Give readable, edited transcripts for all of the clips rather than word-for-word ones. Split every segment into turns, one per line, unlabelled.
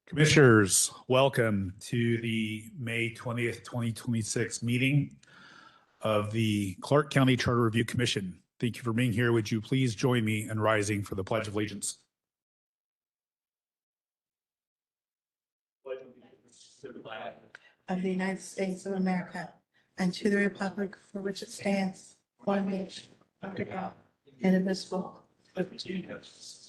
Commissioners, welcome to the May 20th, 2026 meeting of the Clark County Charter Review Commission. Thank you for being here. Would you please join me in rising for the Pledge of Allegiance?
Of the United States of America and to the republic for which it stands, one nation, under God, indivisible, with liberty and justice.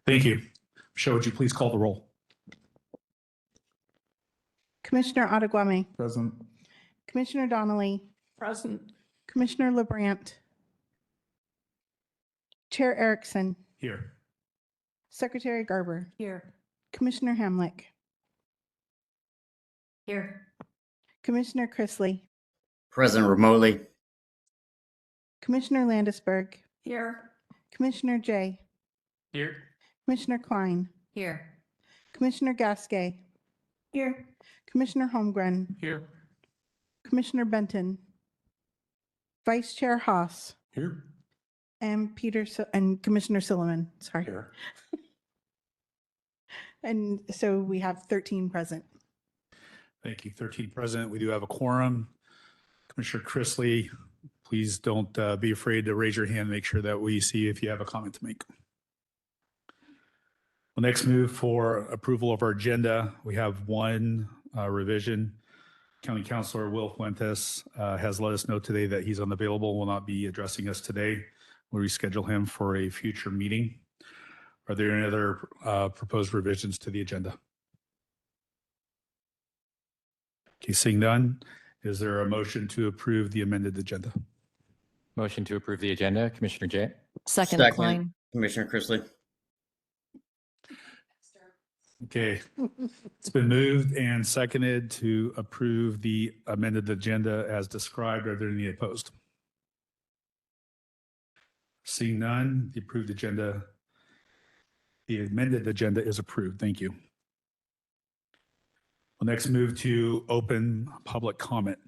Thank you. Michelle, would you please call the roll?
Commissioner Ottaguame.
Present.
Commissioner Donnelly.
Present.
Commissioner LeBrant. Chair Erickson.
Here.
Secretary Garber.
Here.
Commissioner Hamlick.
Here.
Commissioner Chrisley.
Present remotely.
Commissioner Landisberg.
Here.
Commissioner Jay.
Here.
Commissioner Klein.
Here.
Commissioner Gasquet.
Here.
Commissioner Holmgren.
Here.
Commissioner Benton. Vice Chair Haas.
Here.
And and Commissioner Silliman. Sorry.
Here.
And so we have 13 present.
Thank you. 13 present. We do have a quorum. Commissioner Chrisley, please don't be afraid to raise your hand. Make sure that we see if you have a comment to make. We'll next move for approval of our agenda. We have one revision. County Councilor Will Fuentes has let us know today that he's unavailable, will not be addressing us today. We'll reschedule him for a future meeting. Are there any other proposed revisions to the agenda? Okay, seeing none, is there a motion to approve the amended agenda?
Motion to approve the agenda, Commissioner Jay.
Second. Klein.
Commissioner Chrisley.
Okay, it's been moved and seconded to approve the amended agenda as described. Are there any opposed? Seeing none, the amended agenda is approved. Thank you. We'll next move to open public comment.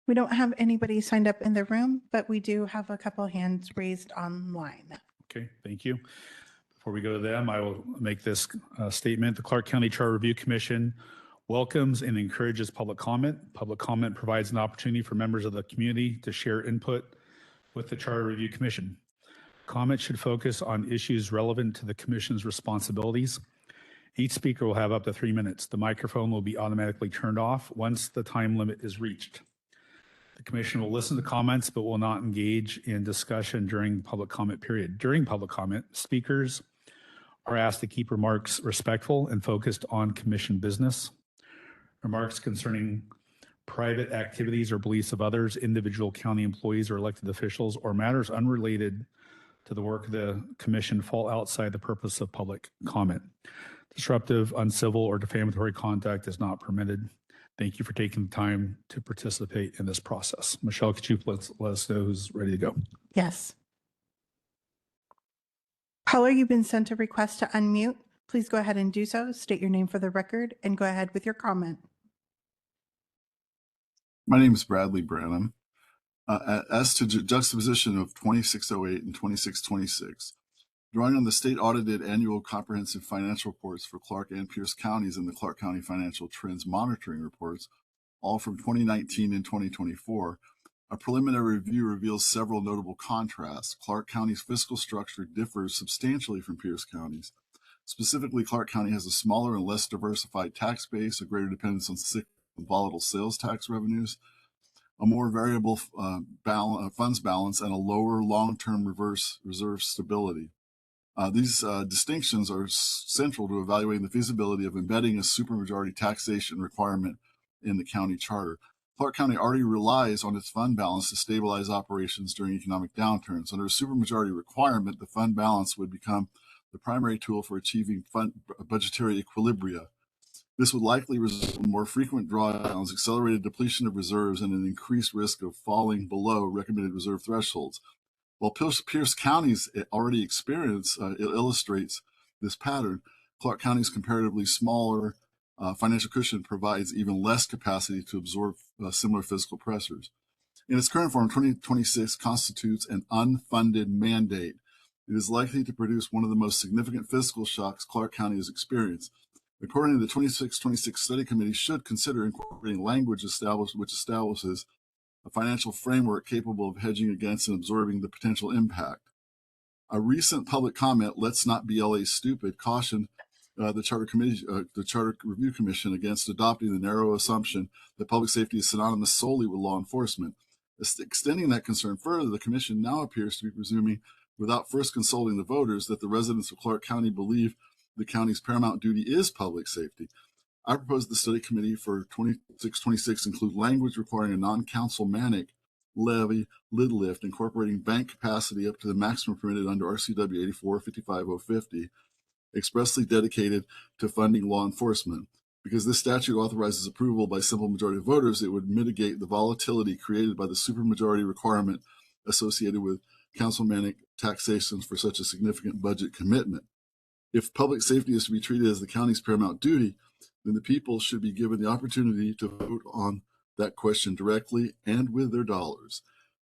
We don't have anybody signed up in the room, but we do have a couple hands raised online.
Okay, thank you. Before we go to them, I will make this statement. The Clark County Charter Review Commission welcomes and encourages public comment. Public comment provides an opportunity for members of the community to share input with the Charter Review Commission. Comment should focus on issues relevant to the Commission's responsibilities. Each speaker will have up to 3 minutes. The microphone will be automatically turned off once the time limit is reached. The Commission will listen to comments but will not engage in discussion during the public comment period. During public comment, speakers are asked to keep remarks respectful and focused on Commission business. Remarks concerning private activities or beliefs of others, individual county employees or elected officials, or matters unrelated to the work of the Commission fall outside the purpose of public comment. Disruptive, uncivil, or defamatory conduct is not permitted. Thank you for taking the time to participate in this process. Michelle, could you let us know who's ready to go?
Yes. Caller, you've been sent a request to unmute. Please go ahead and do so. State your name for the record and go ahead with your comment.
My name is Bradley Branham. As to juxtaposition of 2608 and 2626, drawing on the state audited annual comprehensive financial reports for Clark and Pierce counties and the Clark County Financial Trends Monitoring Reports, all from 2019 and 2024, a preliminary review reveals several notable contrasts. Clark County's fiscal structure differs substantially from Pierce County's. Specifically, Clark County has a smaller and less diversified tax base, a greater dependence on cyclical and volatile sales tax revenues, a more variable funds balance, and a lower long-term reserve stability. These distinctions are central to evaluating the feasibility of embedding a supermajority taxation requirement in the county charter. Clark County already relies on its fund balance to stabilize operations during economic downturns. Under a supermajority requirement, the fund balance would become the primary tool for achieving budgetary equilibria. This would likely result in more frequent drawdowns, accelerated depletion of reserves, and an increased risk of falling below recommended reserve thresholds. While Pierce County's already experience illustrates this pattern, Clark County's comparatively smaller financial cushion provides even less capacity to absorb similar fiscal pressures. In its current form, 2026 constitutes an unfunded mandate. It is likely to produce one of the most significant fiscal shocks Clark County has experienced. According to the 2626 Study Committee, should consider incorporating language which establishes a financial framework capable of hedging against and absorbing the potential impact. A recent public comment, "Let's not be LA stupid," cautioned the Charter Review Commission against adopting the narrow assumption that public safety is synonymous solely with law enforcement. Extending that concern further, the Commission now appears to be presuming, without first consulting the voters, that the residents of Clark County believe the county's paramount duty is public safety. I propose the study committee for 2626 include language requiring a non-council manic levy lid lift, incorporating bank capacity up to the maximum permitted under RCW 84-55050, expressly dedicated to funding law enforcement. Because this statute authorizes approval by simple majority of voters, it would mitigate the volatility created by the supermajority requirement associated with councilmanic taxations for such a significant budget commitment. If public safety is to be treated as the county's paramount duty, then the people should be given the opportunity to vote on that question directly and with their dollars.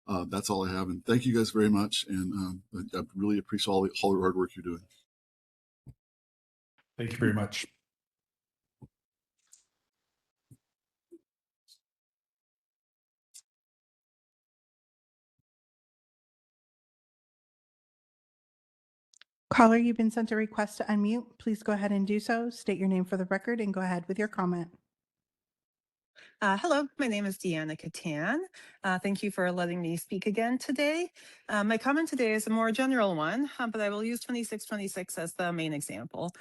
That's all I have. And thank you guys very much. And I really appreciate all the hard work you're doing.
Thank you very much.
Caller, you've been sent a request to unmute. Please go ahead and do so. State your name for the record and go ahead with your comment.
Hello, my name is Deanna Catan. Thank you for letting me speak again today. My comment today is a more general one, but I will use 2626 as the main example.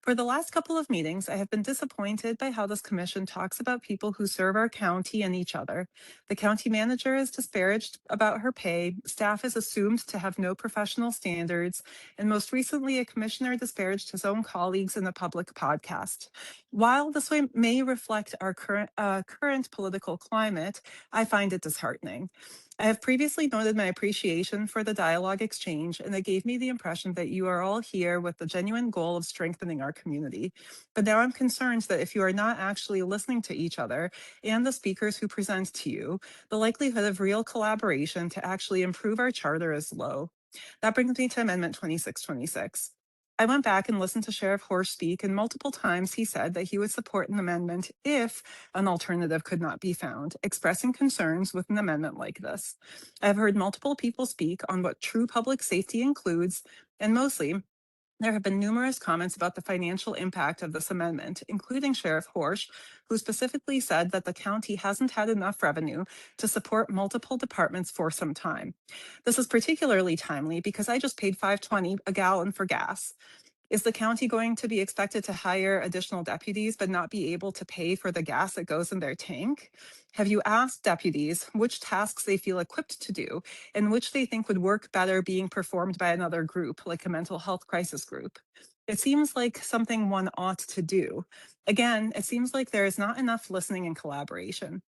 For the last couple of meetings, I have been disappointed by how this commission talks about people who serve our county and each other. The county manager is disparaged about her pay, staff is assumed to have no professional standards, and most recently, a commissioner disparaged his own colleagues in a public podcast. While this may reflect our current political climate, I find it disheartening. I have previously noted my appreciation for the dialogue exchange, and it gave me the impression that you are all here with the genuine goal of strengthening our community. But now I'm concerned that if you are not actually listening to each other and the speakers who present to you, the likelihood of real collaboration to actually improve our charter is low. That brings me to Amendment 2626. I went back and listened to Sheriff Horsch speak, and multiple times he said that he would support an amendment if an alternative could not be found, expressing concerns with an amendment like this. I've heard multiple people speak on what true public safety includes, and mostly, there have been numerous comments about the financial impact of this amendment, including Sheriff Horsch, who specifically said that the county hasn't had enough revenue to support multiple departments for some time. This is particularly timely because I just paid $5.20 a gallon for gas. Is the county going to be expected to hire additional deputies but not be able to pay for the gas that goes in their tank? Have you asked deputies which tasks they feel equipped to do and which they think would work better being performed by another group, like a mental health crisis group? It seems like something one ought to do. Again, it seems like there is not enough listening and collaboration.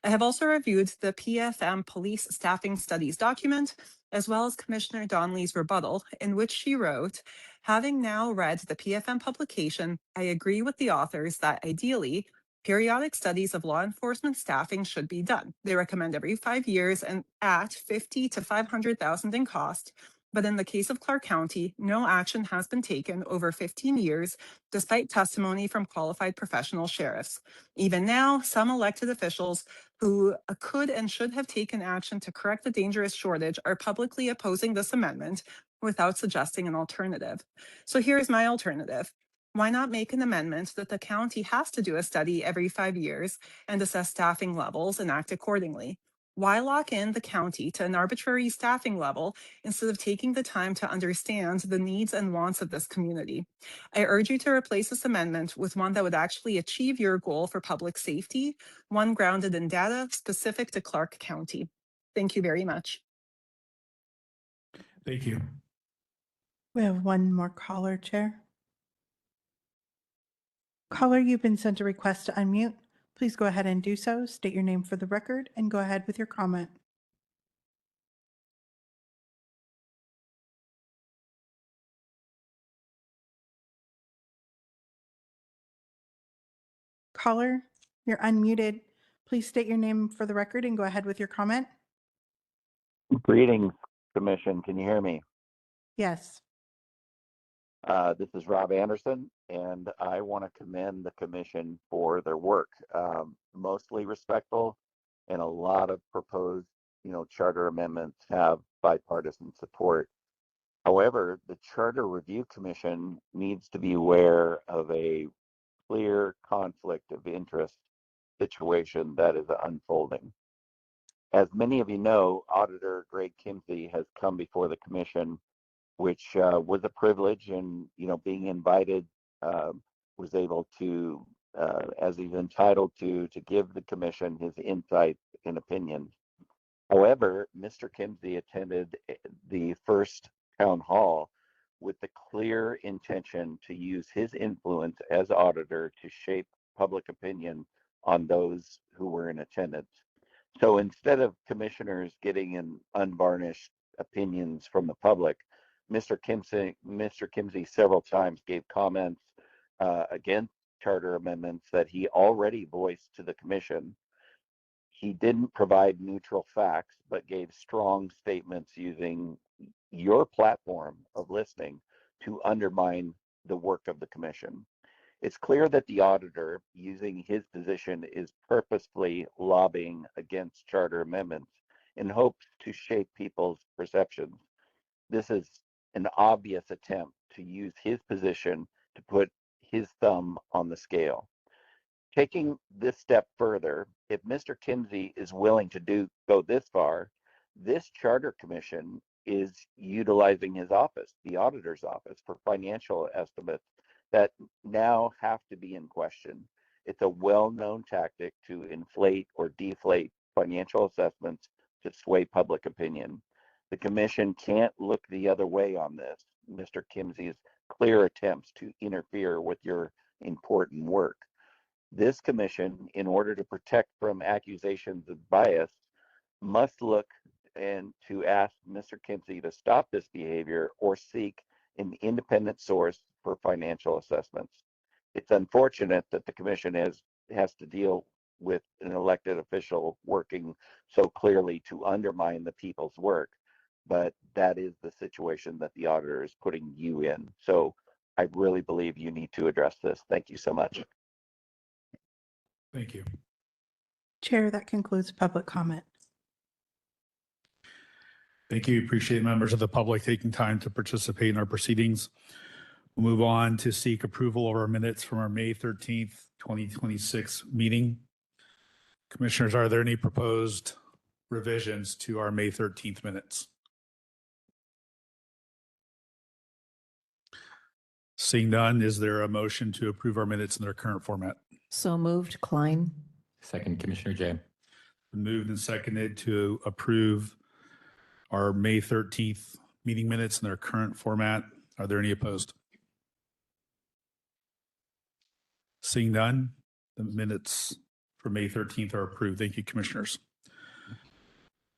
I have also reviewed the PFM Police Staffing Studies document, as well as Commissioner Donnelly's rebuttal, in which she wrote, "Having now read the PFM publication, I agree with the authors that ideally, periodic studies of law enforcement staffing should be done. They recommend every 5 years and at 50 to 500,000 in cost. But in the case of Clark County, no action has been taken over 15 years, despite testimony from qualified professional sheriffs. Even now, some elected officials who could and should have taken action to correct the dangerous shortage are publicly opposing this amendment without suggesting an alternative. So here's my alternative. Why not make an amendment that the county has to do a study every 5 years and assess staffing levels and act accordingly? Why lock in the county to an arbitrary staffing level instead of taking the time to understand the needs and wants of this community? I urge you to replace this amendment with one that would actually achieve your goal for public safety, one grounded in data specific to Clark County. Thank you very much.
Thank you.
We have one more caller, Chair. Caller, you've been sent a request to unmute. Please go ahead and do so. State your name for the record and go ahead with your comment. Caller, you're unmuted. Please state your name for the record and go ahead with your comment.
Greetings, Commission. Can you hear me?
Yes.
This is Rob Anderson, and I want to commend the Commission for their work. Mostly respectful, and a lot of proposed, charter amendments have bipartisan support. However, the Charter Review Commission needs to be aware of a clear conflict of interest situation that is unfolding. As many of you know, Auditor Greg Kimsey has come before the Commission, which was a privilege, and being invited, was able to, as he's entitled to give the Commission his insight and opinions. However, Mr. Kimsey attended the first town hall with the clear intention to use his influence as auditor to shape public opinion on those who were in attendance. So instead of commissioners getting an unvarnished opinions from the public, Mr. Kimsey several times gave comments against charter amendments that he already voiced to the commission. He didn't provide neutral facts, but gave strong statements using your platform of listening to undermine the work of the commission. It's clear that the auditor, using his position, is purposefully lobbying against charter amendments in hopes to shape people's perceptions. This is an obvious attempt to use his position to put his thumb on the scale. Taking this step further, if Mr. Kimsey is willing to go this far, this charter commission is utilizing his office, the auditor's office, for financial estimates that now have to be in question. It's a well-known tactic to inflate or deflate financial assessments to sway public opinion. The commission can't look the other way on this. Mr. Kimsey's clear attempts to interfere with your important work. This commission, in order to protect from accusations of bias, must look and to ask Mr. Kimsey to stop this behavior or seek an independent source for financial assessments. It's unfortunate that the commission has to deal with an elected official working so clearly to undermine the people's work, but that is the situation that the auditor is putting you in. So I really believe you need to address this. Thank you so much.
Thank you.
Chair, that concludes public comment.
Thank you. Appreciate members of the public taking time to participate in our proceedings. We'll move on to seek approval of our minutes from our May 13th, 2026 meeting. Commissioners, are there any proposed revisions to our May 13th minutes? Seeing none, is there a motion to approve our minutes in their current format?
So moved, Klein.
Second, Commissioner Jay.
Moved and seconded to approve our May 13th meeting minutes in their current format. Are there any opposed? Seeing none, the minutes for May 13th are approved. Thank you, Commissioners.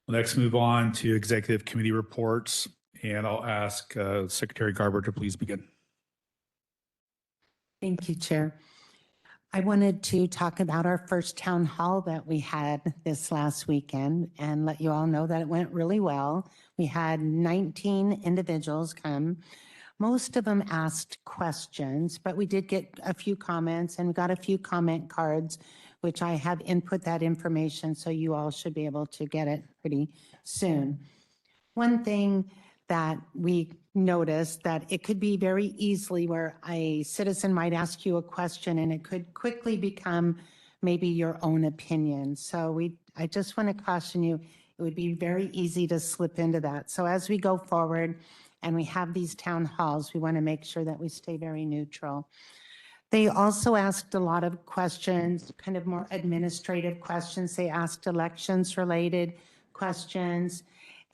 We'll next move on to Executive Committee reports, and I'll ask Secretary Garber to please begin.
Thank you, Chair. I wanted to talk about our first town hall that we had this last weekend and let you all know that it went really well. We had 19 individuals come. Most of them asked questions, but we did get a few comments and we got a few comment cards, which I have input that information, so you all should be able to get it pretty soon. One thing that we noticed that it could be very easily where a citizen might ask you a question and it could quickly become maybe your own opinion. So I just want to caution you, it would be very easy to slip into that. So as we go forward and we have these town halls, we want to make sure that we stay very neutral. They also asked a lot of questions, kind of more administrative questions. They asked elections related questions.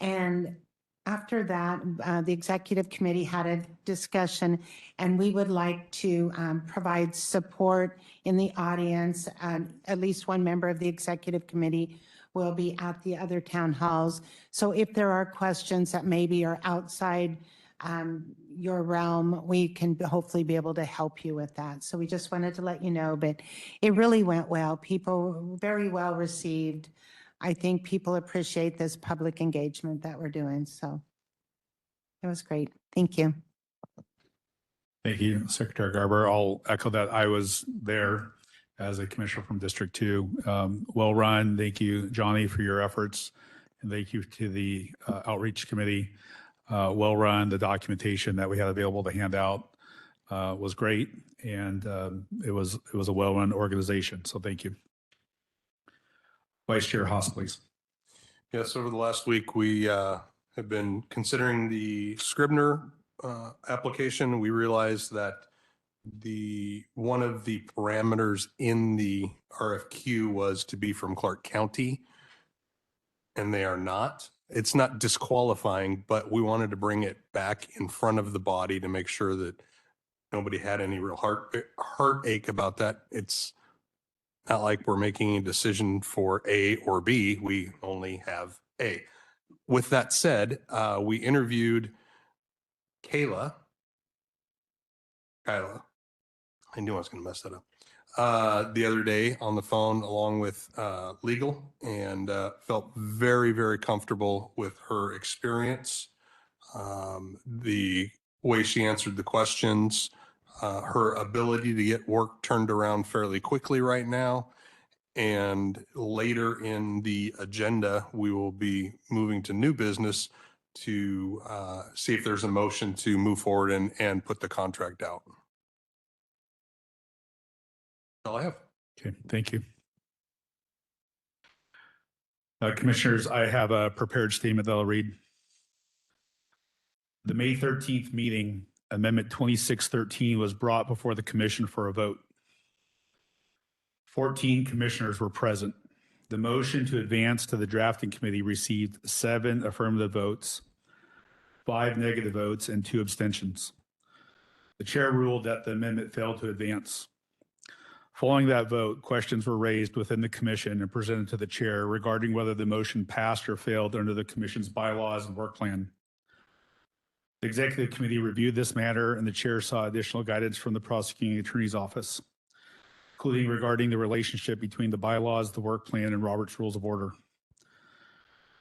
And after that, the executive committee had a discussion, and we would like to provide support in the audience. At least one member of the executive committee will be at the other town halls. So if there are questions that maybe are outside your realm, we can hopefully be able to help you with that. So we just wanted to let you know, but it really went well. People were very well received I think people appreciate this public engagement that we're doing. So it was great. Thank you.
Thank you, Secretary Garber. I'll echo that. I was there as a commissioner from District 2. Well run. Thank you, Johnny, for your efforts. And thank you to the Outreach Committee. Well run. The documentation that we had available to hand out was great. And it was a well run organization. So thank you. Vice Chair Haas, please.
Yes, over the last week, we have been considering the Scribner application. We realized that one of the parameters in the RFQ was to be from Clark County, and they are not. It's not disqualifying, but we wanted to bring it back in front of the body to make sure that nobody had any real heartache about that. It's not like we're making a decision for A or B. We only have A. With that said, we interviewed Kyla. I knew I was going to mess that up. The other day on the phone along with legal, and felt very, very comfortable with her experience, the way she answered the questions, her ability to get work turned around fairly quickly right now. And later in the agenda, we will be moving to new business to see if there's a motion to move forward and put the contract out. That's all I have.
Okay, thank you. Commissioners, I have a prepared statement that I'll read. The May 13th meeting, Amendment 2613 was brought before the commission for a vote. 14 commissioners were present. The motion to advance to the drafting committee received 7 affirmative votes, 5 negative votes, and 2 abstentions. The chair ruled that the amendment failed to advance. Following that vote, questions were raised within the commission and presented to the chair regarding whether the motion passed or failed under the commission's bylaws and work plan. The executive committee reviewed this matter, and the chair saw additional guidance from the prosecuting attorney's office, including regarding the relationship between the bylaws, the work plan, and Robert's Rules of Order.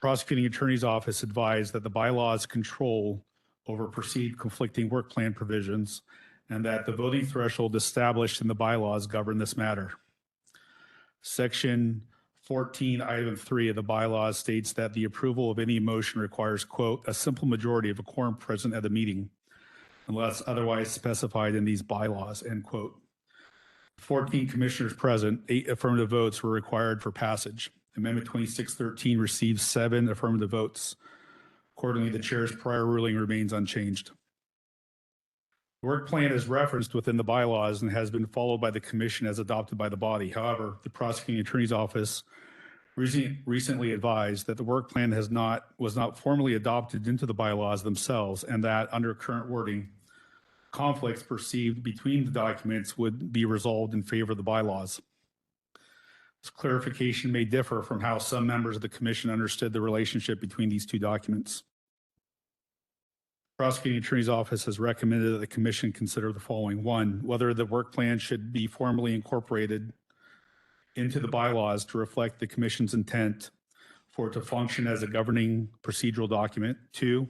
Prosecuting attorney's office advised that the bylaws control over perceived conflicting work plan provisions, and that the voting threshold established in the bylaws govern this matter. Section 14, item 3 of the bylaws states that the approval of any motion requires, quote, a simple majority of a quorum present at the meeting, unless otherwise specified in these bylaws, end quote. 14 commissioners present, 8 affirmative votes were required for passage. Amendment 2613 received 7 affirmative votes. Accordingly, the chair's prior ruling remains unchanged. The work plan is referenced within the bylaws and has been followed by the commission as adopted by the body. However, the prosecuting attorney's office recently advised that the work plan was not formally adopted into the bylaws themselves, and that under current wording, conflicts perceived between the documents would be resolved in favor of the bylaws. This clarification may differ from how some members of the commission understood the relationship between these two documents. Prosecuting attorney's office has recommended that the commission consider the following. 1, whether the work plan should be formally incorporated into the bylaws to reflect the commission's intent for it to function as a governing procedural document. 2,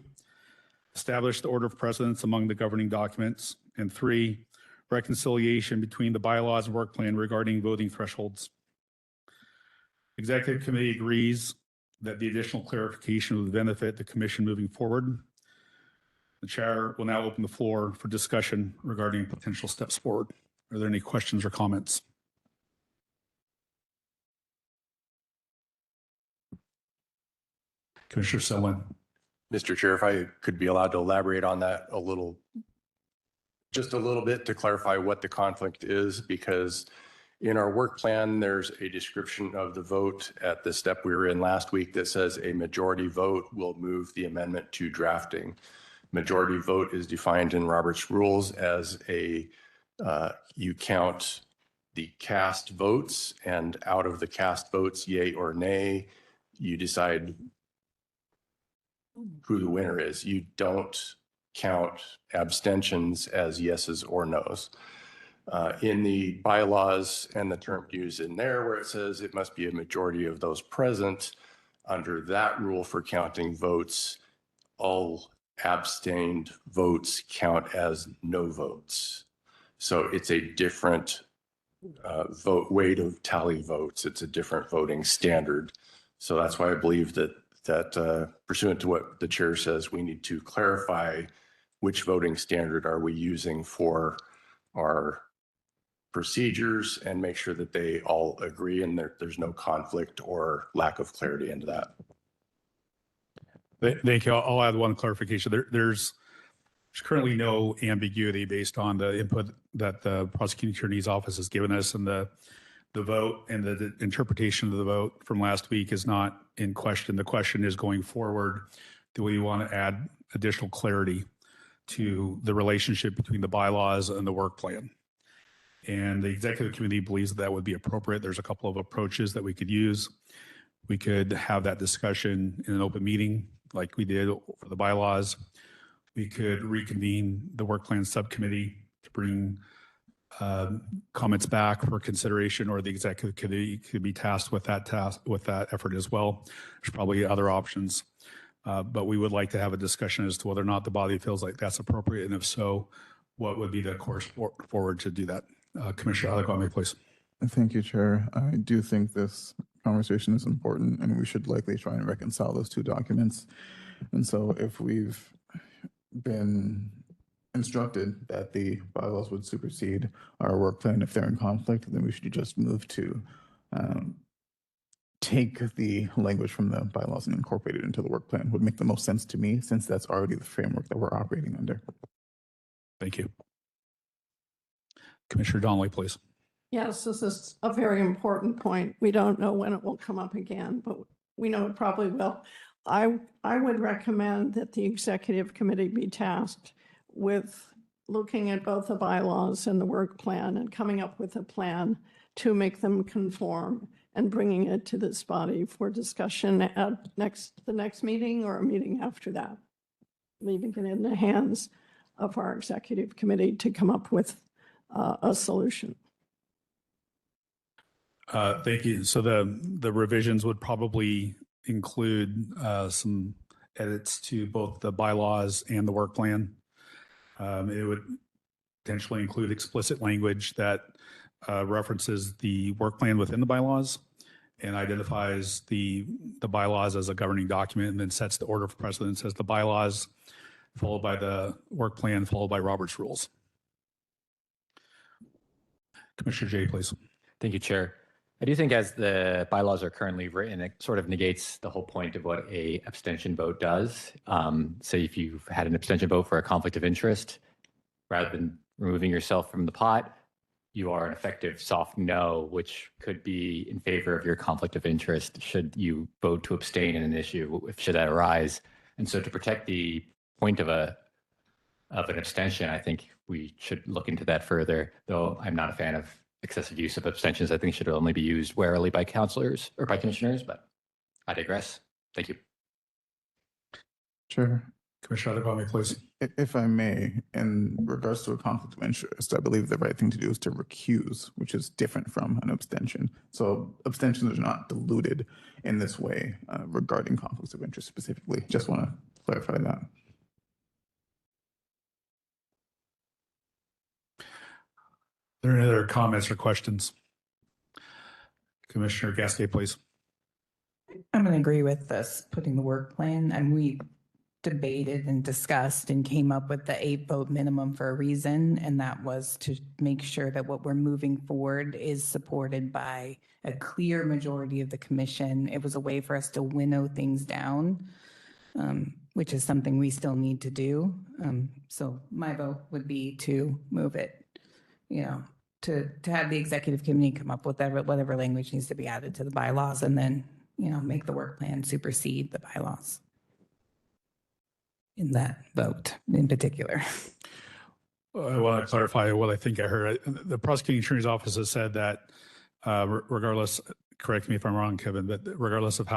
establish the order of precedence among the governing documents. And 3, reconciliation between the bylaws and work plan regarding voting thresholds. Executive committee agrees that the additional clarification would benefit the commission moving forward. The chair will now open the floor for discussion regarding potential steps forward. Are there any questions or comments? Commissioner Selwyn.
Mr. Chair, if I could be allowed to elaborate on that just a little bit to clarify what the conflict is, because in our work plan, there's a description of the vote at the step we were in last week that says a majority vote will move the amendment to drafting. Majority vote is defined in Robert's rules as you count the cast votes, and out of the cast votes, yay or nay, you decide who the winner is. You don't count abstentions as yeses or nos. In the bylaws and the term used in there where it says it must be a majority of those present, under that rule for counting votes, all abstained votes count as no votes. So it's a different way to tally votes. It's a different voting standard. So that's why I believe that pursuant to what the chair says, we need to clarify which voting standard are we using for our procedures and make sure that they all agree and there's no conflict or lack of clarity into that.
Thank you. I'll add one clarification. There's currently no ambiguity based on the input that the prosecuting attorney's office has given us, and the vote and the interpretation of the vote from last week is not in question. The question is going forward, do we want to add additional clarity to the relationship between the bylaws and the work plan? And the executive committee believes that would be appropriate. There's a couple of approaches that we could use. We could have that discussion in an open meeting like we did for the bylaws. We could reconvene the work plan subcommittee to bring comments back for consideration, or the executive committee could be tasked with that effort as well. There's probably other options, but we would like to have a discussion as to whether or not the body feels like that's appropriate, and if so, what would be the course forward to do that. Commissioner Adequame, please.
Thank you, Chair. I do think this conversation is important, and we should likely try and reconcile those two documents. And so if we've been instructed that the bylaws would supersede our work plan if they're in conflict, then we should just move to take the language from the bylaws and incorporate it into the work plan. Would make the most sense to me, since that's already the framework that we're operating under.
Thank you. Commissioner Donnelly, please.
Yes, this is a very important point. We don't know when it will come up again, but we know it probably will. I would recommend that the executive committee be tasked with looking at both the bylaws and the work plan and coming up with a plan to make them conform and bringing it to this body for discussion at the next meeting or a meeting after that, leaving it in the hands of our executive committee to come up with a solution.
Thank you. So the revisions would probably include some edits to both the bylaws and the work plan. It would potentially include explicit language that references the work plan within the bylaws and identifies the bylaws as a governing document, and then sets the order of precedence as the bylaws, followed by the work plan, followed by Robert's rules. Commissioner Jay, please.
Thank you, Chair. I do think as the bylaws are currently written, it sort of negates the whole point of what a abstention vote does. So if you've had an abstention vote for a conflict of interest, rather than removing yourself from the pot, you are an effective soft no, which could be in favor of your conflict of interest should you vote to abstain in an issue, should that arise. And so to protect the point of an abstention, I think we should look into that further, though I'm not a fan of excessive use of abstentions. I think should only be used warily by councilors or by commissioners, but I digress. Thank you.
Chair.
Commissioner Adequame, please.
If I may, in regards to a conflict of interest, I believe the right thing to do is to recuse, which is different from an abstention. So abstentions are not diluted in this way regarding conflicts of interest specifically. Just want to clarify that.
Are there any other comments or questions? Commissioner Gasquet, please.
I'm going to agree with this, putting the work plan, and we debated and discussed and came up with the 8-vote minimum for a reason, and that was to make sure that what we're moving forward is supported by a clear majority of the commission. It was a way for us to winnow things down, which is something we still need to do. So my vote would be to move it, to have the executive committee come up with whatever language needs to be added to the bylaws, and then, make the work plan supersede the bylaws in that vote in particular.
I want to clarify what I think I heard. The prosecuting attorney's office has said that regardless, correct me if I'm wrong, Kevin, but regardless of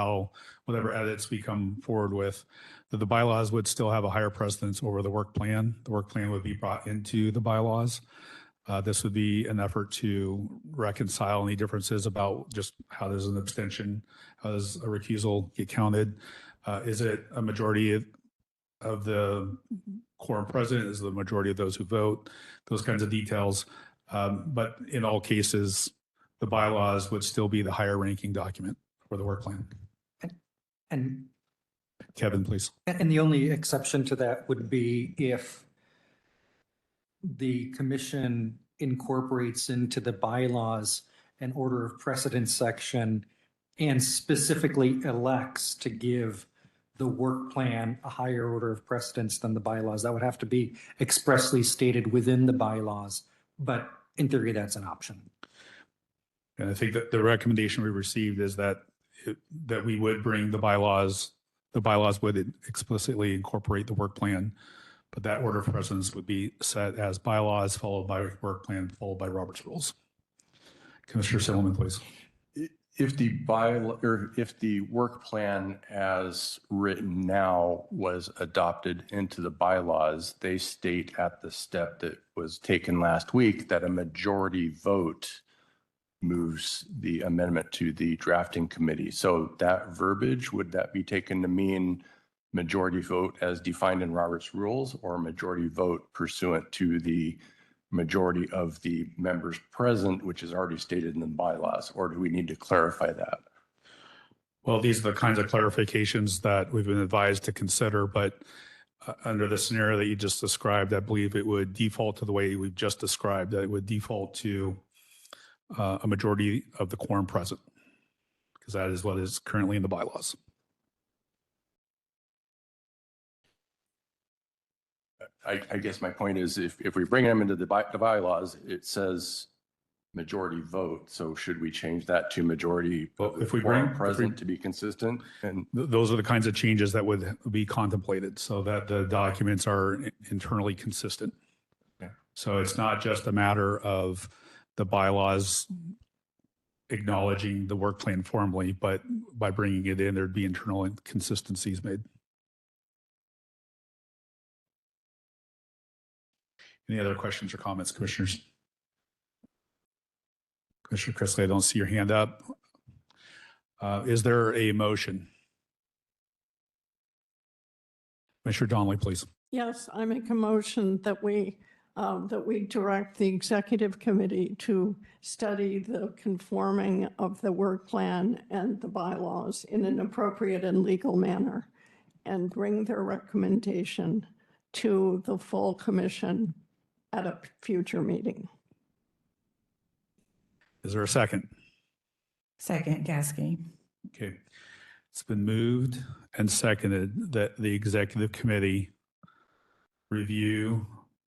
whatever edits we come forward with, that the bylaws would still have a higher precedence over the work plan. The work plan would be brought into the bylaws. This would be an effort to reconcile any differences about just how does an abstention, how does a recusal get counted? Is it a majority of the quorum present? Is the majority of those who vote? Those kinds of details. But in all cases, the bylaws would still be the higher ranking document for the work plan.
And
Kevin, please.
And the only exception to that would be if the commission incorporates into the bylaws an order of precedence section and specifically elects to give the work plan a higher order of precedence than the bylaws. That would have to be expressly stated within the bylaws, but in theory, that's an option.
And I think that the recommendation we received is that that we would bring the bylaws would explicitly incorporate the work plan, but that order of precedence would be set as bylaws followed by work plan followed by Robert's rules. Commissioner Simmel, please.
If the work plan as written now was adopted into the bylaws, they state at the step that was taken last week that a majority vote moves the amendment to the drafting committee. So that verbiage, would that be taken to mean majority vote as defined in Robert's rules, or majority vote pursuant to the majority of the members present, which is already stated in the bylaws, or do we need to clarify that?
Well, these are the kinds of clarifications that we've been advised to consider, but under the scenario that you just described, I believe it would default to the way we've just described, that it would default to a majority of the quorum present, because that is what is currently in the bylaws.
I guess my point is if we bring them into the bylaws, it says majority vote. So should we change that to majority
if we bring
present to be consistent? And
those are the kinds of changes that would be contemplated so that the documents are internally consistent.
Yeah.
So it's not just a matter of the bylaws acknowledging the work plan formally, but by bringing it in, there'd be internal inconsistencies made. Any other questions or comments, commissioners? Commissioner Chrisley, I don't see your hand up. Is there a motion? Commissioner Donnelly, please.
Yes, I make a motion that we direct the executive committee to study the conforming of the work plan and the bylaws in an appropriate and legal manner and bring their recommendation to the full commission at a future meeting.
Is there a second?
Second, Gasky.
Okay. It's been moved and seconded that the executive committee review,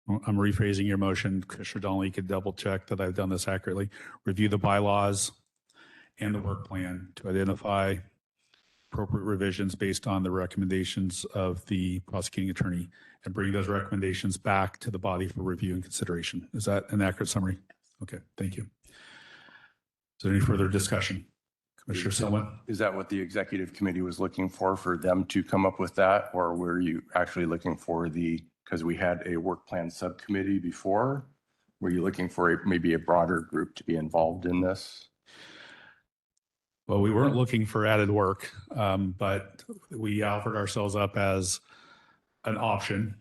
I'm rephrasing your motion, Commissioner Donnelly, you could double check that I've done this accurately, review the bylaws and the work plan to identify appropriate revisions based on the recommendations of the prosecuting attorney and bring those recommendations back to the body for review and consideration. Is that an accurate summary? Okay, thank you. Is there any further discussion? Commissioner Silman?
is that what the executive committee was looking for them to come up with that? Or were you actually looking for because we had a work plan subcommittee before, were you looking for maybe a broader group to be involved in this?
Well, we weren't looking for added work, but we offered ourselves up as an option,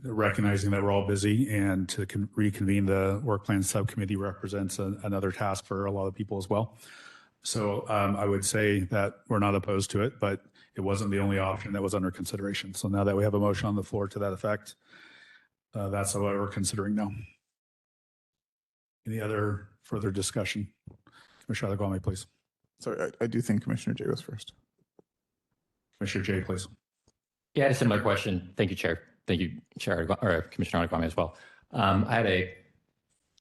recognizing that we're all busy, and to reconvene the work plan subcommittee represents another task for a lot of people as well. So I would say that we're not opposed to it, but it wasn't the only option that was under consideration. So now that we have a motion on the floor to that effect, that's what we're considering now. Any other further discussion? Commissioner Adequame, please.
Sorry, I do think Commissioner Jay was first.
Commissioner Jay, please.
Yeah, I had a similar question. Thank you, Chair. Thank you, Chair, or Commissioner Adequame as well. I had a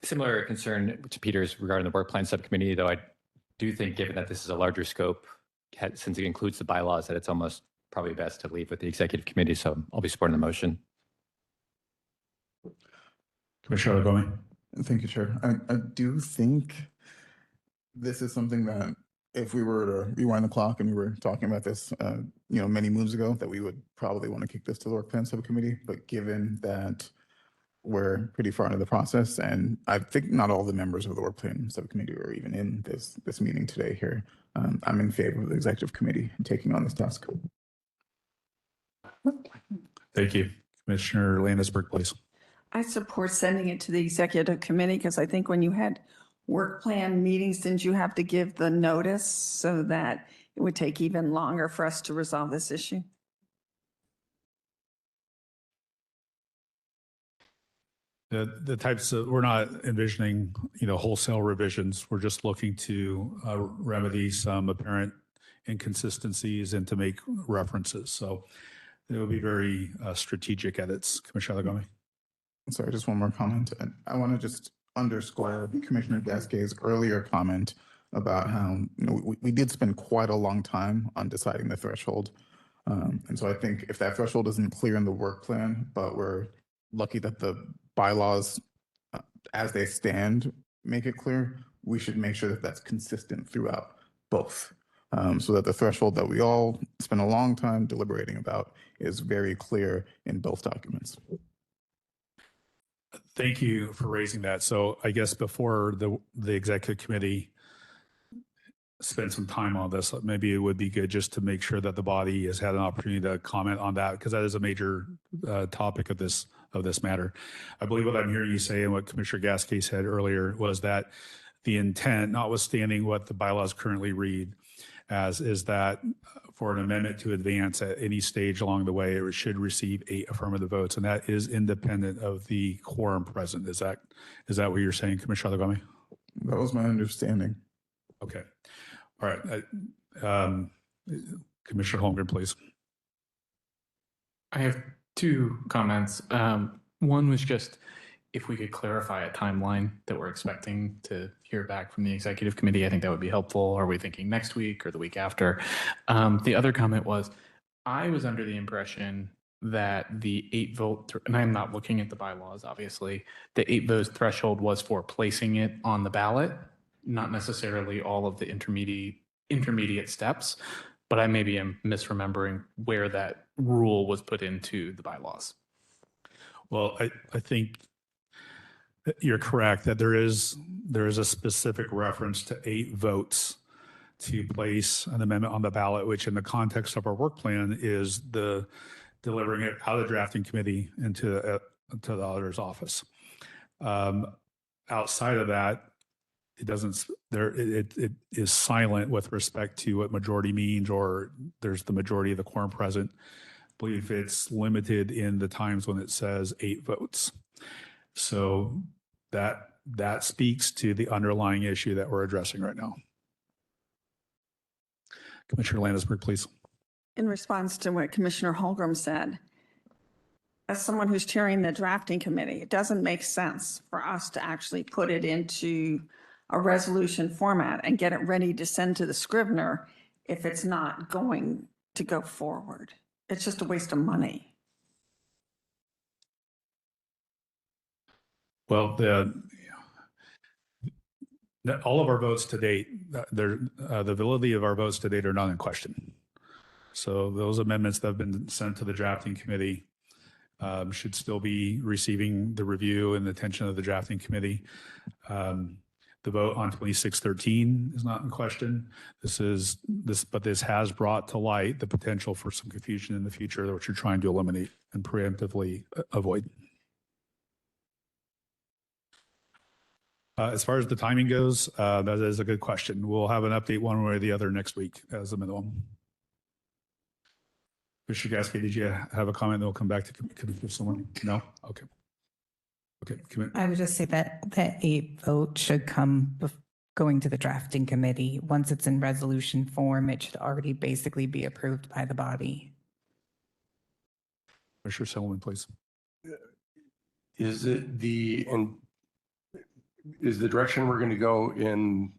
similar concern to Peter's regarding the work plan subcommittee, though I do think, given that this is a larger scope, since it includes the bylaws, that it's almost probably best to leave with the executive committee. So I'll be supporting the motion.
Commissioner Adequame.
Thank you, Chair. I do think this is something that if we were to rewind the clock and we were talking about this, many moons ago, that we would probably want to kick this to the work plan subcommittee. But given that we're pretty far into the process, and I think not all the members of the work plan subcommittee are even in this meeting today here. I'm in favor of the executive committee taking on this task.
Thank you. Commissioner Landisberg, please.
I support sending it to the executive committee because I think when you had work plan meetings, didn't you have to give the notice so that it would take even longer for us to resolve this issue?
The types of, we're not envisioning, wholesale revisions. We're just looking to remedy some apparent inconsistencies and to make references. So it will be very strategic edits. Commissioner Lagome.
Sorry, just one more comment. I want to just underscore Commissioner Gasquet's earlier comment about how we did spend quite a long time on deciding the threshold. And so I think if that threshold isn't clear in the work plan, but we're lucky that the bylaws as they stand make it clear, we should make sure that that's consistent throughout both. So that the threshold that we all spend a long time deliberating about is very clear in both documents.
Thank you for raising that. So I guess before the executive committee spend some time on this, maybe it would be good just to make sure that the body has had an opportunity to comment on that, because that is a major topic of this matter. I believe what I'm hearing you say and what Commissioner Gasquet said earlier was that the intent, notwithstanding what the bylaws currently read as, is that for an amendment to advance at any stage along the way, it should receive 8 affirmative votes, and that is independent of the quorum present. Is that what you're saying, Commissioner Lagome?
That was my understanding.
Okay. All right. Commissioner Holmgren, please.
I have 2 comments. One was just if we could clarify a timeline that we're expecting to hear back from the executive committee. I think that would be helpful. Are we thinking next week or the week after? The other comment was I was under the impression that the 8 vote, and I'm not looking at the bylaws, obviously, the 8 votes threshold was for placing it on the ballot, not necessarily all of the intermediate steps, but I maybe am misremembering where that rule was put into the bylaws.
Well, I think you're correct that there is a specific reference to 8 votes to place an amendment on the ballot, which in the context of our work plan is the delivering it out of the drafting committee into the auditor's office. Outside of that, it is silent with respect to what majority means, or there's the majority of the quorum present. I believe it's limited in the times when it says 8 votes. So that speaks to the underlying issue that we're addressing right now. Commissioner Landisberg, please.
In response to what Commissioner Holmgren said, as someone who's chairing the drafting committee, it doesn't make sense for us to actually put it into a resolution format and get it ready to send to the scrivener if it's not going to go forward. It's just a waste of money.
Well, all of our votes to date, the validity of our votes to date are not in question. So those amendments that have been sent to the drafting committee should still be receiving the review and the attention of the drafting committee. The vote on 2613 is not in question. But this has brought to light the potential for some confusion in the future, which you're trying to eliminate and preemptively avoid. As far as the timing goes, that is a good question. We'll have an update one way or the other next week as a minimum. Commissioner Gasquet, did you have a comment that will come back to someone? No? Okay. Okay.
I would just say that the 8 vote should come going to the drafting committee. Once it's in resolution form, it should already basically be approved by the body.
Commissioner Silverman, please.
Is the direction we're going to go in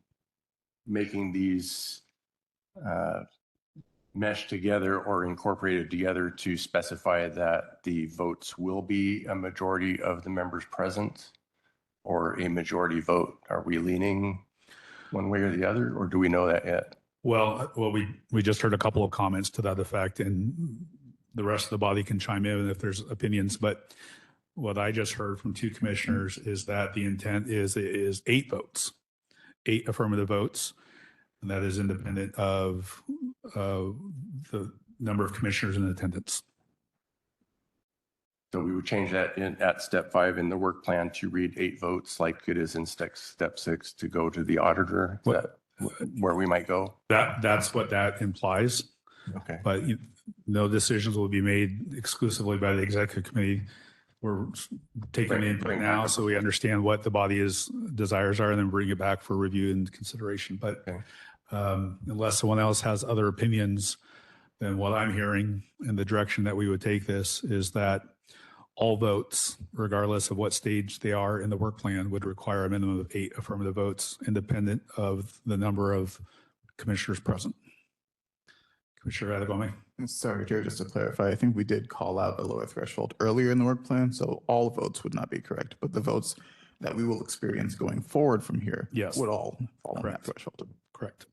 making these mesh together or incorporated together to specify that the votes will be a majority of the members present or a majority vote? Are we leaning one way or the other, or do we know that yet?
Well, we just heard a couple of comments to that effect, and the rest of the body can chime in if there's opinions. But what I just heard from two commissioners is that the intent is 8 votes, 8 affirmative votes, and that is independent of the number of commissioners in attendance.
So we would change that at step 5 in the work plan to read 8 votes like it is in step 6 to go to the auditor. Is that where we might go?
That's what that implies.
Okay.
But no decisions will be made exclusively by the executive committee. We're taking input now, so we understand what the body's desires are, and then bring it back for review and consideration. But unless someone else has other opinions, then what I'm hearing and the direction that we would take this is that all votes, regardless of what stage they are in the work plan, would require a minimum of 8 affirmative votes, independent of the number of commissioners present. Commissioner Adegwame.
Sorry, Chair, just to clarify, I think we did call out a lower threshold earlier in the work plan, so all votes would not be correct, but the votes that we will experience going forward from here would all fall on that threshold.
Correct.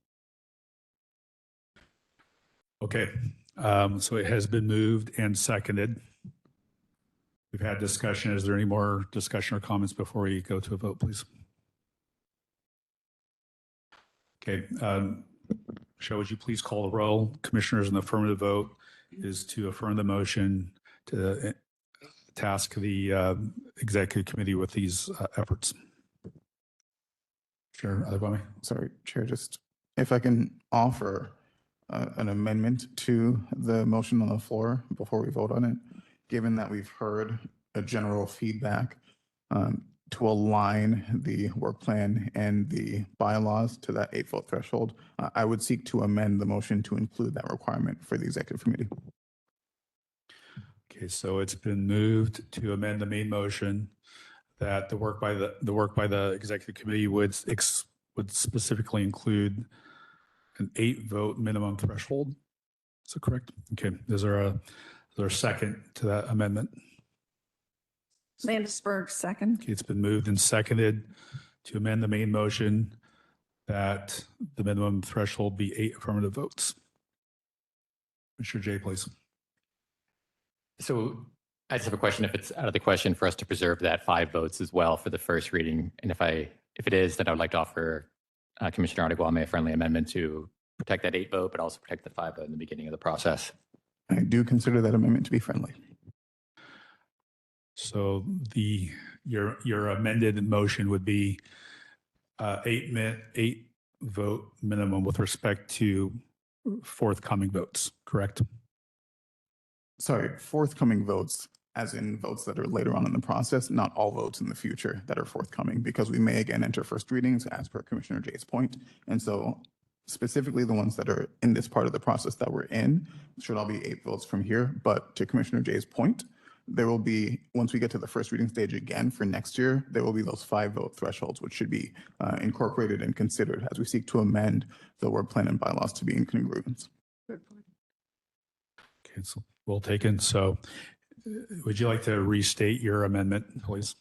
Okay, so it has been moved and seconded. We've had discussion. Is there any more discussion or comments before we go to a vote, please? Okay, Michelle, would you please call the roll? Commissioners, an affirmative vote is to affirm the motion to task the executive committee with these efforts. Sure, Adegwame.
Sorry, Chair, just if I can offer an amendment to the motion on the floor before we vote on it, given that we've heard a general feedback to align the work plan and the bylaws to that 8-vote threshold, I would seek to amend the motion to include that requirement for the executive committee.
Okay, so it's been moved to amend the main motion that the work by the executive committee would specifically include an 8-vote minimum threshold. Is that correct? Okay, is there a second to that amendment?
Landisberg, second.
Okay, it's been moved and seconded to amend the main motion that the minimum threshold be 8 affirmative votes. Commissioner Jay, please.
So I just have a question. If it's out of the question for us to preserve that 5 votes as well for the first reading, and if it is, then I would like to offer Commissioner Adegwame a friendly amendment to protect that 8 vote, but also protect the 5 vote in the beginning of the process.
I do consider that amendment to be friendly.
So your amended motion would be 8 vote minimum with respect to forthcoming votes, correct?
Sorry, forthcoming votes, as in votes that are later on in the process, not all votes in the future that are forthcoming, because we may again enter first readings as per Commissioner Jay's point. And so specifically the ones that are in this part of the process that we're in should all be 8 votes from here. But to Commissioner Jay's point, there will be, once we get to the first reading stage again for next year, there will be those 5-vote thresholds, which should be incorporated and considered as we seek to amend the work plan and bylaws to be in congruence.
Okay, so well taken. So would you like to restate your amendment, please?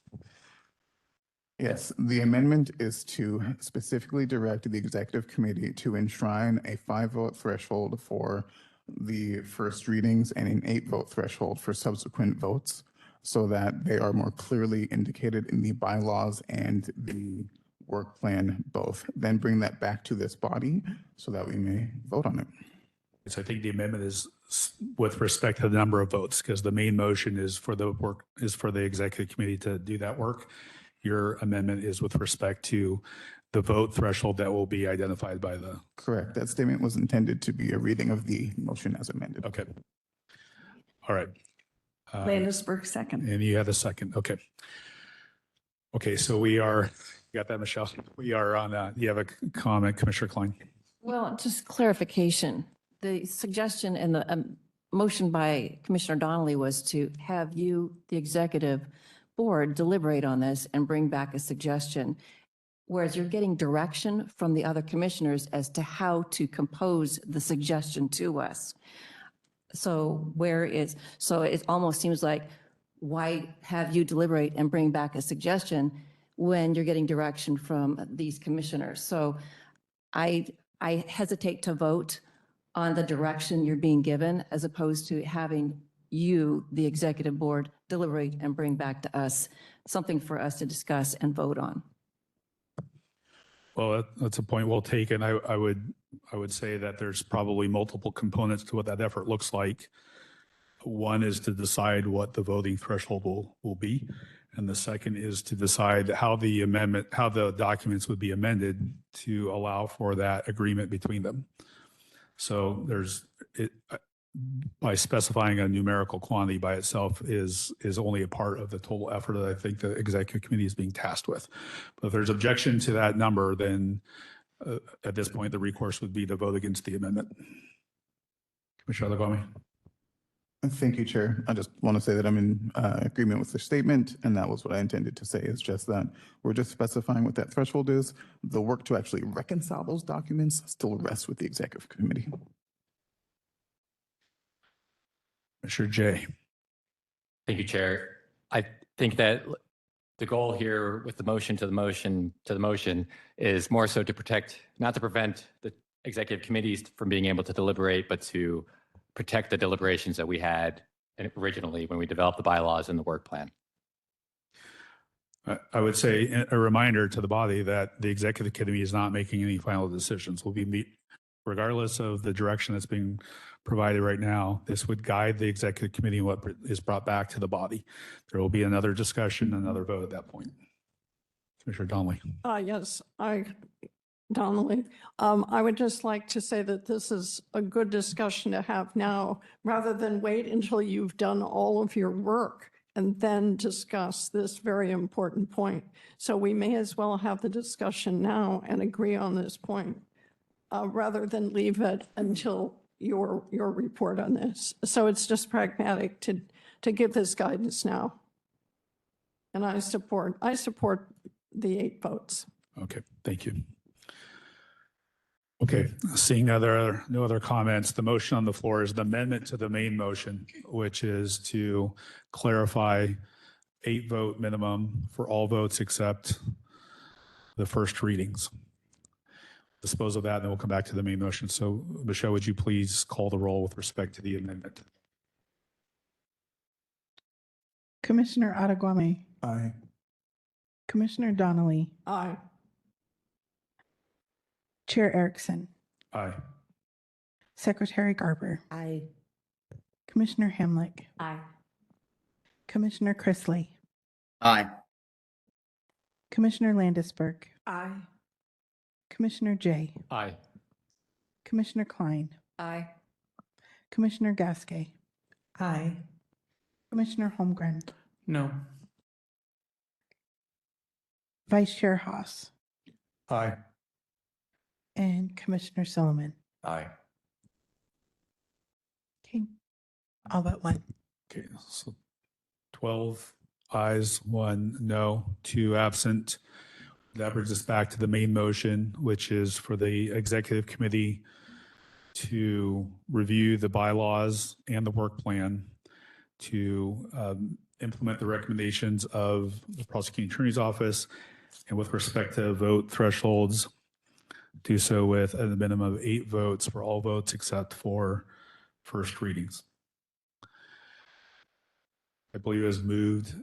Yes, the amendment is to specifically direct the executive committee to enshrine a 5-vote threshold for the first readings and an 8-vote threshold for subsequent votes, so that they are more clearly indicated in the bylaws and the work plan both. Then bring that back to this body so that we may vote on it.
So I think the amendment is with respect to the number of votes, because the main motion is for the executive committee to do that work. Your amendment is with respect to the vote threshold that will be identified by the.
Correct. That statement was intended to be a reading of the motion as amended.
Okay. All right.
Landisberg, second.
And you had a second. Okay. Okay. So we are, you got that, Michelle? We are on, you have a comment, Commissioner Klein?
Well, just clarification. The suggestion and the motion by Commissioner Donnelly was to have you, the executive board, deliberate on this and bring back a suggestion. Whereas you're getting direction from the other commissioners as to how to compose the suggestion to us. So it almost seems like, why have you deliberate and bring back a suggestion when you're getting direction from these commissioners? So I hesitate to vote on the direction you're being given, as opposed to having you, the executive board, deliberate and bring back to us something for us to discuss and vote on.
Well, that's a point well taken. I would say that there's probably multiple components to what that effort looks like. One is to decide what the voting threshold will be. And the second is to decide how the documents would be amended to allow for that agreement between them. So by specifying a numerical quantity by itself is only a part of the total effort that I think the executive committee is being tasked with. But if there's objection to that number, then at this point, the recourse would be to vote against the amendment. Commissioner Adegwami.
Thank you, Chair. I just want to say that I'm in agreement with the statement, and that was what I intended to say, is just that we're just specifying what that threshold is. The work to actually reconcile those documents still rests with the executive committee.
Commissioner Jay.
Thank you, Chair. I think that the goal here with the motion to the motion is more so to protect, not to prevent the executive committees from being able to deliberate, but to protect the deliberations that we had originally when we developed the bylaws and the work plan.
I would say a reminder to the body that the executive committee is not making any final decisions. We'll be regardless of the direction that's being provided right now, this would guide the executive committee in what is brought back to the body. There will be another discussion, another vote at that point. Commissioner Donnelly.
Yes, Donnelly. I would just like to say that this is a good discussion to have now, rather than wait until you've done all of your work and then discuss this very important point. So we may as well have the discussion now and agree on this point, rather than leave it until your report on this. So it's just pragmatic to give this guidance now. And I support the 8 votes.
Okay, thank you. Okay, seeing no other comments, the motion on the floor is the amendment to the main motion, which is to clarify 8-vote minimum for all votes except the first readings. Dispose of that, and then we'll come back to the main motion. So, Michelle, would you please call the roll with respect to the amendment?
Commissioner Adegwami.
Aye.
Commissioner Donnelly.
Aye.
Chair Erickson.
Aye.
Secretary Garber.
Aye.
Commissioner Hamlick.
Aye.
Commissioner Chrisley.
Aye.
Commissioner Landisberg.
Aye.
Commissioner Jay.
Aye.
Commissioner Klein.
Aye.
Commissioner Gasquet.
Aye.
Commissioner Holmgren.
No.
Vice Chair Haas.
Aye.
And Commissioner Solomon.
Aye.
Okay. All but one.
Okay, so 12 ayes, 1 no, 2 absent. That brings us back to the main motion, which is for the executive committee to review the bylaws and the work plan to implement the recommendations of the prosecuting attorney's office, and with respect to vote thresholds, do so with a minimum of 8 votes for all votes except for first readings. I believe it was moved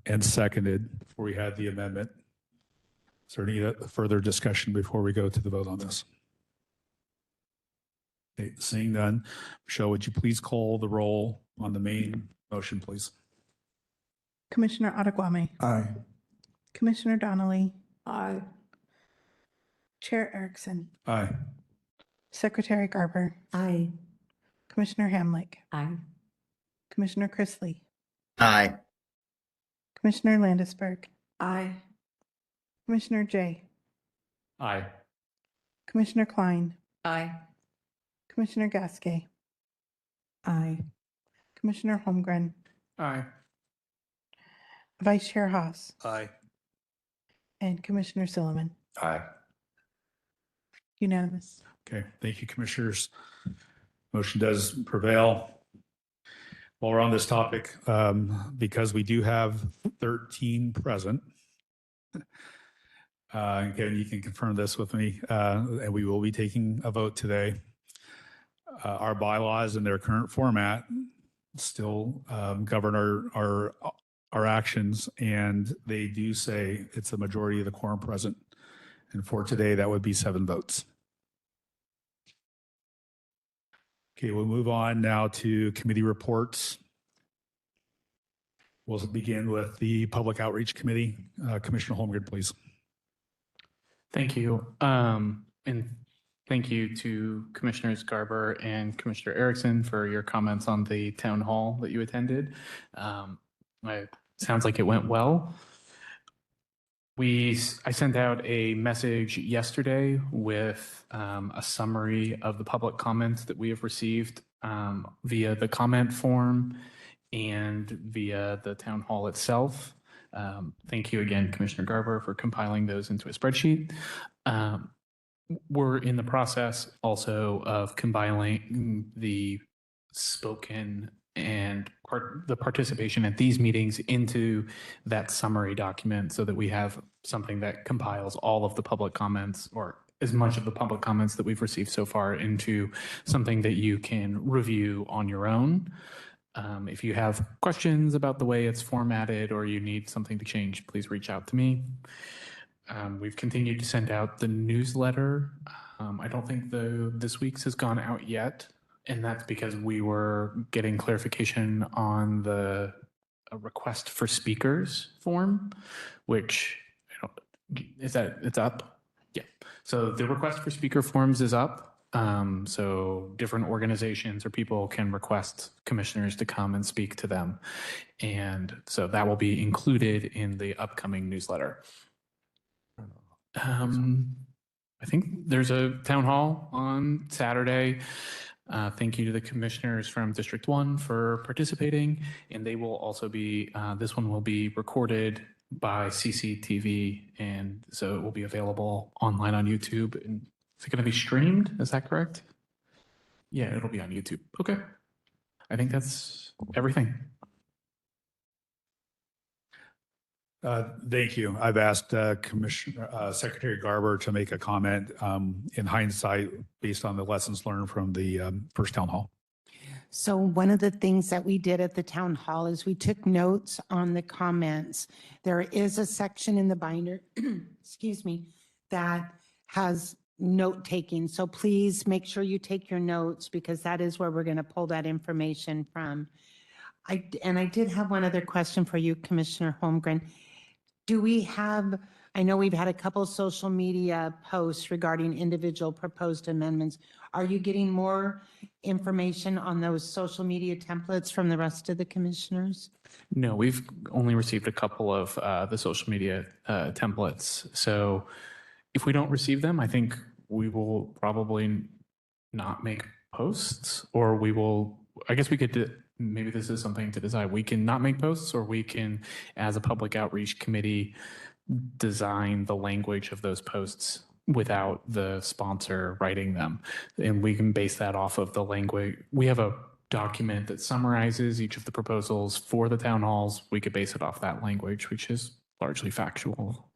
and seconded before we had the amendment. Is there any further discussion before we go to the vote on this? Okay, seeing none, Michelle, would you please call the roll on the main motion, please?
Commissioner Adegwami.
Aye.
Commissioner Donnelly.
Aye.
Chair Erickson.
Aye.
Secretary Garber.
Aye.
Commissioner Hamlick.
Aye.
Commissioner Chrisley.
Aye.
Commissioner Landisberg.
Aye.
Commissioner Jay.
Aye.
Commissioner Klein.
Aye.
Commissioner Gasquet.
Aye.
Commissioner Holmgren.
Aye.
Vice Chair Haas.
Aye.
And Commissioner Solomon.
Aye.
Unanimous.
Okay, thank you, commissioners. Motion does prevail. While we're on this topic, because we do have 13 present, again, you can confirm this with me, and we will be taking a vote today. Our bylaws in their current format still govern our actions, and they do say it's a majority of the quorum present. And for today, that would be 7 votes. Okay, we'll move on now to committee reports. We'll begin with the Public Outreach Committee. Commissioner Holmgren, please.
Thank you. And thank you to Commissioners Garber and Commissioner Erickson for your comments on the town hall that you attended. It sounds like it went well. I sent out a message yesterday with a summary of the public comments that we have received via the comment form and via the town hall itself. Thank you again, Commissioner Garber, for compiling those into a spreadsheet. We're in the process also of compiling the spoken and the participation at these meetings into that summary document so that we have something that compiles all of the public comments, or as much of the public comments that we've received so far, into something that you can review on your own. If you have questions about the way it's formatted or you need something to change, please reach out to me. We've continued to send out the newsletter. I don't think this week's has gone out yet, and that's because we were getting clarification on the request for speakers form, which it's up. Yeah. So the request for speaker forms is up. So different organizations or people can request commissioners to come and speak to them. And so that will be included in the upcoming newsletter. I think there's a town hall on Saturday. Thank you to the commissioners from District 1 for participating. And they will also be, this one will be recorded by CCTV. And so it will be available online on YouTube. And is it going to be streamed? Is that correct? Yeah, it'll be on YouTube. Okay. I think that's everything.
Thank you. I've asked Secretary Garber to make a comment in hindsight based on the lessons learned from the first town hall.
So one of the things that we did at the town hall is we took notes on the comments. There is a section in the binder, excuse me, that has note taking. So please make sure you take your notes, because that is where we're going to pull that information from. I did have one other question for you, Commissioner Holmgren. Do we have, I know we've had a couple social media posts regarding individual proposed amendments. Are you getting more information on those social media templates from the rest of the commissioners?
No, we've only received a couple of the social media templates. So if we don't receive them, I think we will probably not make posts, or we will, I guess we could maybe this is something to decide. We can not make posts, or we can, as a public outreach committee, design the language of those posts without the sponsor writing them. And we can base that off of the language. We have a document that summarizes each of the proposals for the town halls. We could base it off that language, which is largely factual,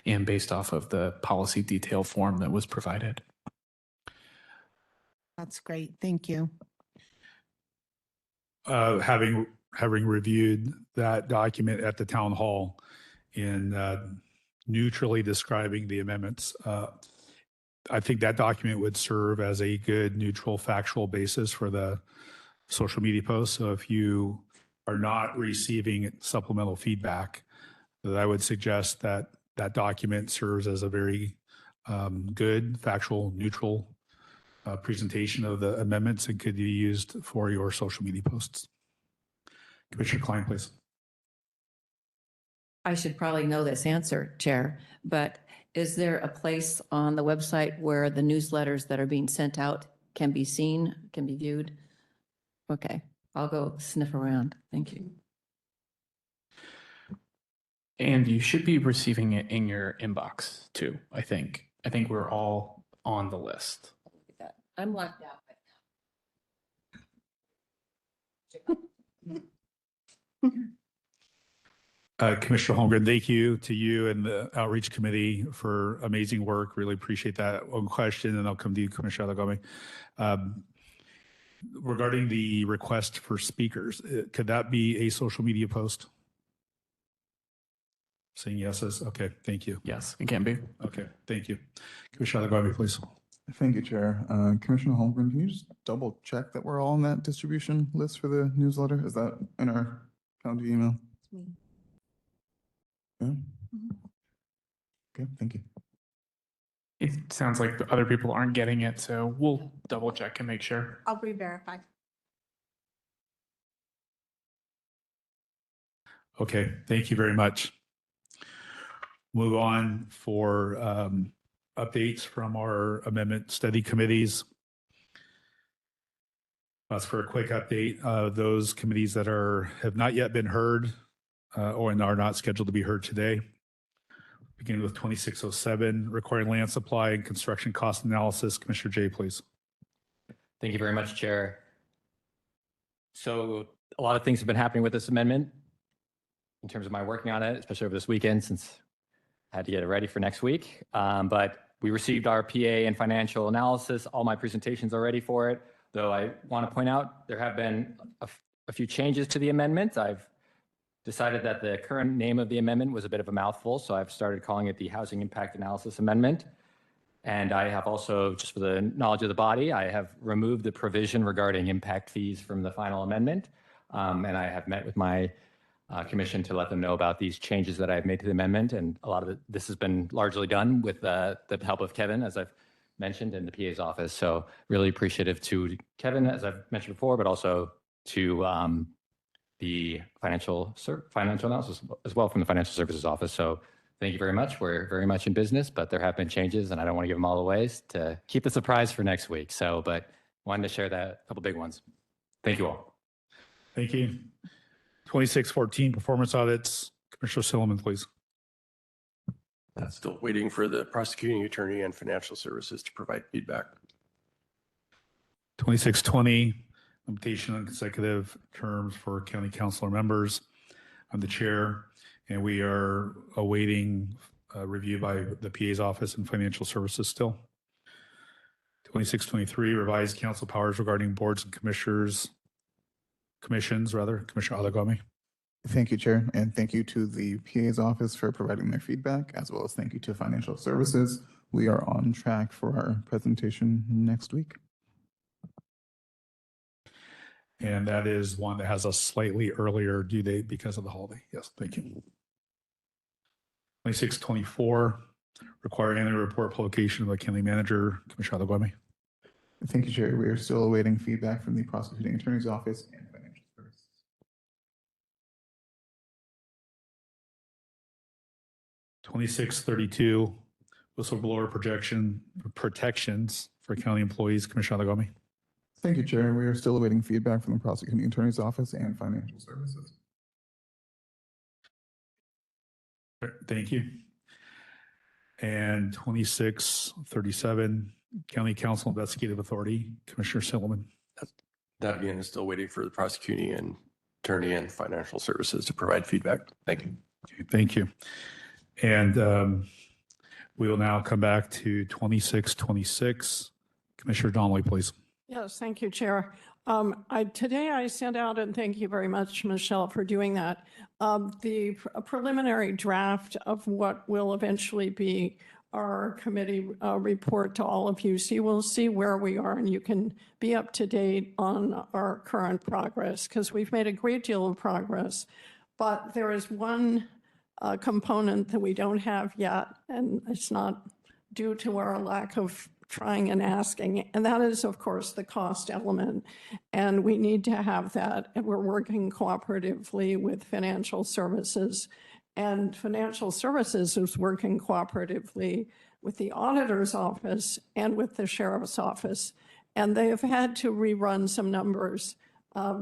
and based off of the policy detail form that was provided.
That's great. Thank you.
Having reviewed that document at the town hall in neutrally describing the amendments, I think that document would serve as a good neutral factual basis for the social media posts. So if you are not receiving supplemental feedback, that I would suggest that that document serves as a very good factual neutral presentation of the amendments and could be used for your social media posts. Commissioner Klein, please.
I should probably know this answer, Chair, but is there a place on the website where the newsletters that are being sent out can be seen, can be viewed? Okay, I'll go sniff around. Thank you.
And you should be receiving it in your inbox too, I think. I think we're all on the list.
I'm locked out right now.
Commissioner Holmgren, thank you to you and the Outreach Committee for amazing work. Really appreciate that. One question, and I'll come to you, Commissioner Alagome. Regarding the request for speakers, could that be a social media post? Saying yeses. Okay, thank you.
Yes, it can be.
Okay, thank you. Commissioner Adegwami, please.
Thank you, Chair. Commissioner Holmgren, can you just double check that we're all on that distribution list for the newsletter? Is that in our county email? Yeah. Okay, thank you.
It sounds like the other people aren't getting it, so we'll double check and make sure.
I'll re-verify.
Okay, thank you very much. Move on for updates from our amendment study committees. That's for a quick update. Those committees that have not yet been heard or are not scheduled to be heard today. Beginning with 2607, requiring land supply and construction cost analysis. Commissioner Jay, please.
Thank you very much, Chair. So a lot of things have been happening with this amendment in terms of my working on it, especially over this weekend since I had to get it ready for next week. But we received our PA and financial analysis. All my presentations are ready for it, though I want to point out there have been a few changes to the amendment. I've decided that the current name of the amendment was a bit of a mouthful, so I've started calling it the Housing Impact Analysis Amendment. And I have also, just for the knowledge of the body, I have removed the provision regarding impact fees from the final amendment. And I have met with my commission to let them know about these changes that I've made to the amendment. And a lot of this has been largely done with the help of Kevin, as I've mentioned, in the PA's office. So really appreciative to Kevin, as I've mentioned before, but also to the financial analysis as well from the Financial Services Office. So thank you very much. We're very much in business, but there have been changes and I don't want to give them all away to keep the surprise for next week. So, but wanted to share that, a couple big ones. Thank you all.
Thank you. 2614, performance audits. Commissioner Silliman, please.
Still waiting for the prosecuting attorney and financial services to provide feedback.
2620, limitation on consecutive terms for county councilor members. I'm the chair, and we are awaiting review by the PA's office and financial services still. 2623, revised council powers regarding boards and commissions. Commissioner Adegwami.
Thank you, Chair, and thank you to the PA's office for providing their feedback, as well as thank you to financial services. We are on track for our presentation next week.
And that is one that has a slightly earlier due date because of the holiday. Yes, thank you. 2624, require annual report publication by county manager. Commissioner Adegwami.
Thank you, Chair. We are still awaiting feedback from the prosecuting attorney's office and financial services.
2632, whistleblower protections for county employees. Commissioner Adegwami.
Thank you, Chair. We are still awaiting feedback from the prosecuting attorney's office and financial services.
Thank you. And 2637, County Council Investigative Authority, Commissioner Silliman.
That again is still waiting for the prosecuting attorney and financial services to provide feedback. Thank you.
Okay, thank you. And we will now come back to 2626. Commissioner Donnelly, please.
Yes, thank you, Chair. Today I sent out, and thank you very much, Michelle, for doing that, the preliminary draft of what will eventually be our committee report to all of you. So you will see where we are and you can be up to date on our current progress, because we've made a great deal of progress. But there is one component that we don't have yet, and it's not due to our lack of trying and asking, and that is, of course, the cost element. And we need to have that, and we're working cooperatively with financial services. And financial services is working cooperatively with the auditor's office and with the sheriff's office. And they have had to rerun some numbers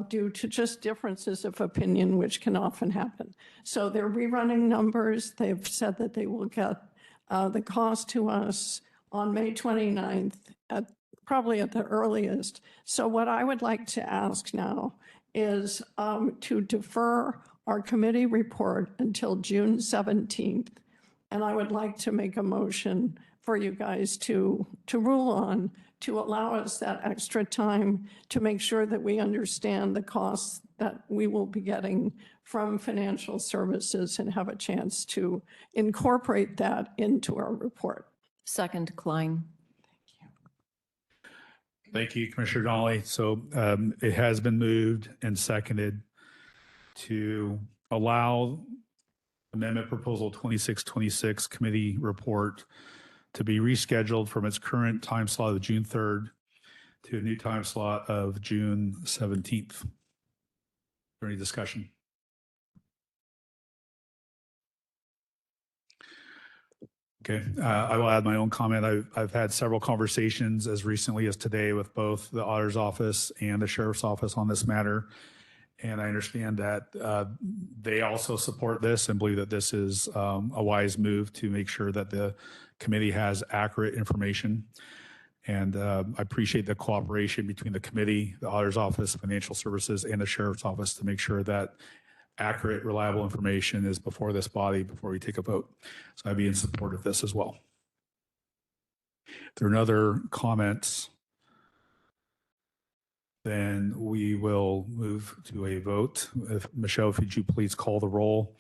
due to just differences of opinion, which can often happen. So they're rerunning numbers. They've said that they will get the cost to us on May 29th, probably at the earliest. So what I would like to ask now is to defer our committee report until June 17th. And I would like to make a motion for you guys to rule on, to allow us that extra time to make sure that we understand the costs that we will be getting from financial services and have a chance to incorporate that into our report.
Second, Klein.
Thank you, Commissioner Donnelly. So it has been moved and seconded to allow Amendment Proposal 2626 Committee Report to be rescheduled from its current time slot of June 3rd to a new time slot of June 17th. Is there any discussion? Okay, I will add my own comment. I've had several conversations as recently as today with both the Auditor's Office and the Sheriff's Office on this matter. And I understand that they also support this and believe that this is a wise move to make sure that the committee has accurate information. And I appreciate the cooperation between the committee, the Auditor's Office, Financial Services, and the Sheriff's Office to make sure that accurate, reliable information is before this body before we take a vote. So I'd be in support of this as well. If there are no other comments, then we will move to a vote. Michelle, if you please call the roll.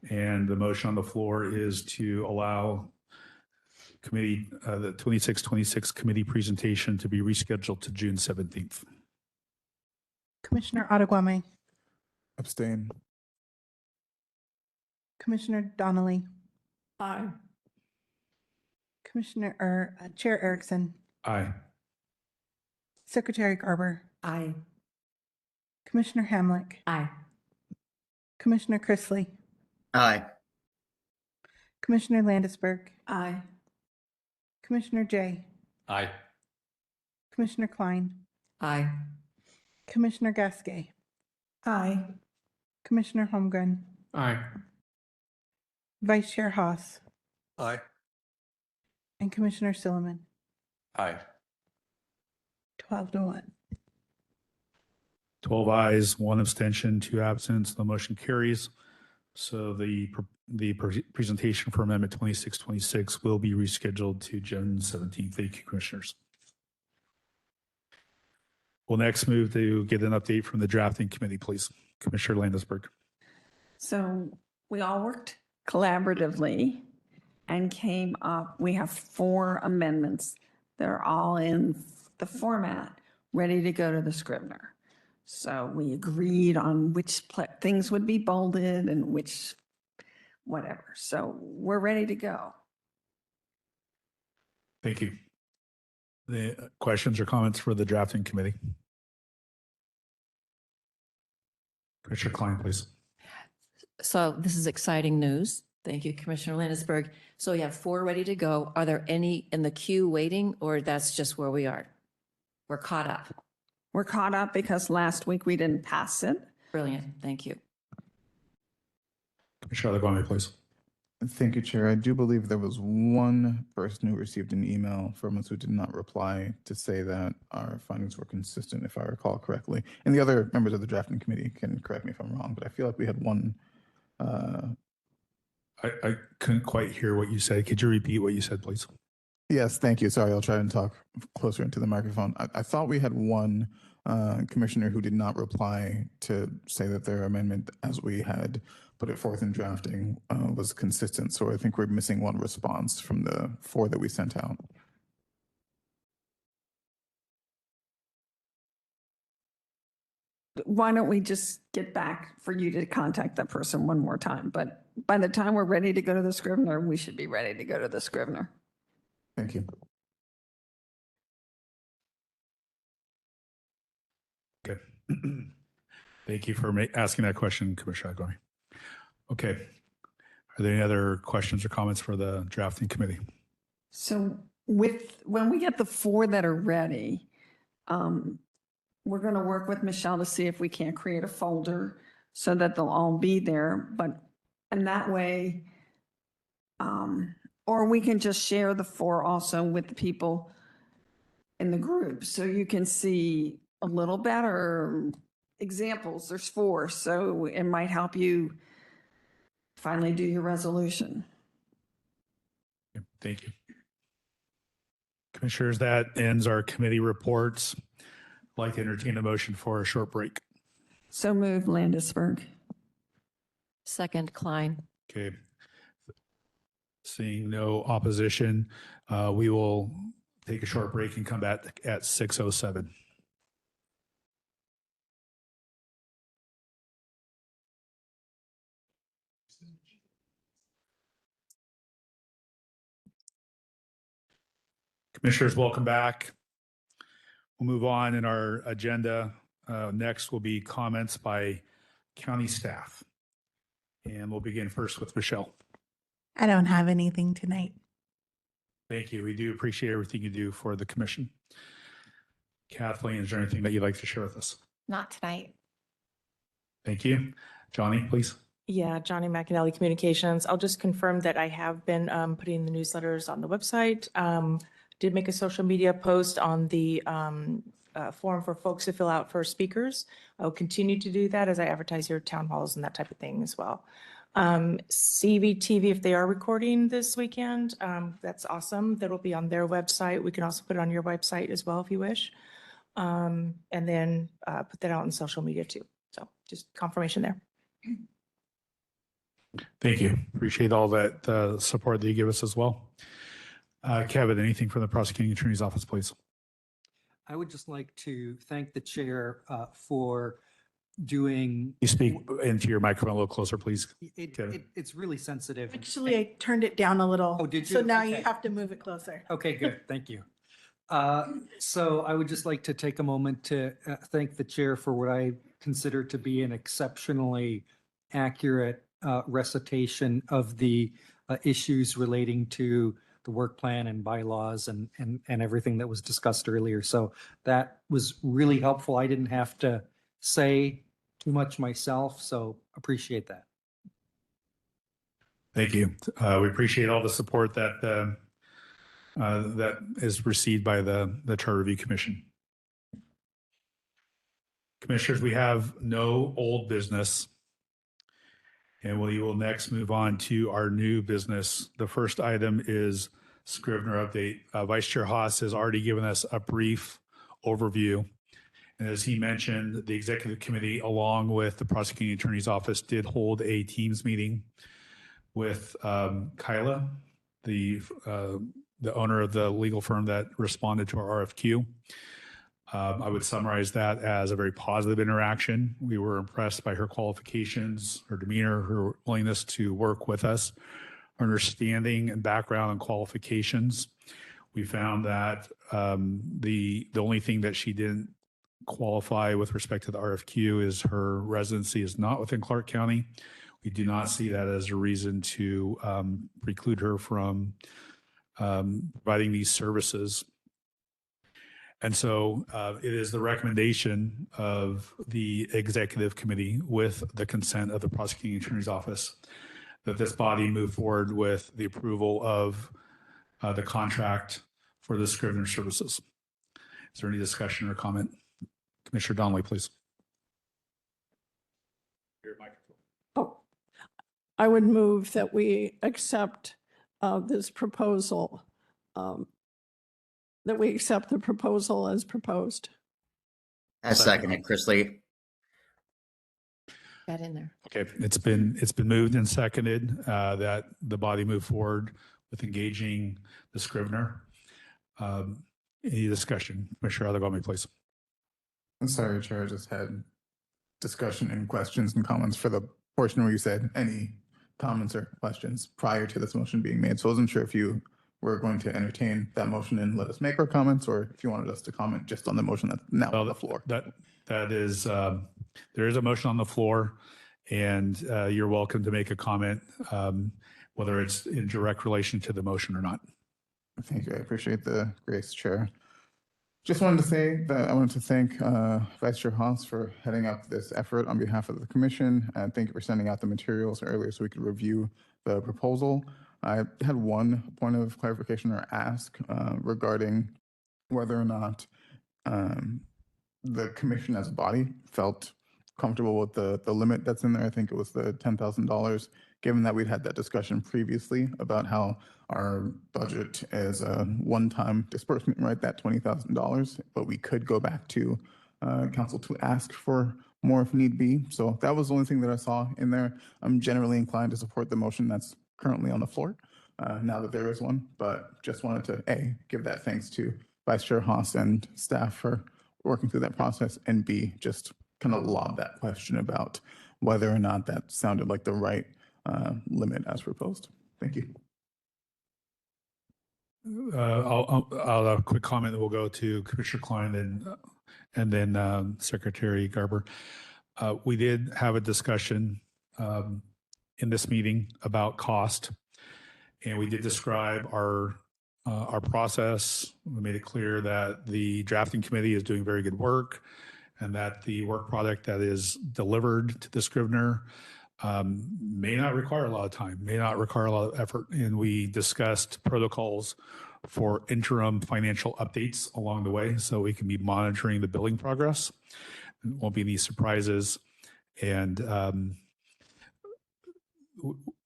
And the motion on the floor is to allow committee, the 2626 committee presentation to be rescheduled to June 17th.
Commissioner Ottaguame,
Abstain.
Commissioner Donnelly,
Aye.
Chair Erickson,
Aye.
Secretary Garber,
Aye.
Commissioner Hamlick,
Aye.
Commissioner Chrisley,
Aye.
Commissioner Landesberg,
Aye.
Commissioner Jay,
Aye.
Commissioner Klein,
Aye.
Commissioner Gasquet,
Aye.
Commissioner Holmgren,
Aye.
Vice Chair Haas,
Aye.
and Commissioner Silliman.
Aye.
12 to 1.
12 ayes, 1 abstention, 2 absent. The motion carries. So the presentation for Amendment 2626 will be rescheduled to June 17th. Thank you, Commissioners. We'll next move to get an update from the drafting committee, please. Commissioner Landesberg.
So we all worked collaboratively and came up, we have 4 amendments. They're all in the format, ready to go to the Scrivener. So we agreed on which things would be bolded and which whatever. So we're ready to go.
Thank you. The questions or comments for the drafting committee? Commissioner Klein, please.
So this is exciting news. Thank you, Commissioner Landesberg. So we have 4 ready to go. Are there any in the queue waiting, or that's just where we are? We're caught up.
We're caught up because last week we didn't pass it.
Brilliant. Thank you.
Commissioner Ottaguame, please.
Thank you, Chair. I do believe there was one person who received an email from us who did not reply to say that our findings were consistent, if I recall correctly. And the other members of the drafting committee can correct me if I'm wrong, but I feel like we had one.
I couldn't quite hear what you said. Could you repeat what you said, please?
Yes, thank you. Sorry, I'll try and talk closer into the microphone. I thought we had one commissioner who did not reply to say that their amendment, as we had put it forth in drafting, was consistent. So I think we're missing one response from the 4 that we sent out.
Why don't we just get back for you to contact that person one more time? But by the time we're ready to go to the Scrivener, we should be ready to go to the Scrivener.
Thank you.
Okay. Thank you for asking that question, Commissioner Ottaguame. Okay. Are there any other questions or comments for the drafting committee?
So when we get the 4 that are ready, we're going to work with Michelle to see if we can't create a folder so that they'll all be there. And that way, or we can just share the 4 also with the people in the group so you can see a little better examples. There's 4, so it might help you finally do your resolution.
Thank you. Commissioners, that ends our committee reports. I'd like to entertain a motion for a short break.
So moved, Landisberg.
Second, Klein.
Okay. Seeing no opposition, we will take a short break and come back at 6:07. Commissioners, welcome back. We'll move on in our agenda. Next will be comments by county staff. And we'll begin first with Michelle.
I don't have anything tonight.
Thank you. We do appreciate everything you do for the commission. Kathleen, is there anything that you'd like to share with us?
Not tonight.
Thank you. Johnny, please.
Yeah, Johnny McAnally Communications. I'll just confirm that I have been putting the newsletters on the website. Did make a social media post on the form for folks to fill out for speakers. I'll continue to do that as I advertise your town halls and that type of thing as well. CVTV, if they are recording this weekend, that's awesome. That'll be on their website. We can also put it on your website as well if you wish. And then put that out on social media too. So just confirmation there.
Thank you. Appreciate all that support that you give us as well. Kevin, anything from the prosecuting attorney's office, please?
I would just like to thank the chair for doing.
You speak into your microphone a little closer, please.
It's really sensitive.
Actually, I turned it down a little.
Oh, did you?
So now
Okay.
you have to move it closer.
Okay, good. Thank you. So I would just like to take a moment to thank the chair for what I consider to be an exceptionally accurate recitation of the issues relating to the work plan and bylaws and everything that was discussed earlier. So that was really helpful. I didn't have to say too much myself, so appreciate that.
Thank you. We appreciate all the support that that is received by the Charter Review Commission. Commissioners, we have no old business. And we will next move on to our new business. The first item is Scrivener update. Vice Chair Haas has already given us a brief overview. And as he mentioned, the executive committee, along with the prosecuting attorney's office, did hold a Teams meeting with Kyla, the owner of the legal firm that responded to our RFQ. I would summarize that as a very positive interaction. We were impressed by her qualifications, her demeanor, her willingness to work with us, her understanding and background and qualifications. We found that the only thing that she didn't qualify with respect to the RFQ is her residency is not within Clark County. We do not see that as a reason to preclude her from providing these services. And so it is the recommendation of the executive committee with the consent of the prosecuting attorney's office that this body move forward with the approval of the contract for the Scrivener services. Is there any discussion or comment? Commissioner Donnelly, please. Your microphone.
Oh, I would move that we accept this proposal, that we accept the proposal as proposed.
I second it, Chris Lee.
Got in there.
Okay, it's been moved and seconded that the body move forward with engaging the Scrivener. Any discussion? Commissioner Adegami, please.
I'm sorry, Chair, I just had discussion and questions and comments for the portion where you said any comments or questions prior to this motion being made. So I wasn't sure if you were going to entertain that motion and let us make our comments, or if you wanted us to comment just on the motion that's now on the floor.
That is, there is a motion on the floor, and you're welcome to make a comment, whether it's in direct relation to the motion or not.
Thank you. I appreciate the grace, Chair. Just wanted to say that I wanted to thank Vice Chair Haas for heading up this effort on behalf of the commission, and thank you for sending out the materials earlier so we could review the proposal. I had one point of clarification or ask regarding whether or not the commission as a body felt comfortable with the limit that's in there. I think it was the $10,000, given that we'd had that discussion previously about how our budget is a one-time disbursement, right? That $20,000, but we could go back to council to ask for more if need be. So that was the only thing that I saw in there. I'm generally inclined to support the motion that's currently on the floor now that there is one, but just wanted to A, give that thanks to Vice Chair Haas and staff for working through that process, and B, just kind of lob that question about whether or not that sounded like the right limit as proposed. Thank you.
I'll have a quick comment, and we'll go to Commissioner Klein and then Secretary Garber. We did have a discussion in this meeting about cost, and we did describe our process. We made it clear that the drafting committee is doing very good work, and that the work product that is delivered to the Scrivener may not require a lot of time, may not require a lot of effort. And we discussed protocols for interim financial updates along the way, so we can be monitoring the billing progress. There won't be any surprises. And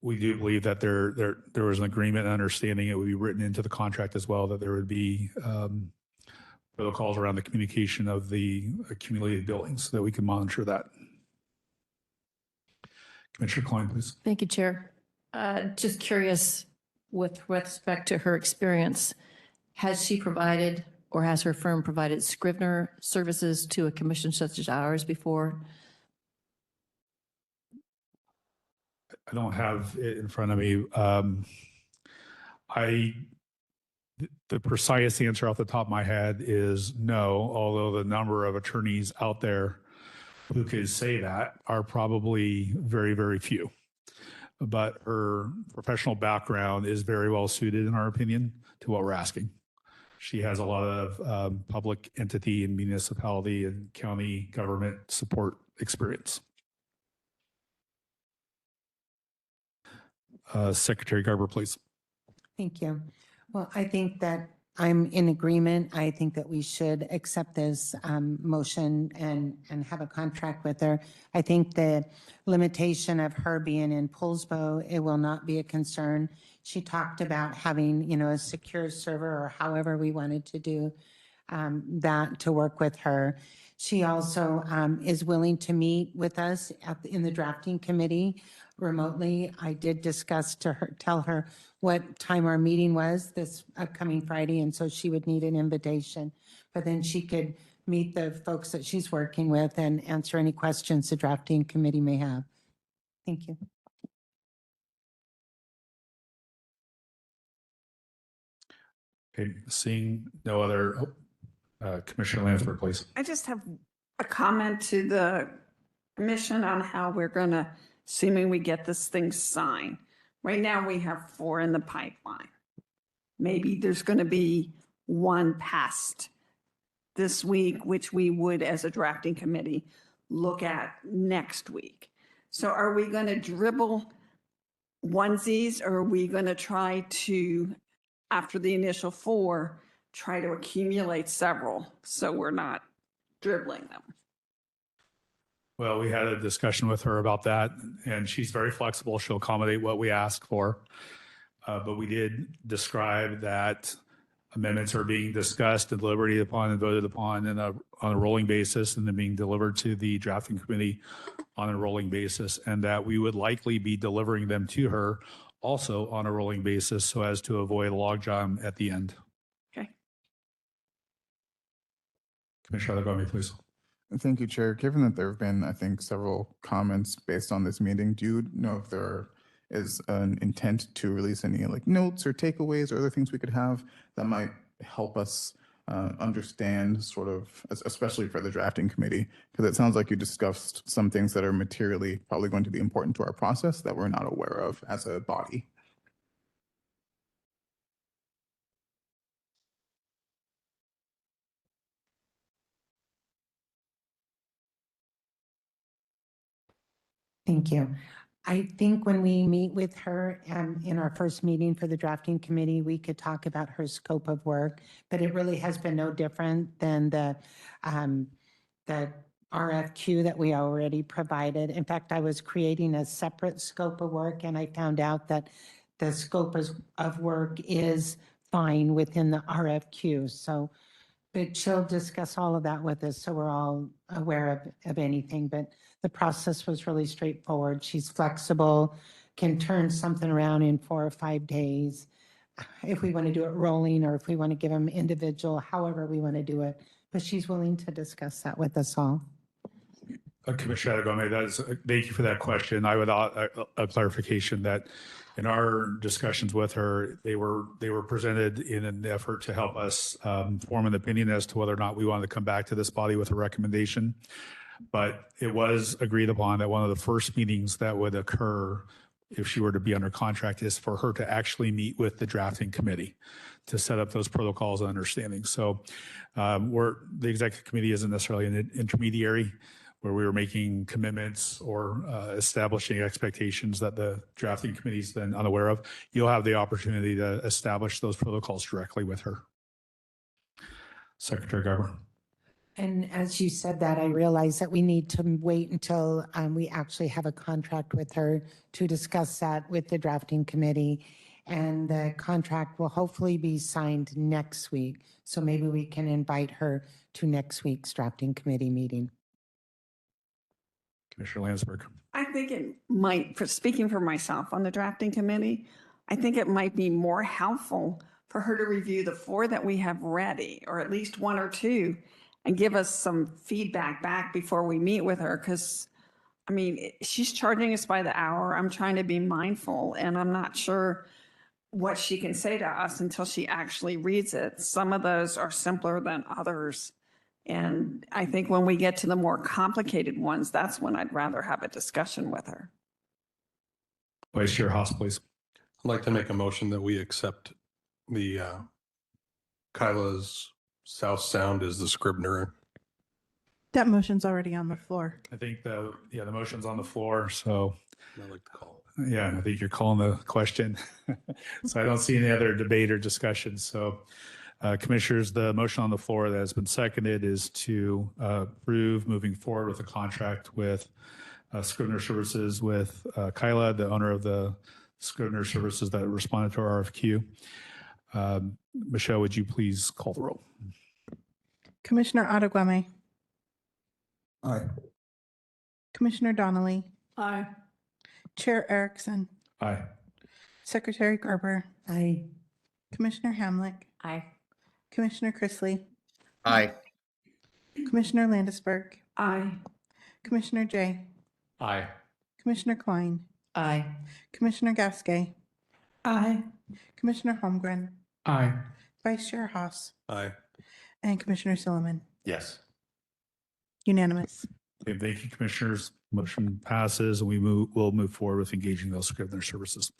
we do believe that there was an agreement and understanding it would be written into the contract as well, that there would be protocols around the communication of the accumulated billings so that we can monitor that. Commissioner Klein, please.
Thank you, Chair. Just curious, with respect to her experience, has she provided or has her firm provided Scrivener services to a commission such as ours before?
I don't have it in front of me. The precise answer off the top of my head is no, although the number of attorneys out there who could say that are probably very, very few. But her professional background is very well suited, in our opinion, to what we're asking. She has a lot of public entity and municipality and county government support experience. Secretary Garber, please.
Thank you. Well, I think that I'm in agreement. I think that we should accept this motion and have a contract with her. I think the limitation of her being in Poulsbo, it will not be a concern. She talked about having, a secure server or however we wanted to do that to work with her. She also is willing to meet with us in the drafting committee remotely. I did discuss tell her what time our meeting was this upcoming Friday, and so she would need an invitation. But then she could meet the folks that she's working with and answer any questions the drafting committee may have. Thank you.
Okay, seeing no other, Commissioner Lansford, please.
I just have a comment to the commission on how we're gonna, assuming we get this thing signed. Right now, we have 4 in the pipeline. Maybe there's gonna be 1 passed this week, which we would, as a drafting committee, look at next week. So are we gonna dribble onesies, or are we gonna try to, after the initial 4, try to accumulate several so we're not dribbling them?
Well, we had a discussion with her about that, and she's very flexible. She'll accommodate what we ask for. But we did describe that amendments are being discussed and deliberated upon and voted upon on a rolling basis, and then being delivered to the drafting committee on a rolling basis, and that we would likely be delivering them to her also on a rolling basis so as to avoid a logjam at the end.
Okay.
Commissioner Lagome, please.
Thank you, Chair. Given that there have been, I think, several comments based on this meeting, do you know if there is an intent to release any notes or takeaways or other things we could have that might help us understand sort of, especially for the drafting committee? Because it sounds like you discussed some things that are materially probably going to be important to our process that we're not aware of as a body.
Thank you. I think when we meet with her in our first meeting for the drafting committee, we could talk about her scope of work, but it really has been no different than the RFQ that we already provided. In fact, I was creating a separate scope of work, and I found out that the scope of work is fine within the RFQ. So, but she'll discuss all of that with us, so we're all aware of anything. But the process was really straightforward. She's flexible, can turn something around in 4 or 5 days. If we want to do it rolling, or if we want to give them individual, however we want to do it. But she's willing to discuss that with us all.
Commissioner Gomez, thank you for that question. I would a clarification that in our discussions with her, they were presented in an effort to help us form an opinion as to whether or not we wanted to come back to this body with a recommendation. But it was agreed upon that one of the first meetings that would occur if she were to be under contract is for her to actually meet with the drafting committee to set up those protocols and understandings. So the executive committee isn't necessarily an intermediary where we were making commitments or establishing expectations that the drafting committee is then unaware of. You'll have the opportunity to establish those protocols directly with her. Secretary Garber.
And as you said that, I realized that we need to wait until we actually have a contract with her to discuss that with the drafting committee. And the contract will hopefully be signed next week. So maybe we can invite her to next week's drafting committee meeting.
Commissioner Landsberg.
I think it might, for speaking for myself on the drafting committee, I think it might be more helpful for her to review the 4 that we have ready, or at least 1 or 2, and give us some feedback back before we meet with her. Because, I mean, she's charging us by the hour. I'm trying to be mindful, and I'm not sure what she can say to us until she actually reads it. Some of those are simpler than others. And I think when we get to the more complicated ones, that's when I'd rather have a discussion with her.
Vice Chair Haas, please.
I'd like to make a motion that we accept the Kyla's South Sound as the Scribner.
That motion's already on the floor.
I think the motion's on the floor. So
I like to call it.
yeah, I think you're calling the question. So I don't see any other debate or discussion. So Commissioners, the motion on the floor that has been seconded is to approve moving forward with a contract with Scribner Services with Kyla, the owner of the Scribner Services that responded to our RFQ. Michelle, would you please call the roll?
Commissioner Ottaguame.
Aye.
Commissioner Donnelly.
Aye.
Chair Erickson.
Aye.
Secretary Garber.
Aye.
Commissioner Hamlick.
Aye.
Commissioner Chrisley.
Aye.
Commissioner Landesberg.
Aye.
Commissioner Jay.
Aye.
Commissioner Klein.
Aye.
Commissioner Gasquet.
Aye.
Commissioner Holmgren.
Aye.
Vice Chair Haas.
Aye.
And Commissioner Silliman.
Yes.
Unanimous.
Okay, thank you, Commissioners. Motion passes, and we'll move forward with engaging those Scribner Services.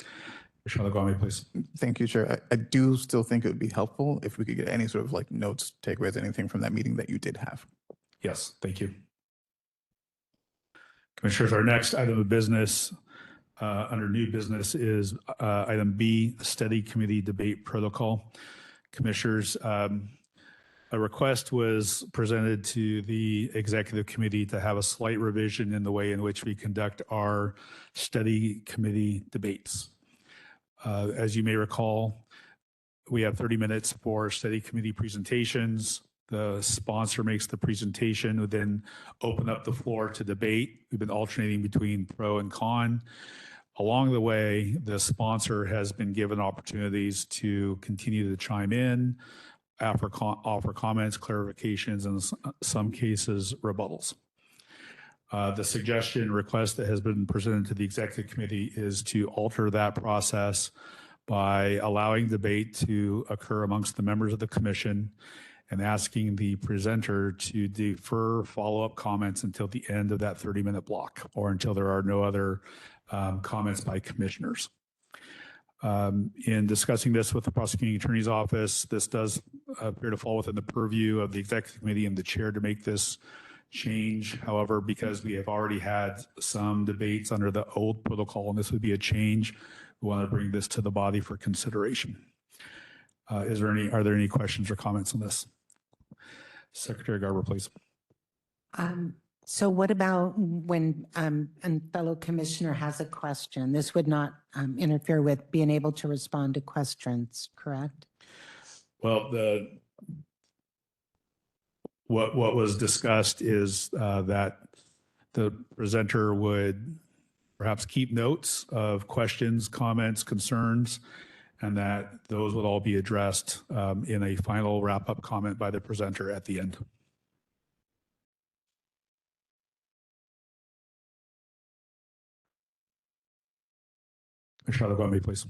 Commissioner Ottaguame, please.
Thank you, Chair. I do still think it would be helpful if we could get any sort of like notes, takeaways, anything from that meeting that you did have.
Yes, thank you. Commissioners, our next item of business under new business is item B, Study Committee Debate Protocol. Commissioners, a request was presented to the Executive Committee to have a slight revision in the way in which we conduct our study committee debates. As you may recall, we have 30 minutes for study committee presentations. The sponsor makes the presentation, would then open up the floor to debate. We've been alternating between pro and con. Along the way, the sponsor has been given opportunities to continue to chime in, offer comments, clarifications, and in some cases, rebuttals. The suggestion request that has been presented to the Executive Committee is to alter that process by allowing debate to occur amongst the members of the Commission and asking the presenter to defer follow-up comments until the end of that 30-minute block or until there are no other comments by commissioners. In discussing this with the Prosecuting Attorney's Office, this does appear to fall within the purview of the Executive Committee and the Chair to make this change. However, because we have already had some debates under the old protocol, and this would be a change, we want to bring this to the body for consideration. Are there any questions or comments on this? Secretary Garber, please.
So what about when a fellow commissioner has a question? This would not interfere with being able to respond to questions, correct?
Well, what was discussed is that the presenter would perhaps keep notes of questions, comments, concerns, and that those would all be addressed in a final wrap-up comment by the presenter at the end. Commissioner Adequame, please.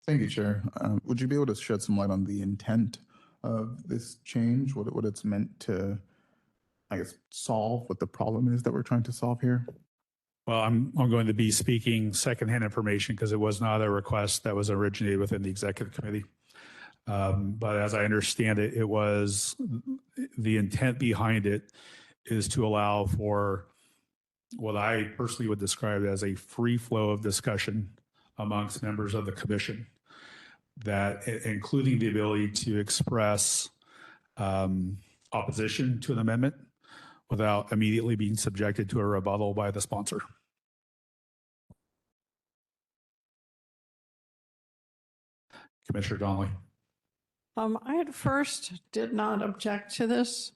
Thank you, Chair. Would you be able to shed some light on the intent of this change, what it's meant to, I guess, solve, what the problem is that we're trying to solve here?
Well, I'm going to be speaking secondhand information because it was not a request that was originated within the executive committee. But as I understand it, it was the intent behind it is to allow for what I personally would describe as a free flow of discussion amongst members of the commission, that including the ability to express opposition to an amendment without immediately being subjected to a rebuttal by the sponsor. Commissioner Donnelly.
I at first did not object to this,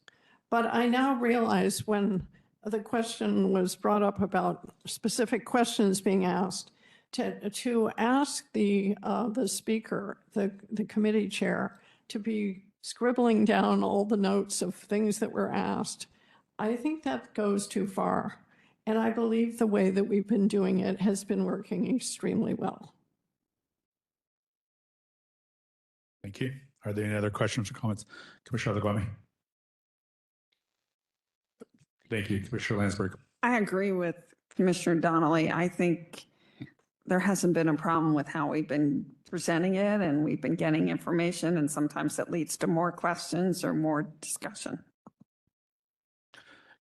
but I now realize when the question was brought up about specific questions being asked, to ask the speaker, the committee chair, to be scribbling down all the notes of things that were asked, I think that goes too far. And I believe the way that we've been doing it has been working extremely well.
Thank you. Are there any other questions or comments? Commissioner Adequame. Thank you, Commissioner Landsberg.
I agree with Commissioner Donnelly. I think there hasn't been a problem with how we've been presenting it, and we've been getting information, and sometimes it leads to more questions or more discussion.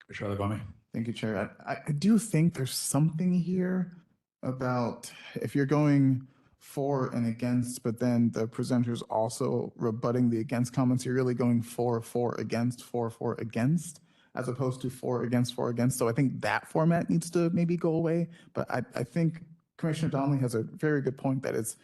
Commissioner Adequame.
Thank you, Chair. I do think there's something here about if you're going for and against, but then the presenter's also rebutting the against comments, you're really going for, against, for, against, as opposed to for, against, for, against. So I think that format needs to maybe go away. But I think Commissioner Donnelly has a very good point that it's,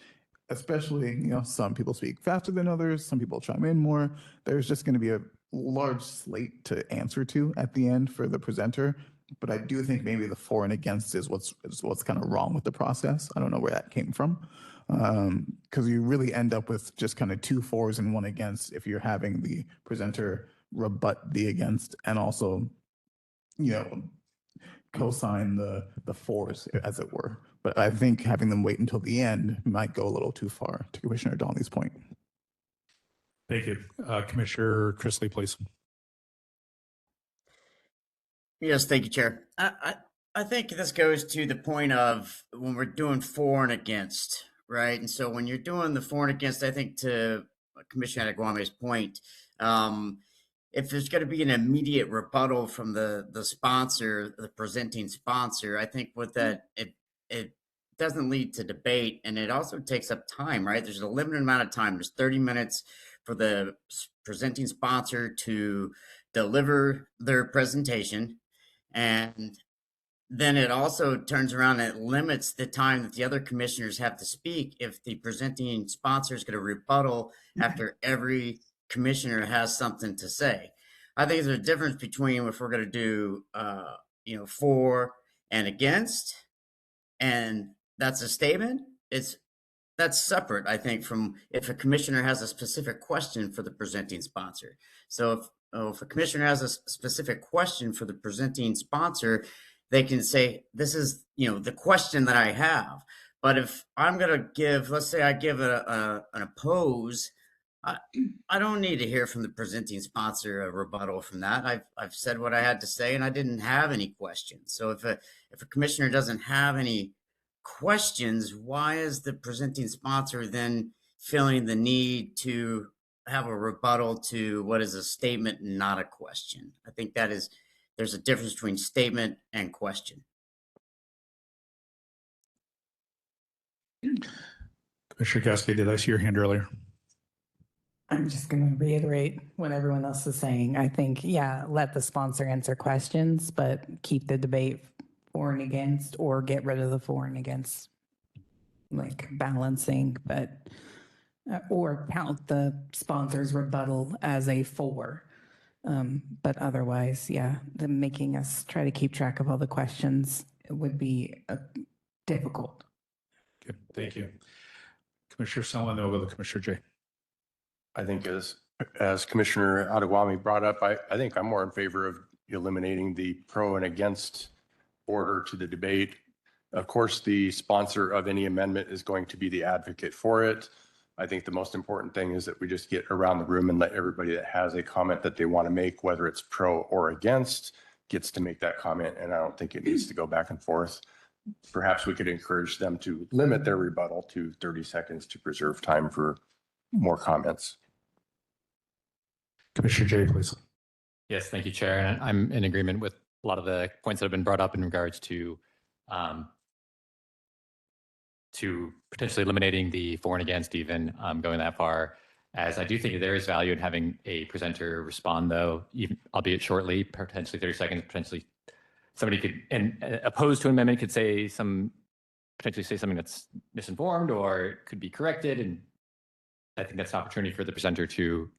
especially, some people speak faster than others, some people chime in more. There's just going to be a large slate to answer to at the end for the presenter. But I do think maybe the for and against is what's kind of wrong with the process. I don't know where that came from. Because you really end up with just kind of 2 fors and 1 against if you're having the presenter rebut the against and also, co-sign the fors, as it were. But I think having them wait until the end might go a little too far, to Commissioner Donnelly's point.
Thank you. Commissioner Chrisley, please.
Yes, thank you, Chair. I think this goes to the point of when we're doing for and against, right? And so when you're doing the for and against, I think to Commissioner Adequame's point, if there's going to be an immediate rebuttal from the sponsor, the presenting sponsor, I think with that, it doesn't lead to debate, and it also takes up time, right? There's a limited amount of time. There's 30 minutes for the presenting sponsor to deliver their presentation. And then it also turns around and it limits the time that the other commissioners have to speak if the presenting sponsor is going to rebuttal after every commissioner has something to say. I think there's a difference between if we're going to do, for and against, and that's a statement. That's separate, I think, from if a commissioner has a specific question for the presenting sponsor. So if a commissioner has a specific question for the presenting sponsor, they can say, this is, the question that I have. But if I'm going to give, let's say I give an oppose, I don't need to hear from the presenting sponsor a rebuttal from that. I've said what I had to say, and I didn't have any questions. So if a commissioner doesn't have any questions, why is the presenting sponsor then feeling the need to have a rebuttal to what is a statement and not a question? I think there's a difference between statement and question.
Commissioner Gasky, did I see your hand earlier?
I'm just going to reiterate what everyone else is saying. I think, yeah, let the sponsor answer questions, but keep the debate for and against, or get rid of the for and against, like balancing, but, or count the sponsor's rebuttal as a for. But otherwise, yeah, the making us try to keep track of all the questions would be difficult.
Okay, thank you. Commissioner Sullivan, then we'll go to Commissioner Jay.
I think as Commissioner Adewami brought up, I think I'm more in favor of eliminating the pro and against order to the debate. Of course, the sponsor of any amendment is going to be the advocate for it. I think the most important thing is that we just get around the room and let everybody that has a comment that they want to make, whether it's pro or against, gets to make that comment. And I don't think it needs to go back and forth. Perhaps we could encourage them to limit their rebuttal to 30 seconds to preserve time for more comments.
Commissioner Jay, please.
Yes, thank you, Chair. And I'm in agreement with a lot of the points that have been brought up in regards to potentially eliminating the for and against, even going that far, as I do think there is value in having a presenter respond, though, even, albeit shortly, potentially 30 seconds, potentially somebody could, and opposed to an amendment could potentially say something that's misinformed or could be corrected. And I think that's an opportunity for the presenter to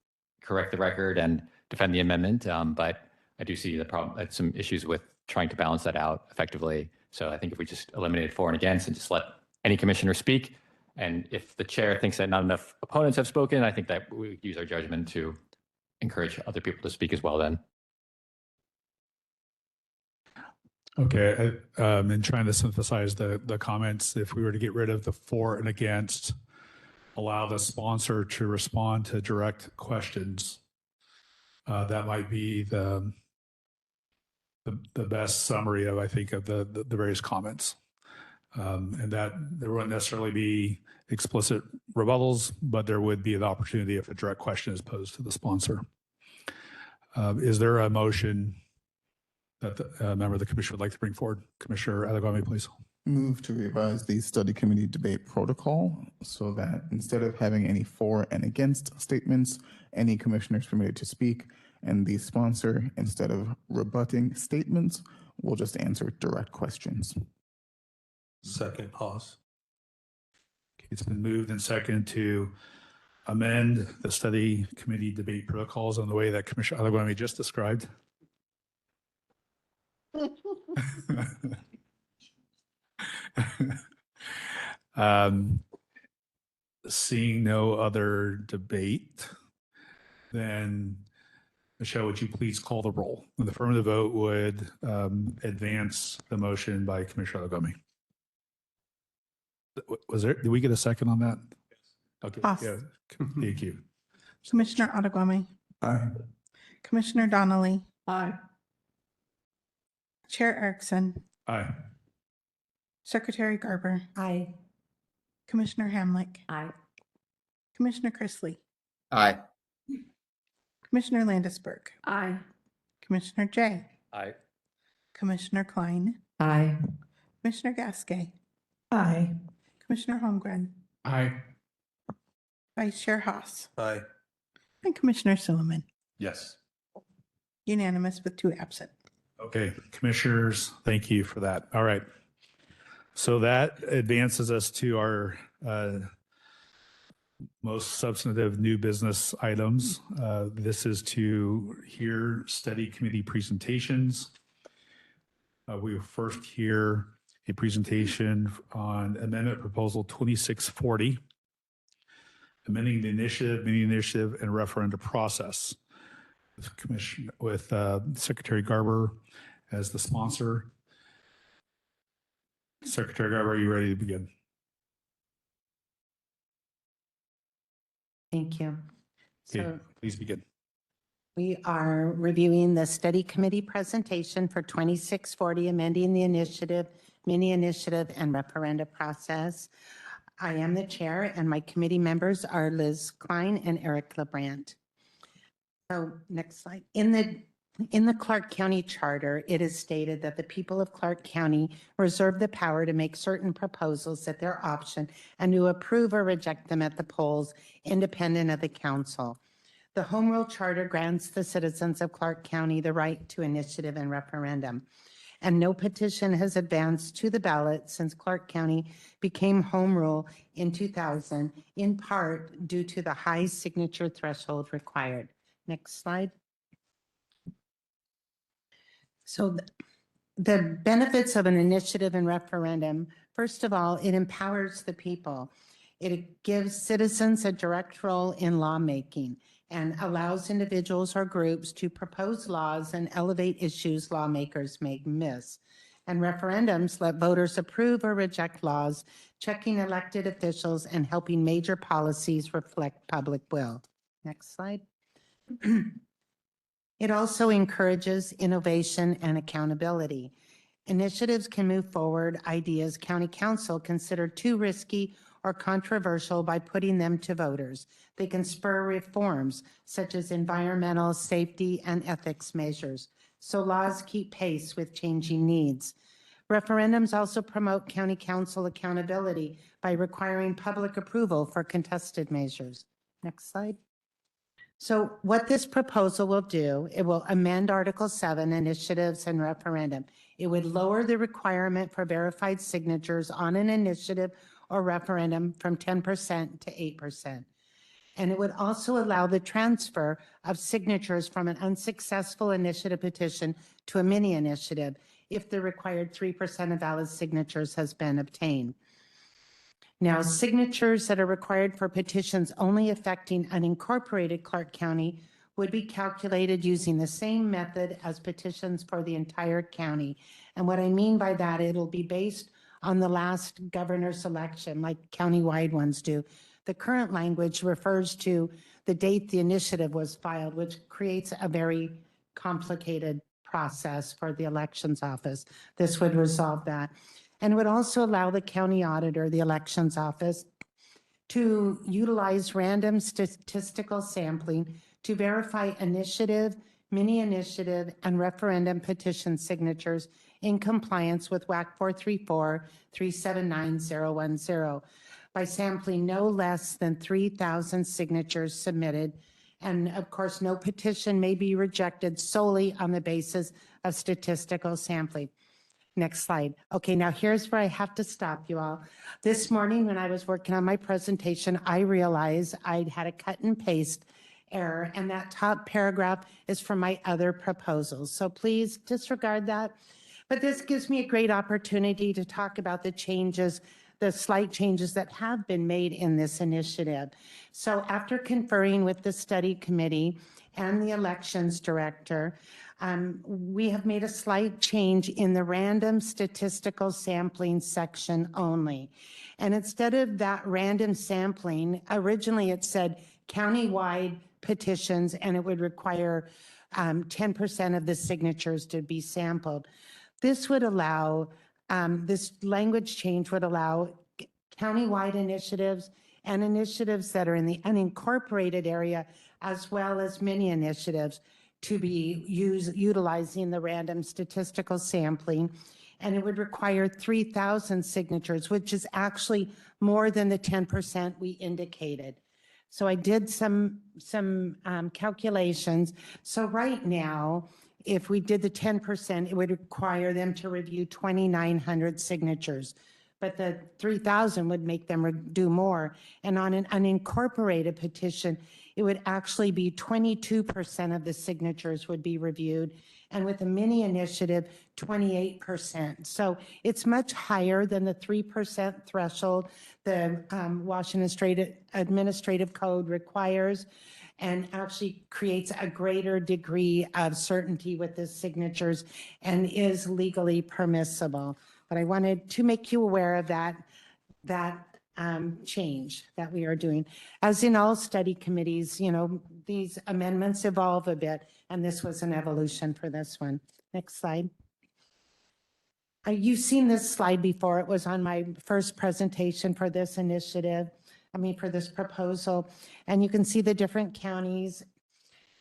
correct the record and defend the amendment. But I do see the problem, some issues with trying to balance that out effectively. So I think if we just eliminate for and against and just let any commissioner speak, and if the chair thinks that not enough opponents have spoken, I think that we use our judgment to encourage other people to speak as well then.
Okay, in trying to synthesize the comments, if we were to get rid of the for and against, allow the sponsor to respond to direct questions, that might be the best summary of, I think, of the various comments. And that there wouldn't necessarily be explicit rebuttals, but there would be an opportunity if a direct question is posed to the sponsor. Is there a motion that a member of the commission would like to bring forward? Commissioner Adewami, please.
Move to revise the study committee debate protocol so that instead of having any for and against statements, any commissioners permitted to speak, and the sponsor, instead of rebutting statements, will just answer direct questions.
Second, Haas.
Okay, it's been moved and seconded to amend the study committee debate protocols in the way that Commissioner Adewami just described. Seeing no other debate, then Michelle, would you please call the roll? An affirmative vote would advance the motion by Commissioner Adewami. Did we get a second on that? Okay.
Pass.
Yeah. Thank you.
Commissioner Adewami.
Aye.
Commissioner Donnelly.
Aye.
Chair Erickson.
Aye.
Secretary Garber.
Aye.
Commissioner Hamlick.
Aye.
Commissioner Chrisley.
Aye.
Commissioner Landisberg.
Aye.
Commissioner Jay.
Aye.
Commissioner Klein.
Aye.
Commissioner Gasquet.
Aye.
Commissioner Holmgren.
Aye.
Vice Chair Haas.
Aye.
And Commissioner Silliman.
Yes.
Unanimous with 2 absent.
Okay, commissioners, thank you for that. All right. So that advances us to our most substantive new business items. This is to hear study committee presentations. We will first hear a presentation on amendment proposal 2640, amending the initiative, mini initiative, and referendum process. With Secretary Garber as the sponsor. Secretary Garber, are you ready to begin?
Thank you.
Okay,
So
please begin.
we are reviewing the study committee presentation for 2640, amending the initiative, mini initiative, and referenda process. I am the chair, and my committee members are Liz Klein and Eric LeBrandt. So next slide. In the In the Clark County Charter, it is stated that the people of Clark County reserve the power to make certain proposals at their option and to approve or reject them at the polls, independent of the council. The Home Rule Charter grants the citizens of Clark County the right to initiative and referendum, and no petition has advanced to the ballot since Clark County became Home Rule in 2000, in part due to the high signature threshold required. Next slide. So the benefits of an initiative and referendum, first of all, it empowers the people. It gives citizens a direct role in lawmaking and allows individuals or groups to propose laws and elevate issues lawmakers may miss. And referendums let voters approve or reject laws, checking elected officials and helping major policies reflect public will. Next slide. It also encourages innovation and accountability. Initiatives can move forward ideas county council considered too risky or controversial by putting them to voters. They can spur reforms such as environmental, safety, and ethics measures, so laws keep pace with changing needs. Referendums also promote county council accountability by requiring public approval for contested measures. Next slide. So what this proposal will do, it will amend Article 7, initiatives and referendum. It would lower the requirement for verified signatures on an initiative or referendum from 10% to 8%. And it would also allow the transfer of signatures from an unsuccessful initiative petition to a mini initiative if the required 3% of valid signatures has been obtained. Now, signatures that are required for petitions only affecting unincorporated Clark County would be calculated using the same method as petitions for the entire county. And what I mean by that, it'll be based on the last governor's election, like countywide ones do. The current language refers to the date the initiative was filed, which creates a very complicated process for the elections office. This would resolve that. And would also allow the county auditor, the elections office, to utilize random statistical sampling to verify initiative, mini initiative, and referendum petition signatures in compliance with WAC 434-379-010 by sampling no less than 3,000 signatures submitted. And of course, no petition may be rejected solely on the basis of statistical sampling. Next slide. Okay, now here's where I have to stop you all. This morning when I was working on my presentation, I realized I'd had a cut and paste error, and that top paragraph is from my other proposals. So please disregard that. But this gives me a great opportunity to talk about the changes, the slight changes that have been made in this initiative. So after conferring with the study committee and the elections director, we have made a slight change in the random statistical sampling section only. And instead of that random sampling, originally it said countywide petitions, and it would require 10% of the signatures to be sampled. This would allow, this language change would allow countywide initiatives and initiatives that are in the unincorporated area, as well as mini initiatives, to be utilizing the random statistical sampling. And it would require 3,000 signatures, which is actually more than the 10% we indicated. So I did some calculations. So right now, if we did the 10%, it would require them to review 2,900 signatures. But the 3,000 would make them do more. And on an unincorporated petition, it would actually be 22% of the signatures would be reviewed. And with a mini initiative, 28%. So it's much higher than the 3% threshold the Washington Administrative Code requires, and actually creates a greater degree of certainty with the signatures and is legally permissible. But I wanted to make you aware of that change that we are doing. As in all study committees, you know, these amendments evolve a bit, and this was an evolution for this one. Next slide. You've seen this slide before. It was on my first presentation for this initiative, for this proposal. And you can see the different counties.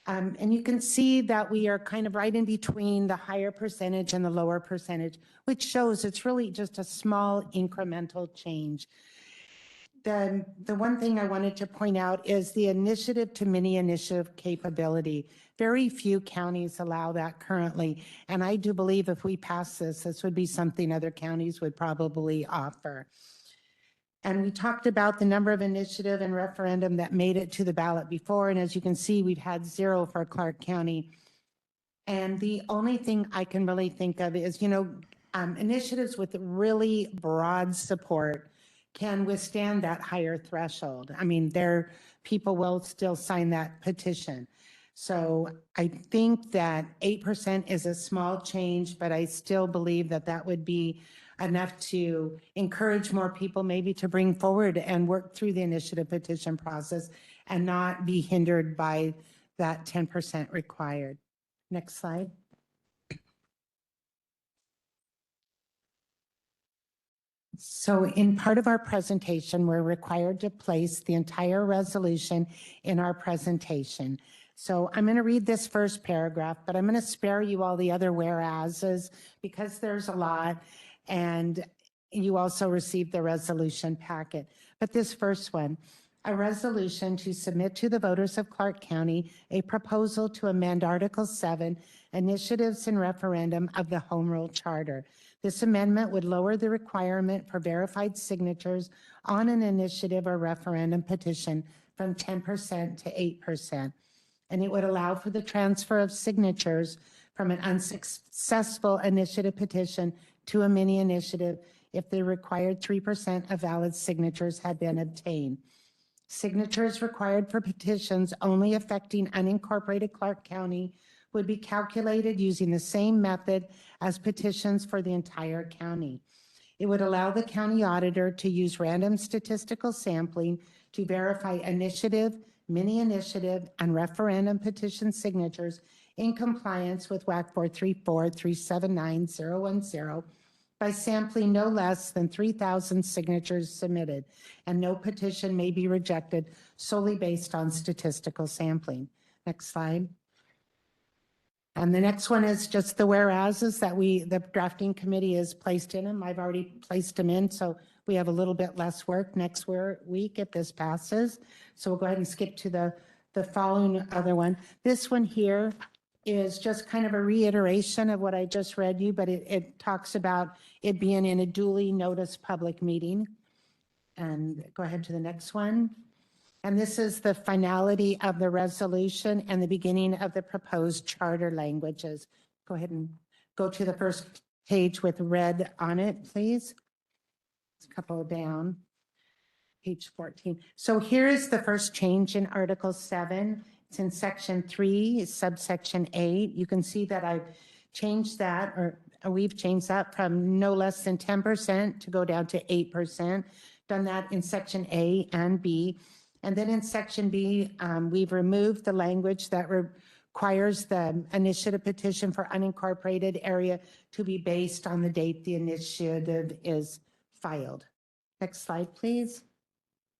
And you can see that we are kind of right in between the higher percentage and the lower percentage, which shows it's really just a small incremental change. The one thing I wanted to point out is the initiative to mini initiative capability. Very few counties allow that currently. And I do believe if we pass this would be something other counties would probably offer. And we talked about the number of initiative and referendum that made it to the ballot before. And as you can see, we've had 0 for Clark County. And the only thing I can really think of is, initiatives with really broad support can withstand that higher threshold. I mean, people will still sign that petition. So I think that 8% is a small change, but I still believe that that would be enough to encourage more people maybe to bring forward and work through the initiative petition process and not be hindered by that 10% required. Next slide. So in part of our presentation, we're required to place the entire resolution in our presentation. So I'm going to read this first paragraph, but I'm going to spare you all the other whereases because there's a lot, and you also received the resolution packet. But this first one, a resolution to submit to the voters of Clark County a proposal to amend Article 7, Initiatives and Referendum of the Home Rule Charter. This amendment would lower the requirement for verified signatures on an initiative or referendum petition from 10% to 8%. And it would allow for the transfer of signatures from an unsuccessful initiative petition to a mini initiative if the required 3% of valid signatures had been obtained. Signatures required for petitions only affecting unincorporated Clark County would be calculated using the same method as petitions for the entire county. It would allow the county auditor to use random statistical sampling to verify initiative, mini initiative, and referendum petition signatures in compliance with WAC 434-379-010 by sampling no less than 3,000 signatures submitted, and no petition may be rejected solely based on statistical sampling. Next slide. And the next one is just the whereases that the drafting committee has placed in them. I've already placed them in, so we have a little bit less work next week if this passes. So we'll go ahead and skip to the following other one. This one here is just kind of a reiteration of what I just read you, but it talks about it being in a duly noticed public meeting. And go ahead to the next one. And this is the finality of the resolution and the beginning of the proposed charter languages. Go ahead and go to the first page with red on it, please. It's a couple down, page 14. So here is the first change in Article 7. It's in Section 3, subsection 8. You can see that I've changed that, or we've changed that from no less than 10% to go down to 8%. Done that in Section A and B. And then in Section B, we've removed the language that requires the initiative petition for unincorporated area to be based on the date the initiative is filed. Next slide, please.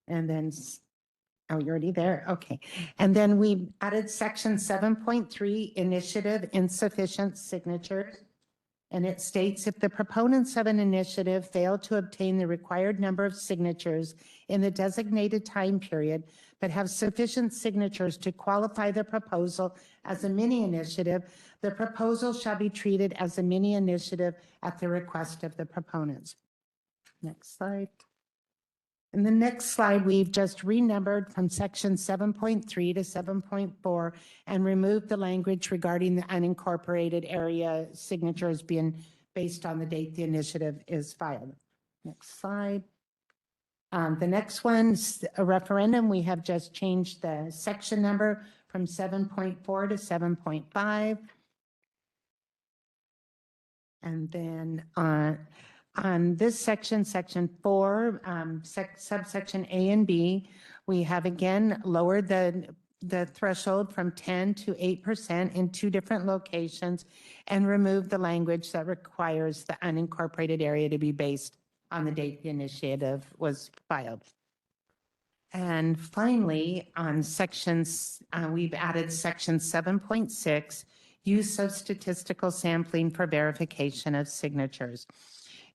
And then, oh, you're already there. Okay. And then we added Section 7.3, initiative insufficient signatures. And it states if the proponents of an initiative fail to obtain the required number of signatures in the designated time period, but have sufficient signatures to qualify the proposal as a mini initiative, the proposal shall be treated as a mini initiative at the request of the proponents. Next slide. In the next slide, we've just renumbered from section 7.3 to 7.4 and removed the language regarding the unincorporated area signatures being based on the date the initiative is filed. Next slide. The next one's a referendum. We have just changed the section number from 7.4 to 7.5. And then on this section, section 4, subsection A and B, we have again lowered the threshold from 10 to 8% in 2 different locations and removed the language that requires the unincorporated area to be based on the date the initiative was filed. And finally, on sections, we've added section 7.6, use of statistical sampling for verification of signatures.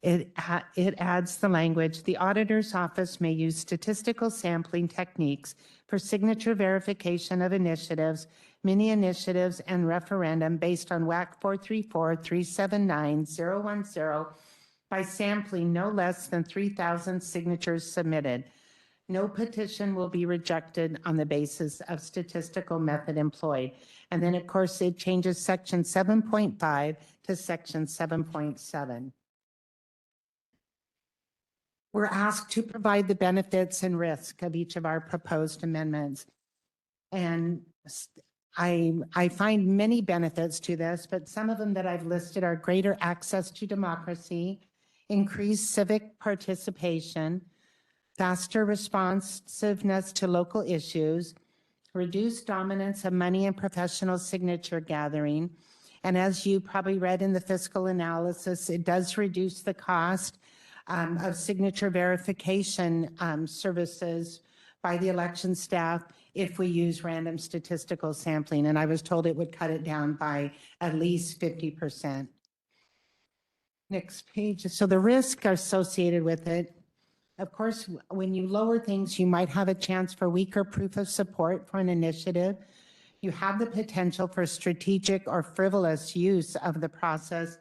It adds the language, the auditor's office may use statistical sampling techniques for signature verification of initiatives, mini initiatives, and referendum based on WAC 434-379-010 by sampling no less than 3,000 signatures submitted. No petition will be rejected on the basis of statistical method employed. And then, of course, it changes section 7.5 to section 7.7. We're asked to provide the benefits and risk of each of our proposed amendments. And I find many benefits to this, but some of them that I've listed are greater access to democracy, increased civic participation, faster responsiveness to local issues, reduced dominance of money and professional signature gathering. And as you probably read in the fiscal analysis, it does reduce the cost of signature verification services by the election staff if we use random statistical sampling. And I was told it would cut it down by at least 50%. Next page. So the risk associated with it, of course, when you lower things, you might have a chance for weaker proof of support for an initiative. You have the potential for strategic or frivolous use of the process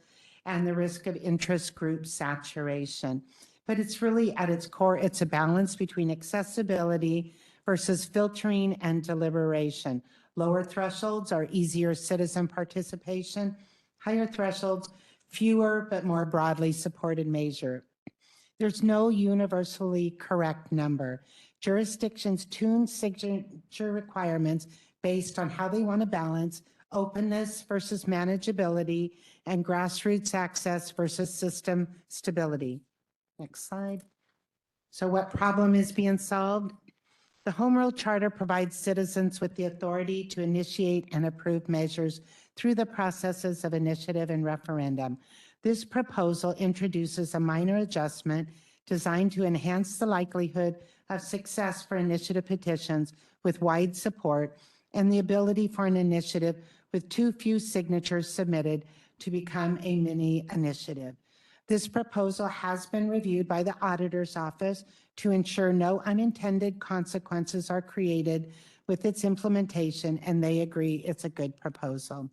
and the risk of interest group saturation. But it's really at its core, it's a balance between accessibility versus filtering and deliberation. Lower thresholds are easier citizen participation. Higher thresholds, fewer but more broadly supported measure. There's no universally correct number. Jurisdictions tune signature requirements based on how they want to balance openness versus manageability and grassroots access versus system stability. Next slide. So what problem is being solved? The Home Rule Charter provides citizens with the authority to initiate and approve measures through the processes of initiative and referendum. This proposal introduces a minor adjustment designed to enhance the likelihood of success for initiative petitions with wide support and the ability for an initiative with too few signatures submitted to become a mini initiative. This proposal has been reviewed by the auditor's office to ensure no unintended consequences are created with its implementation, and they agree it's a good proposal.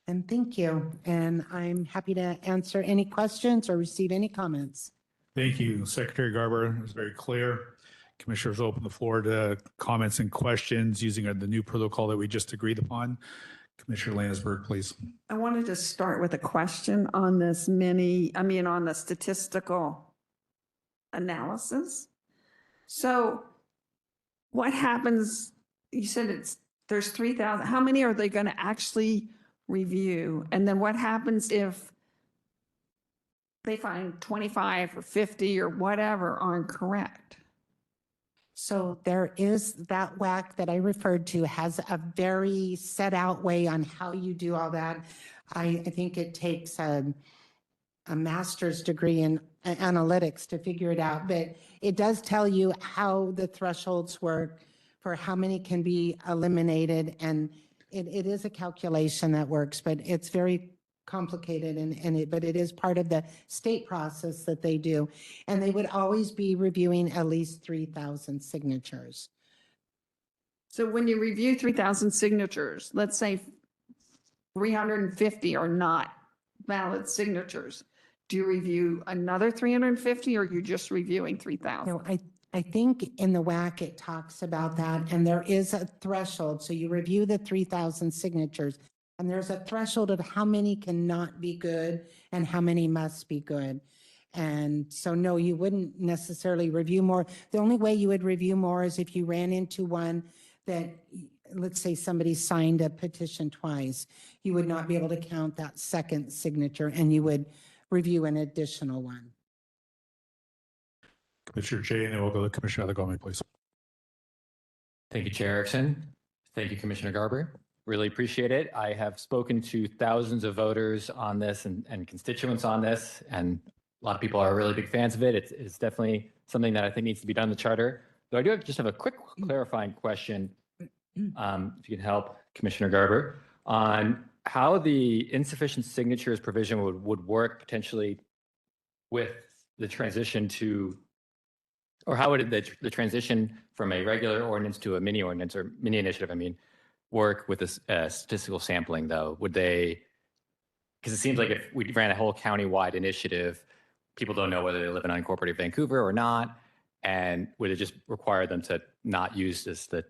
And thank you. And I'm happy to answer any questions or receive any comments.
Thank you, Secretary Garber. It was very clear. Commissioners, open the floor to comments and questions using the new protocol that we just agreed upon. Commissioner Landsberg, please.
I wanted to start with a question on this on the statistical analysis. So what happens, you said there's 3,000, how many are they going to actually review? And then what happens if they find 25 or 50 or whatever aren't correct?
So there is that WAC that I referred to has a very set out way on how you do all that. I think it takes a master's degree in analytics to figure it out, but it does tell you how the thresholds work for how many can be eliminated. And it is a calculation that works, but it's very complicated but it is part of the state process that they do. And they would always be reviewing at least 3,000 signatures.
So when you review 3,000 signatures, let's say 350 are not valid signatures, do you review another 350 or are you just reviewing 3,000?
No, I think in the WAC it talks about that, and there is a threshold. So you review the 3,000 signatures, and there's a threshold of how many cannot be good and how many must be good. And so, no, you wouldn't necessarily review more. The only way you would review more is if you ran into one that, let's say somebody signed a petition twice, you would not be able to count that second signature, and you would review an additional one.
Commissioner Jay, and then we'll go to Commissioner Adegwami, please.
Thank you, Chair Erickson. Thank you, Commissioner Garber. Really appreciate it. I have spoken to thousands of voters on this and constituents on this, and a lot of people are really big fans of it. It's definitely something that I think needs to be done in the charter. So I do just have a quick clarifying question, if you can help Commissioner Garber, on how the insufficient signatures provision would work potentially with the transition to, or how would the transition from a regular ordinance to a mini ordinance or mini initiative, I mean, work with this statistical sampling though? Would they, because it seems like if we ran a whole county-wide initiative, people don't know whether they live in unincorporated Vancouver or not. And would it just require them to not use the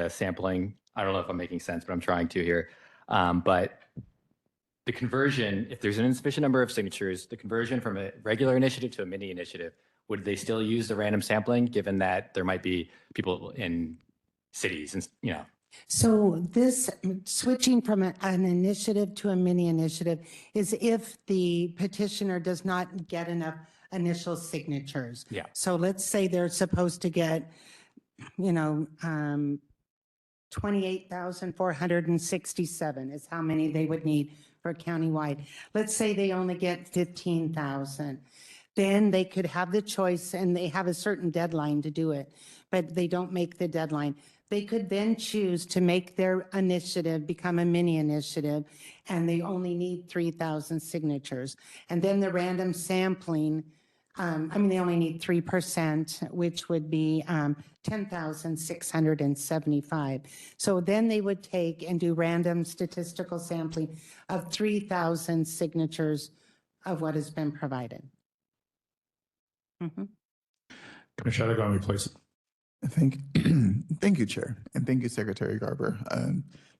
sampling? I don't know if I'm making sense, but I'm trying to here. But the conversion, if there's an insufficient number of signatures, the conversion from a regular initiative to a mini initiative, would they still use the random sampling, given that there might be people in cities and, you know?
So this switching from an initiative to a mini initiative is if the petitioner does not get enough initial signatures.
Yeah.
So let's say they're supposed to get, 28,467 is how many they would need for countywide. Let's say they only get 15,000. Then they could have the choice, and they have a certain deadline to do it, but they don't make the deadline. They could then choose to make their initiative become a mini initiative, and they only need 3,000 signatures. And then the random sampling, they only need 3%, which would be 10,675. So then they would take and do random statistical sampling of 3,000 signatures of what has been provided.
Commissioner Adegami, please.
Thank you, Chair, and thank you, Secretary Garber.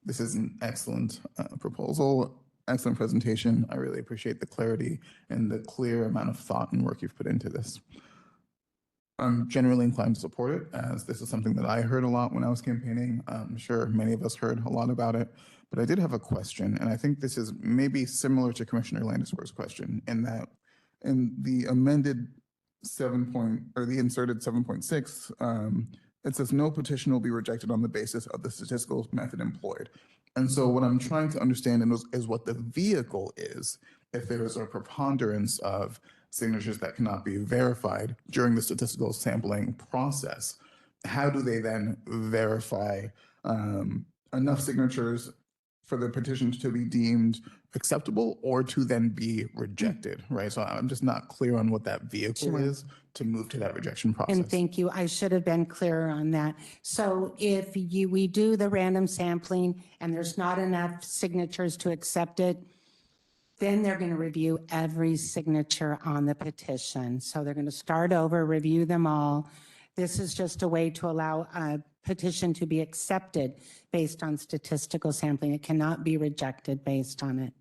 This is an excellent proposal, excellent presentation. I really appreciate the clarity and the clear amount of thought and work you've put into this. I'm generally inclined to support it, as this is something that I heard a lot when I was campaigning. I'm sure many of us heard a lot about it, but I did have a question, and I think this is maybe similar to Commissioner Landisberg's question, in that in the amended the inserted 7.6, it says no petition will be rejected on the basis of the statistical method employed. And so what I'm trying to understand is what the vehicle is if there is a preponderance of signatures that cannot be verified during the statistical sampling process. How do they then verify enough signatures for the petition to be deemed acceptable or to then be rejected, right? So I'm just not clear on what that vehicle is to move to that rejection process.
And thank you. I should have been clearer on that. So if we do the random sampling and there's not enough signatures to accept it, then they're going to review every signature on the petition. So they're going to start over, review them all. This is just a way to allow a petition to be accepted based on statistical sampling. It cannot be rejected based on it.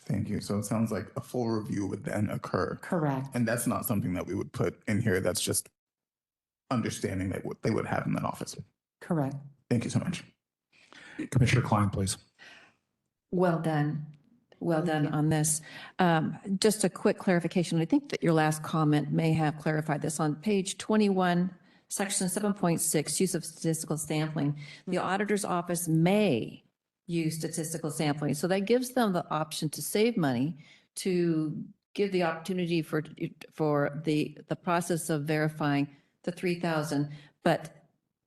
Thank you. So it sounds like a full review would then occur.
Correct.
And that's not something that we would put in here. That's just understanding that what they would have in that office.
Correct.
Thank you so much.
Commissioner Klein, please.
Well done. Well done on this. Just a quick clarification. I think that your last comment may have clarified this. On page 21, section 7.6, use of statistical sampling, the auditor's office may use statistical sampling. So that gives them the option to save money, to give the opportunity for the process of verifying the 3,000. But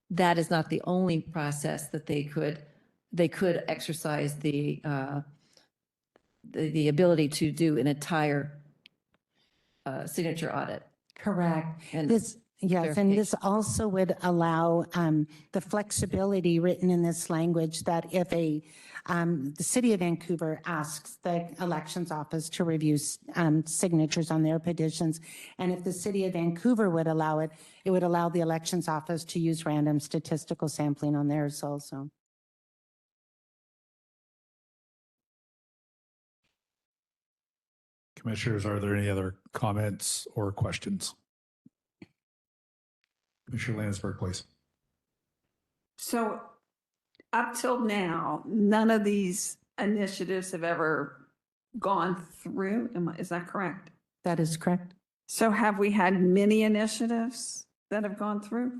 that is not the only process that they could exercise the ability to do an entire signature audit.
Correct.
And
this this also would allow the flexibility written in this language that if the city of Vancouver asks the elections office to review signatures on their petitions, and if the city of Vancouver would allow it, it would allow the elections office to use random statistical sampling on theirs also.
Commissioners, are there any other comments or questions? Commissioner Landisberg, please.
So up till now, none of these initiatives have ever gone through. Is that correct?
That is correct.
So have we had many initiatives that have gone through?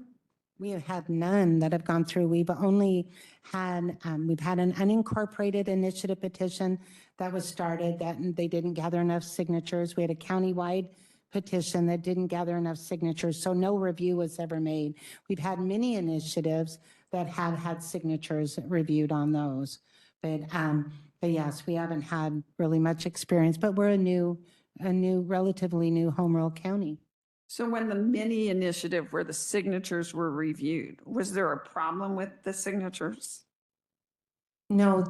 We have had none that have gone through. We've only had, we've had an unincorporated initiative petition that was started that they didn't gather enough signatures. We had a countywide petition that didn't gather enough signatures, so no review was ever made. We've had many initiatives that have had signatures reviewed on those. But yes, we haven't had really much experience, but we're relatively new home rule county.
So when the mini initiative where the signatures were reviewed, was there a problem with the signatures?
No,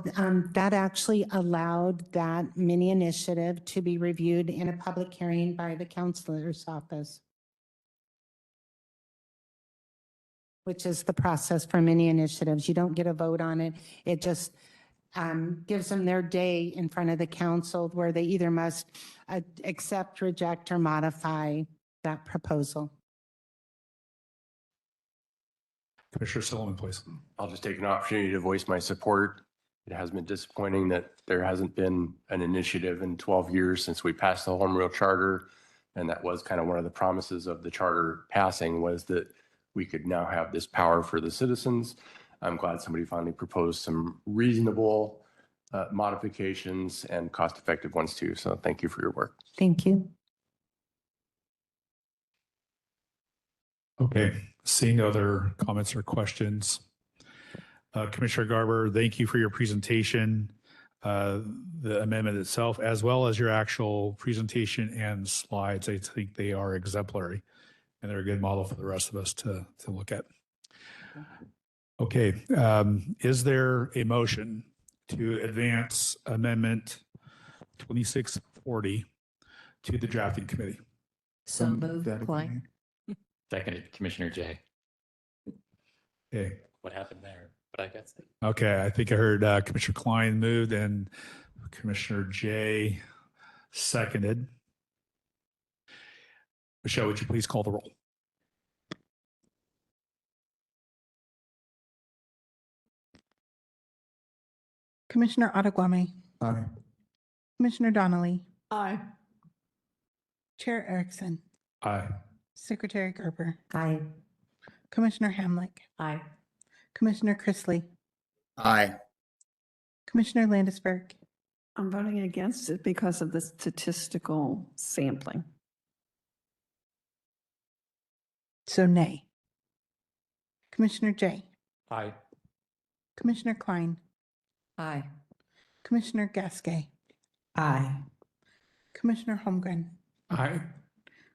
that actually allowed that mini initiative to be reviewed in a public hearing by the counselor's office, which is the process for many initiatives. You don't get a vote on it. It just gives them their day in front of the council where they either must accept, reject, or modify that proposal.
Commissioner Silliman, please.
I'll just take an opportunity to voice my support. It has been disappointing that there hasn't been an initiative in 12 years since we passed the Home Rule Charter. And that was kind of one of the promises of the charter passing, was that we could now have this power for the citizens. I'm glad somebody finally proposed some reasonable modifications and cost-effective ones too. So thank you for your work.
Thank you.
Okay, seeing other comments or questions. Commissioner Garber, thank you for your presentation, the amendment itself, as well as your actual presentation and slides. I think they are exemplary and they're a good model for the rest of us to look at. Okay, is there a motion to advance Amendment 2640 to the drafting committee?
So moved, Klein.
Seconded, Commissioner Jay.
Okay.
What happened there? But I guess.
Okay, I think I heard Commissioner Klein moved and Commissioner Jay seconded. Michelle, would you please call the roll?
Commissioner Ottaguame,
Aye.
Commissioner Donnelly,
Aye.
Chair Erickson,
Aye.
Secretary Gerber,
Aye.
Commissioner Hamlick,
Aye.
Commissioner Chrisley,
Aye.
Commissioner Landisberg,
I'm voting against it because of the statistical sampling.
so nay. Commissioner Jay,
Aye.
Commissioner Klein,
Aye.
Commissioner Gasquet,
Aye.
Commissioner Holmgren,
Aye.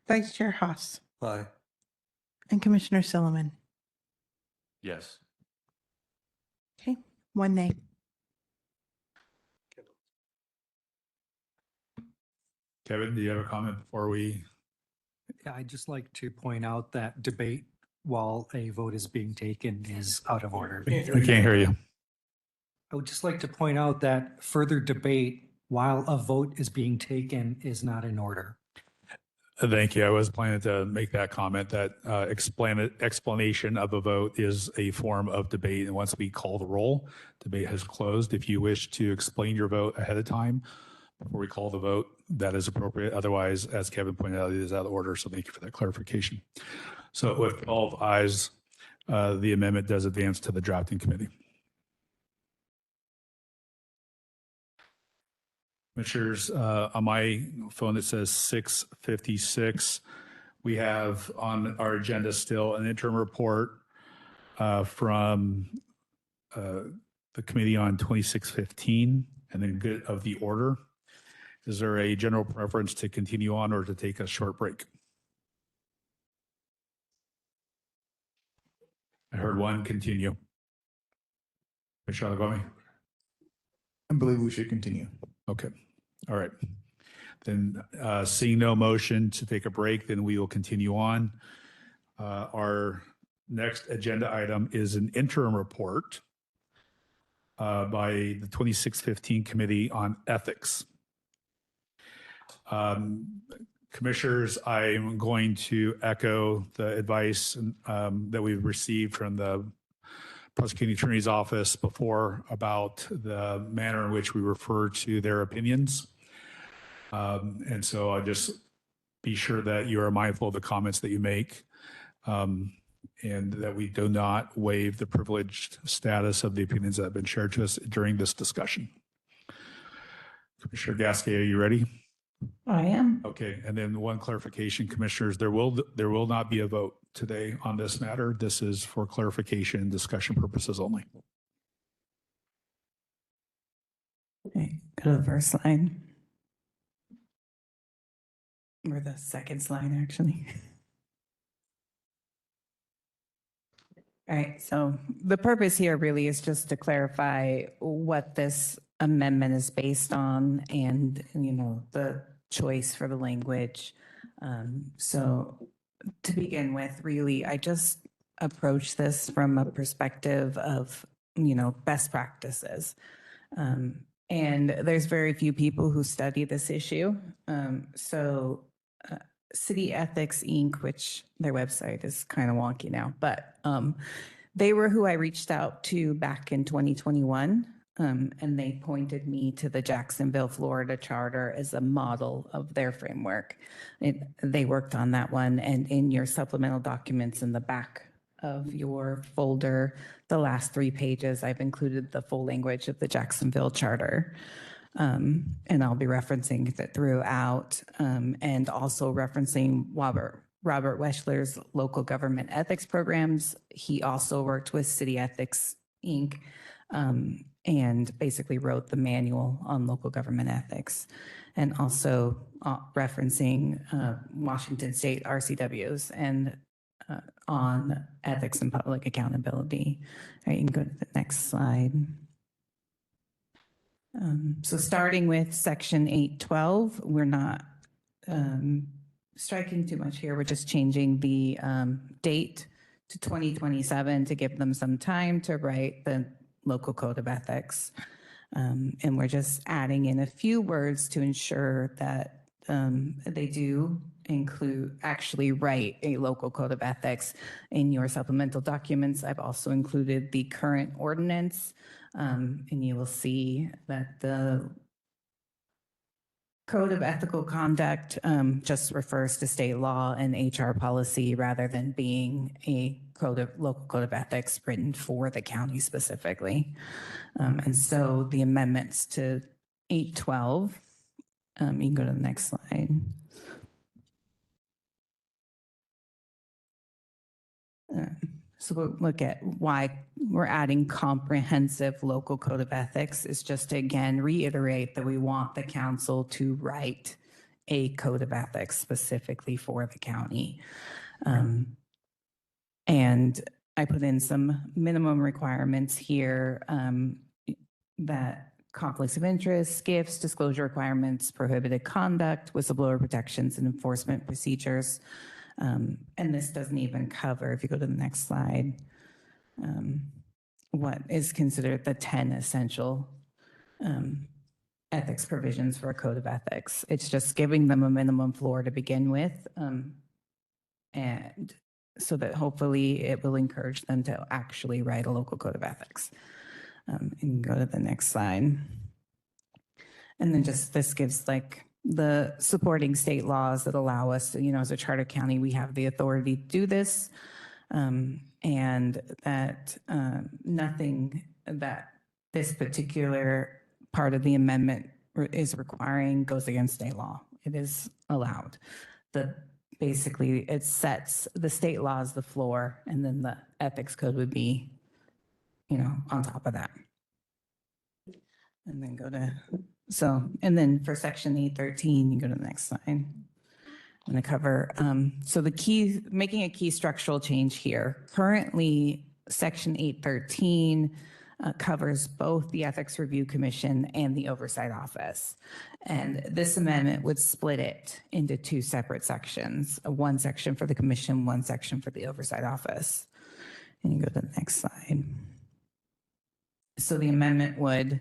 Vice Chair Haas,
Aye.
and Commissioner Silliman.
Yes.
Okay, one nay.
Kevin, do you have a comment before we?
Yeah, I'd just like to point out that debate while a vote is being taken is out of order.
We can't hear you.
I would just like to point out that further debate while a vote is being taken is not in order.
Thank you. I was planning to make that comment that explanation of a vote is a form of debate. And once we call the roll, debate has closed. If you wish to explain your vote ahead of time before we call the vote, that is appropriate. Otherwise, as Kevin pointed out, it is out of order. So thank you for that clarification. So with 12 ayes, the amendment does advance to the drafting committee. Commissioners, on my phone it says 6:56. We have on our agenda still an interim report from the committee on 2615 and then good of the order. Is there a general preference to continue on or to take a short break? I heard one, continue. Commissioner Ottaguame?
I believe we should continue.
Okay. All right. Then seeing no motion to take a break, then we will continue on. Our next agenda item is an interim report by the 2615 Committee on Ethics. Commissioners, I'm going to echo the advice that we've received from the prosecuting attorney's office before about the manner in which we refer to their opinions. And so I just be sure that you are mindful of the comments that you make and that we do not waive the privileged status of the opinions that have been shared to us during this discussion. Commissioner Gasquet, are you ready?
I am.
Okay, and then one clarification, commissioners, there will not be a vote today on this matter. This is for clarification and discussion purposes only.
Okay, go to the first slide. Or the second slide, actually. All right, so the purpose here really is just to clarify what this amendment is based on and, you know, the choice for the language. So to begin with, really, I just approach this from a perspective of, you know, best practices. And there's very few people who study this issue. City Ethics Inc., which their website is kind of wonky now, but they were who I reached out to back in 2021. And they pointed me to the Jacksonville, Florida charter as a model of their framework. They worked on that one, and in your supplemental documents in the back of your folder, the last 3 pages, I've included the full language of the Jacksonville charter. And I'll be referencing that throughout, and also referencing Robert Weschler's local government ethics programs. He also worked with City Ethics Inc., and basically wrote the manual on local government ethics, and also referencing Washington State RCWs and on ethics and public accountability. All right, you can go to the next slide. So starting with section 812, we're not striking too much here. We're just changing the date to 2027 to give them some time to write the local code of ethics. And we're just adding in a few words to ensure that they do actually write a local code of ethics. In your supplemental documents, I've also included the current ordinance, and you will see that the Code of Ethical Conduct just refers to state law and HR policy rather than being a local code of ethics written for the county specifically. And so the amendments to 812, you can go to the next slide. So we'll look at why we're adding comprehensive local code of ethics is just to, again, reiterate that we want the council to write a code of ethics specifically for the county. And I put in some minimum requirements here that conflicts of interest, gifts, disclosure requirements, prohibited conduct, whistleblower protections, and enforcement procedures. And this doesn't even cover, if you go to the next slide, what is considered the 10 essential ethics provisions for a code of ethics. It's just giving them a minimum floor to begin with, and so that hopefully it will encourage them to actually write a local code of ethics. And go to the next slide. And then just this gives like the supporting state laws that allow us to, you know, as a charter county, we have the authority to do this, and that nothing that this particular part of the amendment is requiring goes against state law. It is allowed. Basically, it sets the state law as the floor, and then the ethics code would be, you know, on top of that. And then go to, and then for section 813, you go to the next slide. I'm going to cover, so making a key structural change here. Currently, section 813 covers both the Ethics Review Commission and the Oversight Office. And this amendment would split it into 2 separate sections, one section for the commission, one section for the Oversight Office. And you go to the next slide. So the amendment would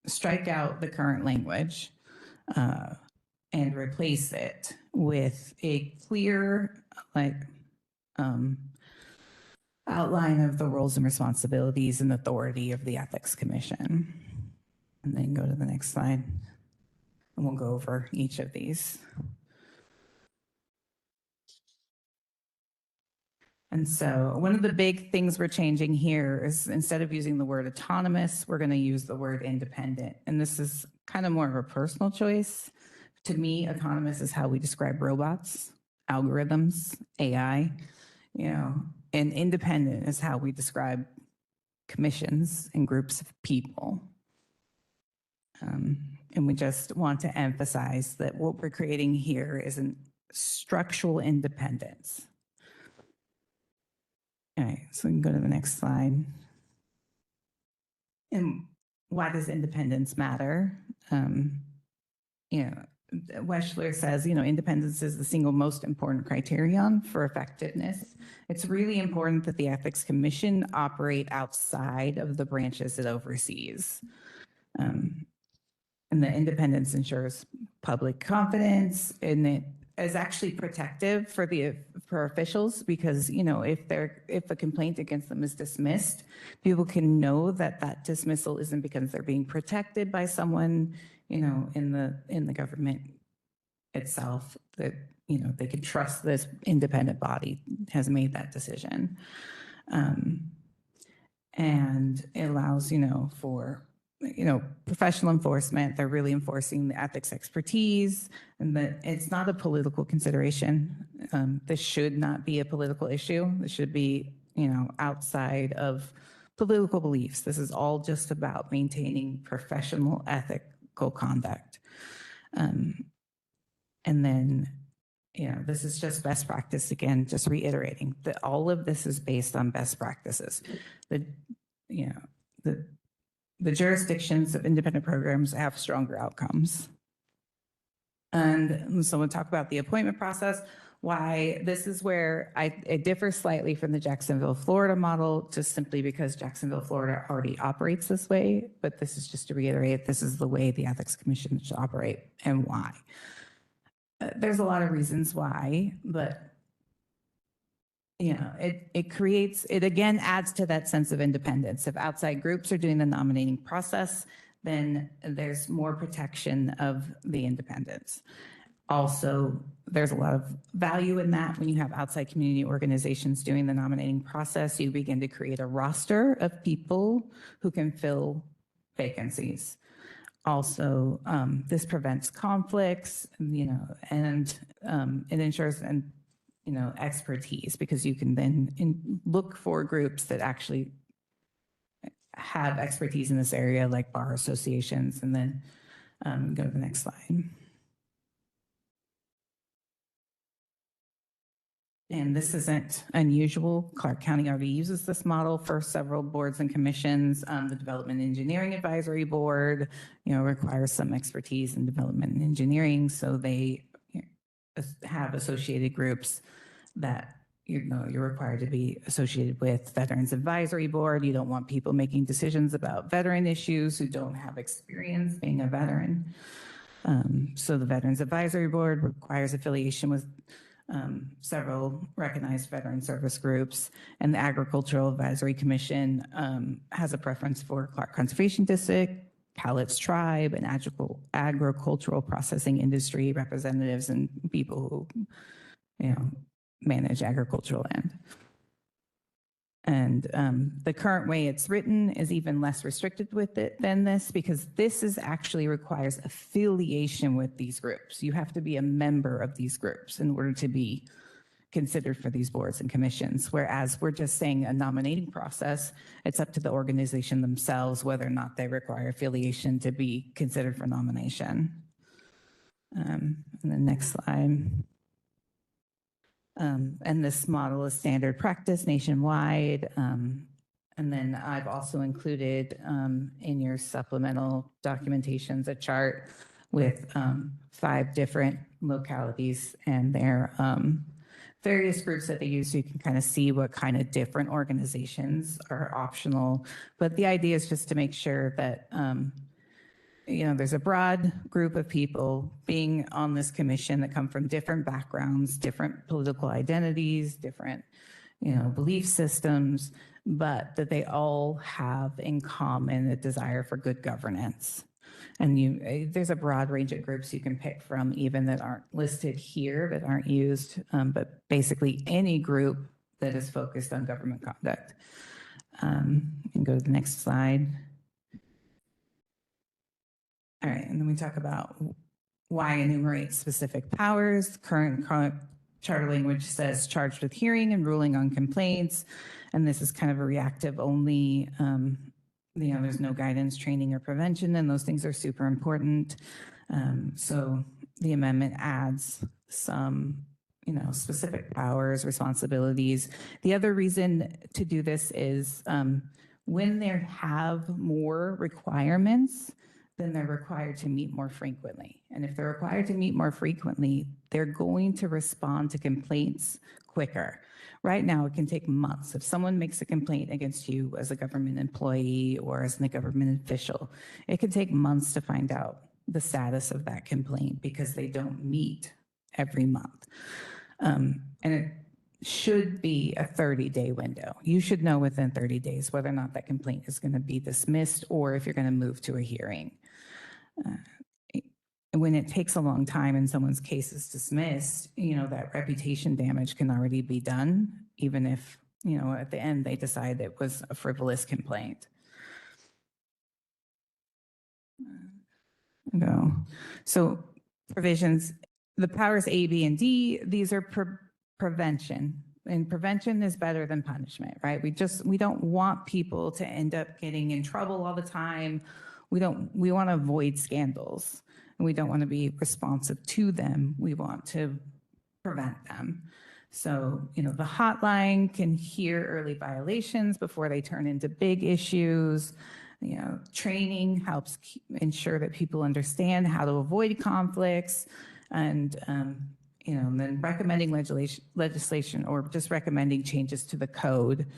strike out the current language and replace it with a clear outline of the roles and responsibilities and authority of the Ethics Commission. And then go to the next slide, and we'll go over each of these. And so one of the big things we're changing here is instead of using the word autonomous, we're going to use the word independent. And this is kind of more of a personal choice. To me, autonomous is how we describe robots, algorithms, AI, and independent is how we describe commissions and groups of people. And we just want to emphasize that what we're creating here is a structural independence. All right, so we can go to the next slide. And why does independence matter? Weschler says, independence is the single most important criterion for effectiveness. It's really important that the Ethics Commission operate outside of the branches it oversees. And the independence ensures public confidence, and it is actually protective for officials because, if a complaint against them is dismissed, people can know that dismissal isn't because they're being protected by someone, in the government itself, that, they can trust this independent body has made that decision. And it allows, for professional enforcement. They're really enforcing the ethics expertise, and that it's not a political consideration. This should not be a political issue. This should be, outside of political beliefs. This is all just about maintaining professional ethical conduct. And then, this is just best practice. Again, just reiterating that all of this is based on best practices. The jurisdictions of independent programs have stronger outcomes. And so we'll talk about the appointment process, why this is where it differs slightly from the Jacksonville, Florida model, just simply because Jacksonville, Florida already operates this way. But this is just to reiterate, this is the way the Ethics Commission should operate and why. There's a lot of reasons why, but it again adds to that sense of independence. If outside groups are doing the nominating process, then there's more protection of the independence. Also, there's a lot of value in that when you have outside community organizations doing the nominating process. You begin to create a roster of people who can fill vacancies. Also, this prevents conflicts, and it ensures expertise, because you can then look for groups that actually have expertise in this area, like bar associations. And then go to the next slide. And this isn't unusual. Clark County already uses this model for several boards and commissions. The Development Engineering Advisory Board, requires some expertise in development and engineering. So they have associated groups that you're required to be associated with. Veterans Advisory Board, you don't want people making decisions about veteran issues who don't have experience being a veteran. So the Veterans Advisory Board requires affiliation with several recognized veteran service groups, and the Agricultural Advisory Commission has a preference for Clark Conservation District, Cowlitz Tribe, and agricultural processing industry representatives and people who, manage agricultural land. And the current way it's written is even less restricted with it than this, because this actually requires affiliation with these groups. You have to be a member of these groups in order to be considered for these boards and commissions. Whereas we're just saying a nominating process, it's up to the organization themselves whether or not they require affiliation to be considered for nomination. And the next slide. And this model is standard practice nationwide. And then I've also included in your supplemental documentations a chart with 5 different localities and their various groups that they use, so you can kind of see what kind of different organizations are optional. But the idea is just to make sure that there's a broad group of people being on this commission that come from different backgrounds, different political identities, different, belief systems, but that they all have in common a desire for good governance. And there's a broad range of groups you can pick from, even that aren't listed here, that aren't used, but basically any group that is focused on government conduct. And go to the next slide. All right, and then we talk about why enumerate specific powers. Current charter language says charged with hearing and ruling on complaints, and this is kind of a reactive only. There's no guidance, training, or prevention, and those things are super important. So the amendment adds some, specific powers, responsibilities. The other reason to do this is when they have more requirements, then they're required to meet more frequently. And if they're required to meet more frequently, they're going to respond to complaints quicker. Right now, it can take months. If someone makes a complaint against you as a government employee or as a government official, it can take months to find out the status of that complaint because they don't meet every month. And it should be a 30-day window. You should know within 30 days whether or not that complaint is going to be dismissed or if you're going to move to a hearing. When it takes a long time and someone's case is dismissed, that reputation damage can already be done, even if, at the end they decide it was a frivolous complaint. So provisions, the powers A, B, and D, these are prevention. And prevention is better than punishment, right? We don't want people to end up getting in trouble all the time. We want to avoid scandals. And we don't want to be responsive to them. We want to prevent them. So, the hotline can hear early violations before they turn into big issues. Training helps ensure that people understand how to avoid conflicts, and then recommending legislation or just recommending changes to the code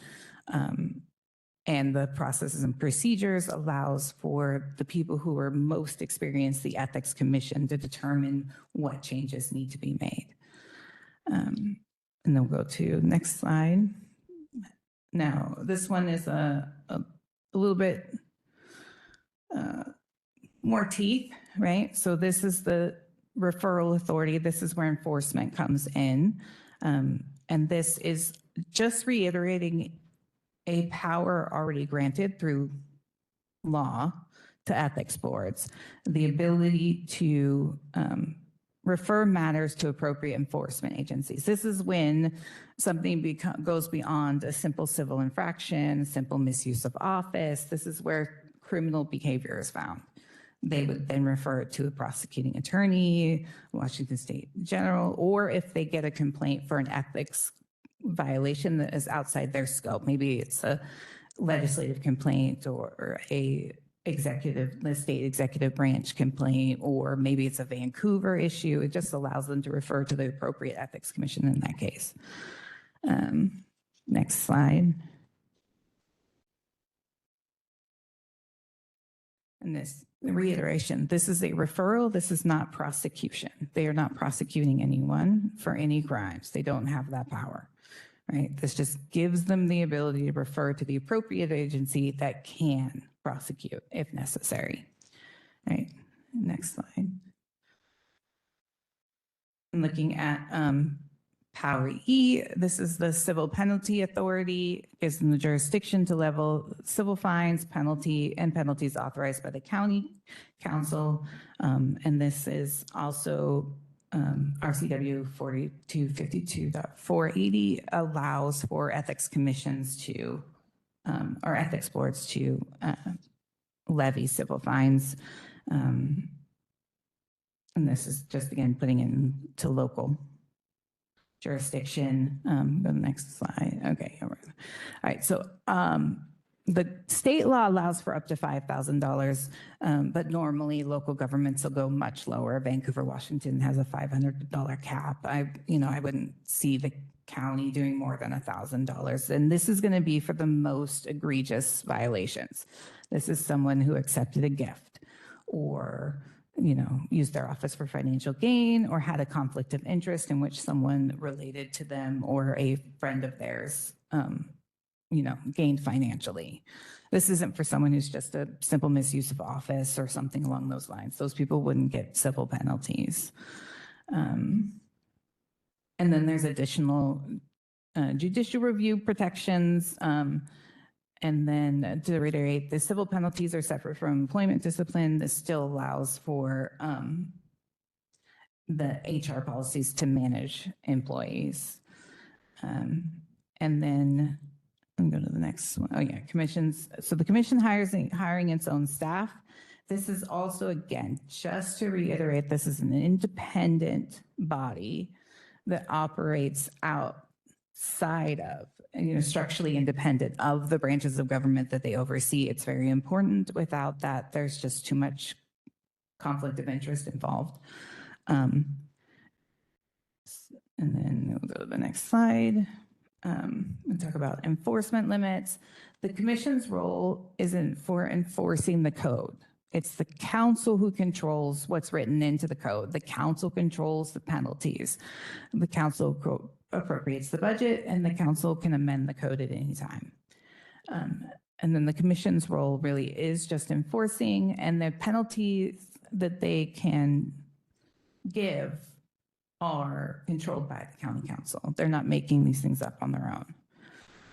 and the processes and procedures allows for the people who are most experienced, the Ethics Commission, to determine what changes need to be made. And then we'll go to next slide. Now, this one is a little bit more teeth, right? So this is the referral authority. This is where enforcement comes in. And this is just reiterating a power already granted through law to ethics boards, the ability to refer matters to appropriate enforcement agencies. This is when something goes beyond a simple civil infraction, simple misuse of office. This is where criminal behavior is found. They would then refer it to a prosecuting attorney, Washington State General, or if they get a complaint for an ethics violation that is outside their scope, maybe it's a legislative complaint or the state executive branch complaint, or maybe it's a Vancouver issue. It just allows them to refer to the appropriate ethics commission in that case. Next slide. And this reiteration, this is a referral. This is not prosecution. They are not prosecuting anyone for any crimes. They don't have that power, right? This just gives them the ability to refer to the appropriate agency that can prosecute if necessary, right? Next slide. Looking at Power E, this is the civil penalty authority, gives them the jurisdiction to level civil fines, penalties authorized by the county council. And this is also RCW 4252.480 allows for ethics commissions to, or ethics boards to levy civil fines. And this is just, again, putting it into local jurisdiction. Go to the next slide. Okay. All right. So the state law allows for up to $5,000, but normally local governments will go much lower. Vancouver, Washington has a $500 cap. I wouldn't see the county doing more than $1,000. And this is going to be for the most egregious violations. This is someone who accepted a gift or used their office for financial gain or had a conflict of interest in which someone related to them or a friend of theirs, gained financially. This isn't for someone who's just a simple misuse of office or something along those lines. Those people wouldn't get civil penalties. And then there's additional judicial review protections. And then to reiterate, the civil penalties are separate from employment discipline. This still allows for the HR policies to manage employees. And then I'm going to the next one. Oh yeah, commissions. So the commission hiring its own staff. This is also, again, just to reiterate, this is an independent body that operates outside of, structurally independent of the branches of government that they oversee. It's very important. Without that, there's just too much conflict of interest involved. And then we'll go to the next slide. We'll talk about enforcement limits. The commission's role isn't for enforcing the code. It's the council who controls what's written into the code. The council controls the penalties. The council appropriates the budget, and the council can amend the code at any time. And then the commission's role really is just enforcing, and the penalties that they can give are controlled by the county council. They're not making these things up on their own.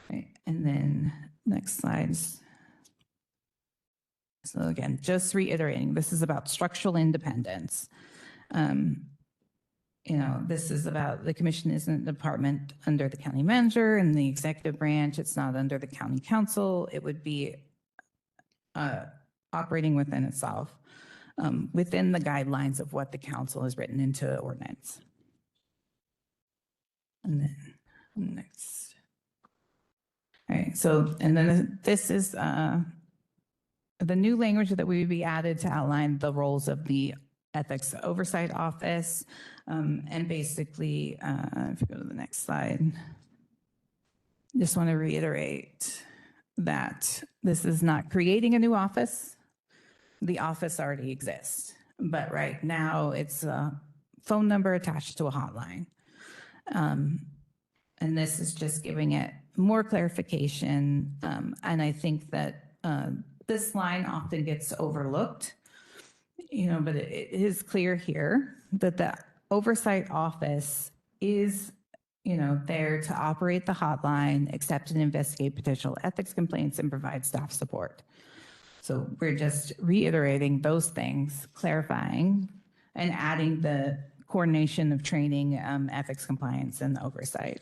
Right. And then next slides. So again, just reiterating, this is about structural independence. This is about the commission isn't a department under the county manager and the executive branch. It's not under the county council. It would be operating within itself, within the guidelines of what the council has written into ordinance. And then next. All right, so, and then this is the new language that we would be added to outline the roles of the Ethics Oversight Office. And basically, if we go to the next slide, just want to reiterate that this is not creating a new office. The office already exists, but right now it's a phone number attached to a hotline. And this is just giving it more clarification. And I think that this line often gets overlooked, but it is clear here that the oversight office is, there to operate the hotline, accept and investigate potential ethics complaints, and provide staff support. So we're just reiterating those things, clarifying, and adding the coordination of training, ethics compliance, and oversight.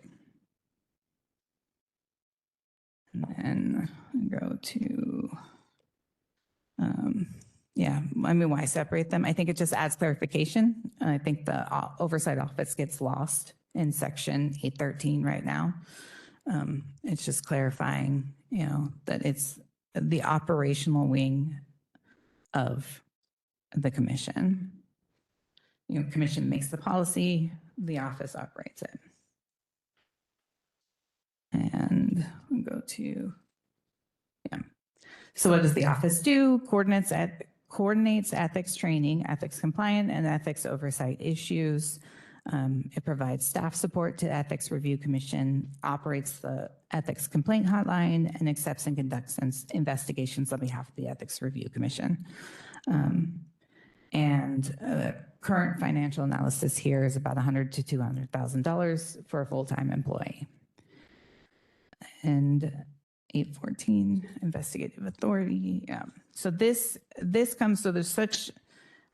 And then go to, why separate them? I think it just adds clarification. I think the oversight office gets lost in section 813 right now. It's just clarifying, that it's the operational wing of the commission. Commission makes the policy, the office operates it. And we'll go to, So what does the office do? Coordinates ethics training, ethics compliant, and ethics oversight issues. It provides staff support to Ethics Review Commission, operates the ethics complaint hotline, and accepts and conducts investigations on behalf of the Ethics Review Commission. Current financial analysis here is about $100,000 to $200,000 for a full-time employee. And 814, investigative authority. So this comes, so there's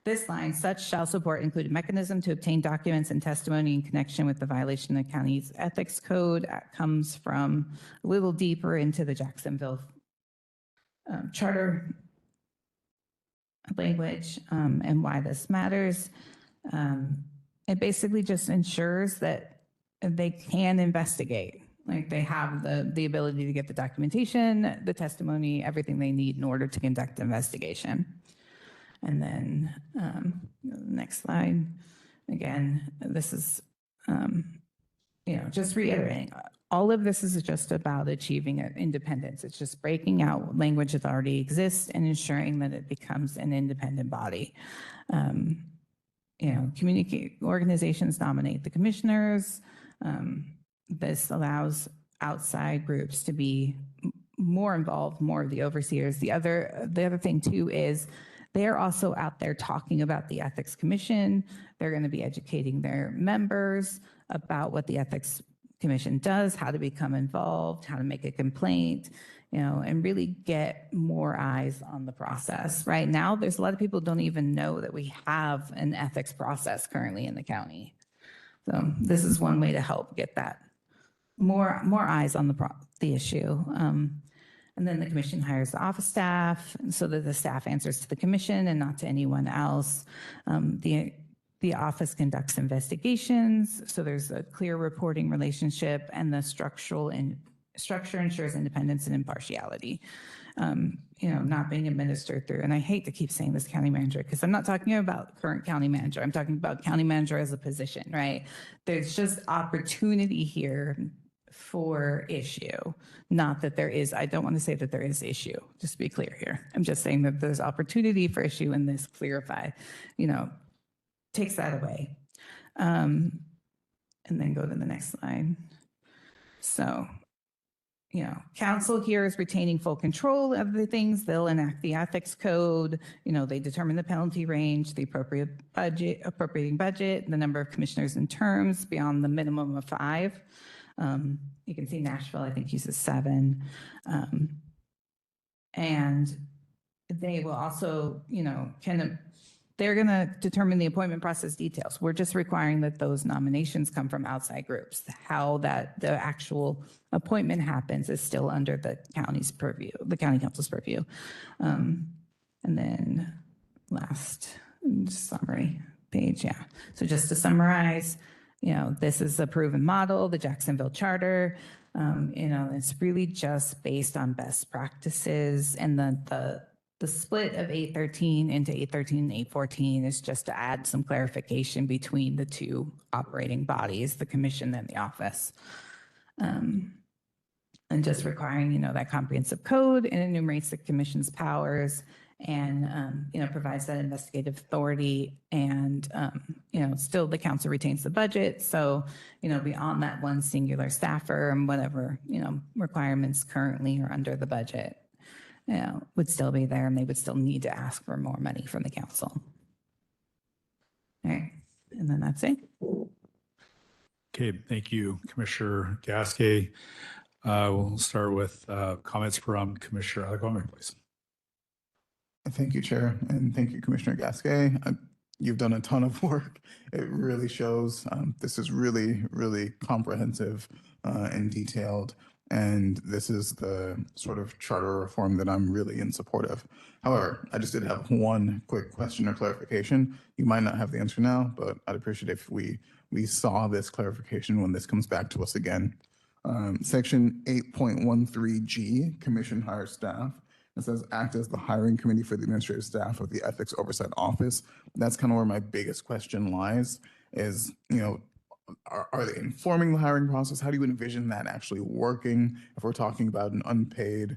this line, such shall support include a mechanism to obtain documents and testimony in connection with the violation of the county's ethics code. That comes from a little deeper into the Jacksonville charter language, and why this matters. It basically just ensures that they can investigate. Like they have the ability to get the documentation, the testimony, everything they need in order to conduct the investigation. And then next slide. Again, this is, just reiterating, all of this is just about achieving independence. It's just breaking out language that already exists and ensuring that it becomes an independent body. Organizations nominate the commissioners. This allows outside groups to be more involved, more of the overseers. The other thing too is they're also out there talking about the Ethics Commission. They're going to be educating their members about what the Ethics commission does, how to become involved, how to make a complaint, and really get more eyes on the process. Right now, there's a lot of people who don't even know that we have an ethics process currently in the county. So this is one way to help get that more eyes on the issue. And then the commission hires the office staff so that the staff answers to the commission and not to anyone else. The office conducts investigations, so there's a clear reporting relationship, and the structure ensures independence and impartiality. Not being administered through, and I hate to keep saying this county manager because I'm not talking about current county manager. I'm talking about county manager as a position, right? There's just opportunity here for issue. Not that there is, I don't want to say that there is issue, just to be clear here. I'm just saying that there's opportunity for issue, and this takes that away. And then go to the next slide. So, council here is retaining full control of the things. They'll enact the ethics code. They determine the penalty range, the appropriating budget, the number of commissioners and terms beyond the minimum of 5. You can see Nashville, I think, uses 7. And they will also, they're going to determine the appointment process details. We're just requiring that those nominations come from outside groups. How the actual appointment happens is still under the county's purview, the county council's purview. And then last summary page, yeah. So just to summarize, this is a proven model, the Jacksonville Charter. It's really just based on best practices, and the split of 813 into 813 and 814 is just to add some clarification between the two operating bodies, the commission and the office. And just requiring, that comprehensive code, and enumerates the commission's powers, and, provides that investigative authority, and, still the council retains the budget. So, beyond that one singular staffer and whatever, requirements currently are under the budget, would still be there, and they would still need to ask for more money from the council. All right, and then that's it.
Okay, thank you, Commissioner Gasquet. We'll start with comments from Commissioner Alexander, please.
Thank you, Chair, and thank you, Commissioner Gasquet. You've done a ton of work. It really shows. This is really, really comprehensive and detailed. And this is the sort of charter reform that I'm really in support of. However, I just did have one quick question or clarification. You might not have the answer now, but I'd appreciate if we saw this clarification when this comes back to us again. Section 8.13G, Commission hires staff. It says act as the hiring committee for the administrative staff of the Ethics Oversight Office. That's kind of where my biggest question lies is, are they informing the hiring process? How do you envision that actually working if we're talking about an unpaid,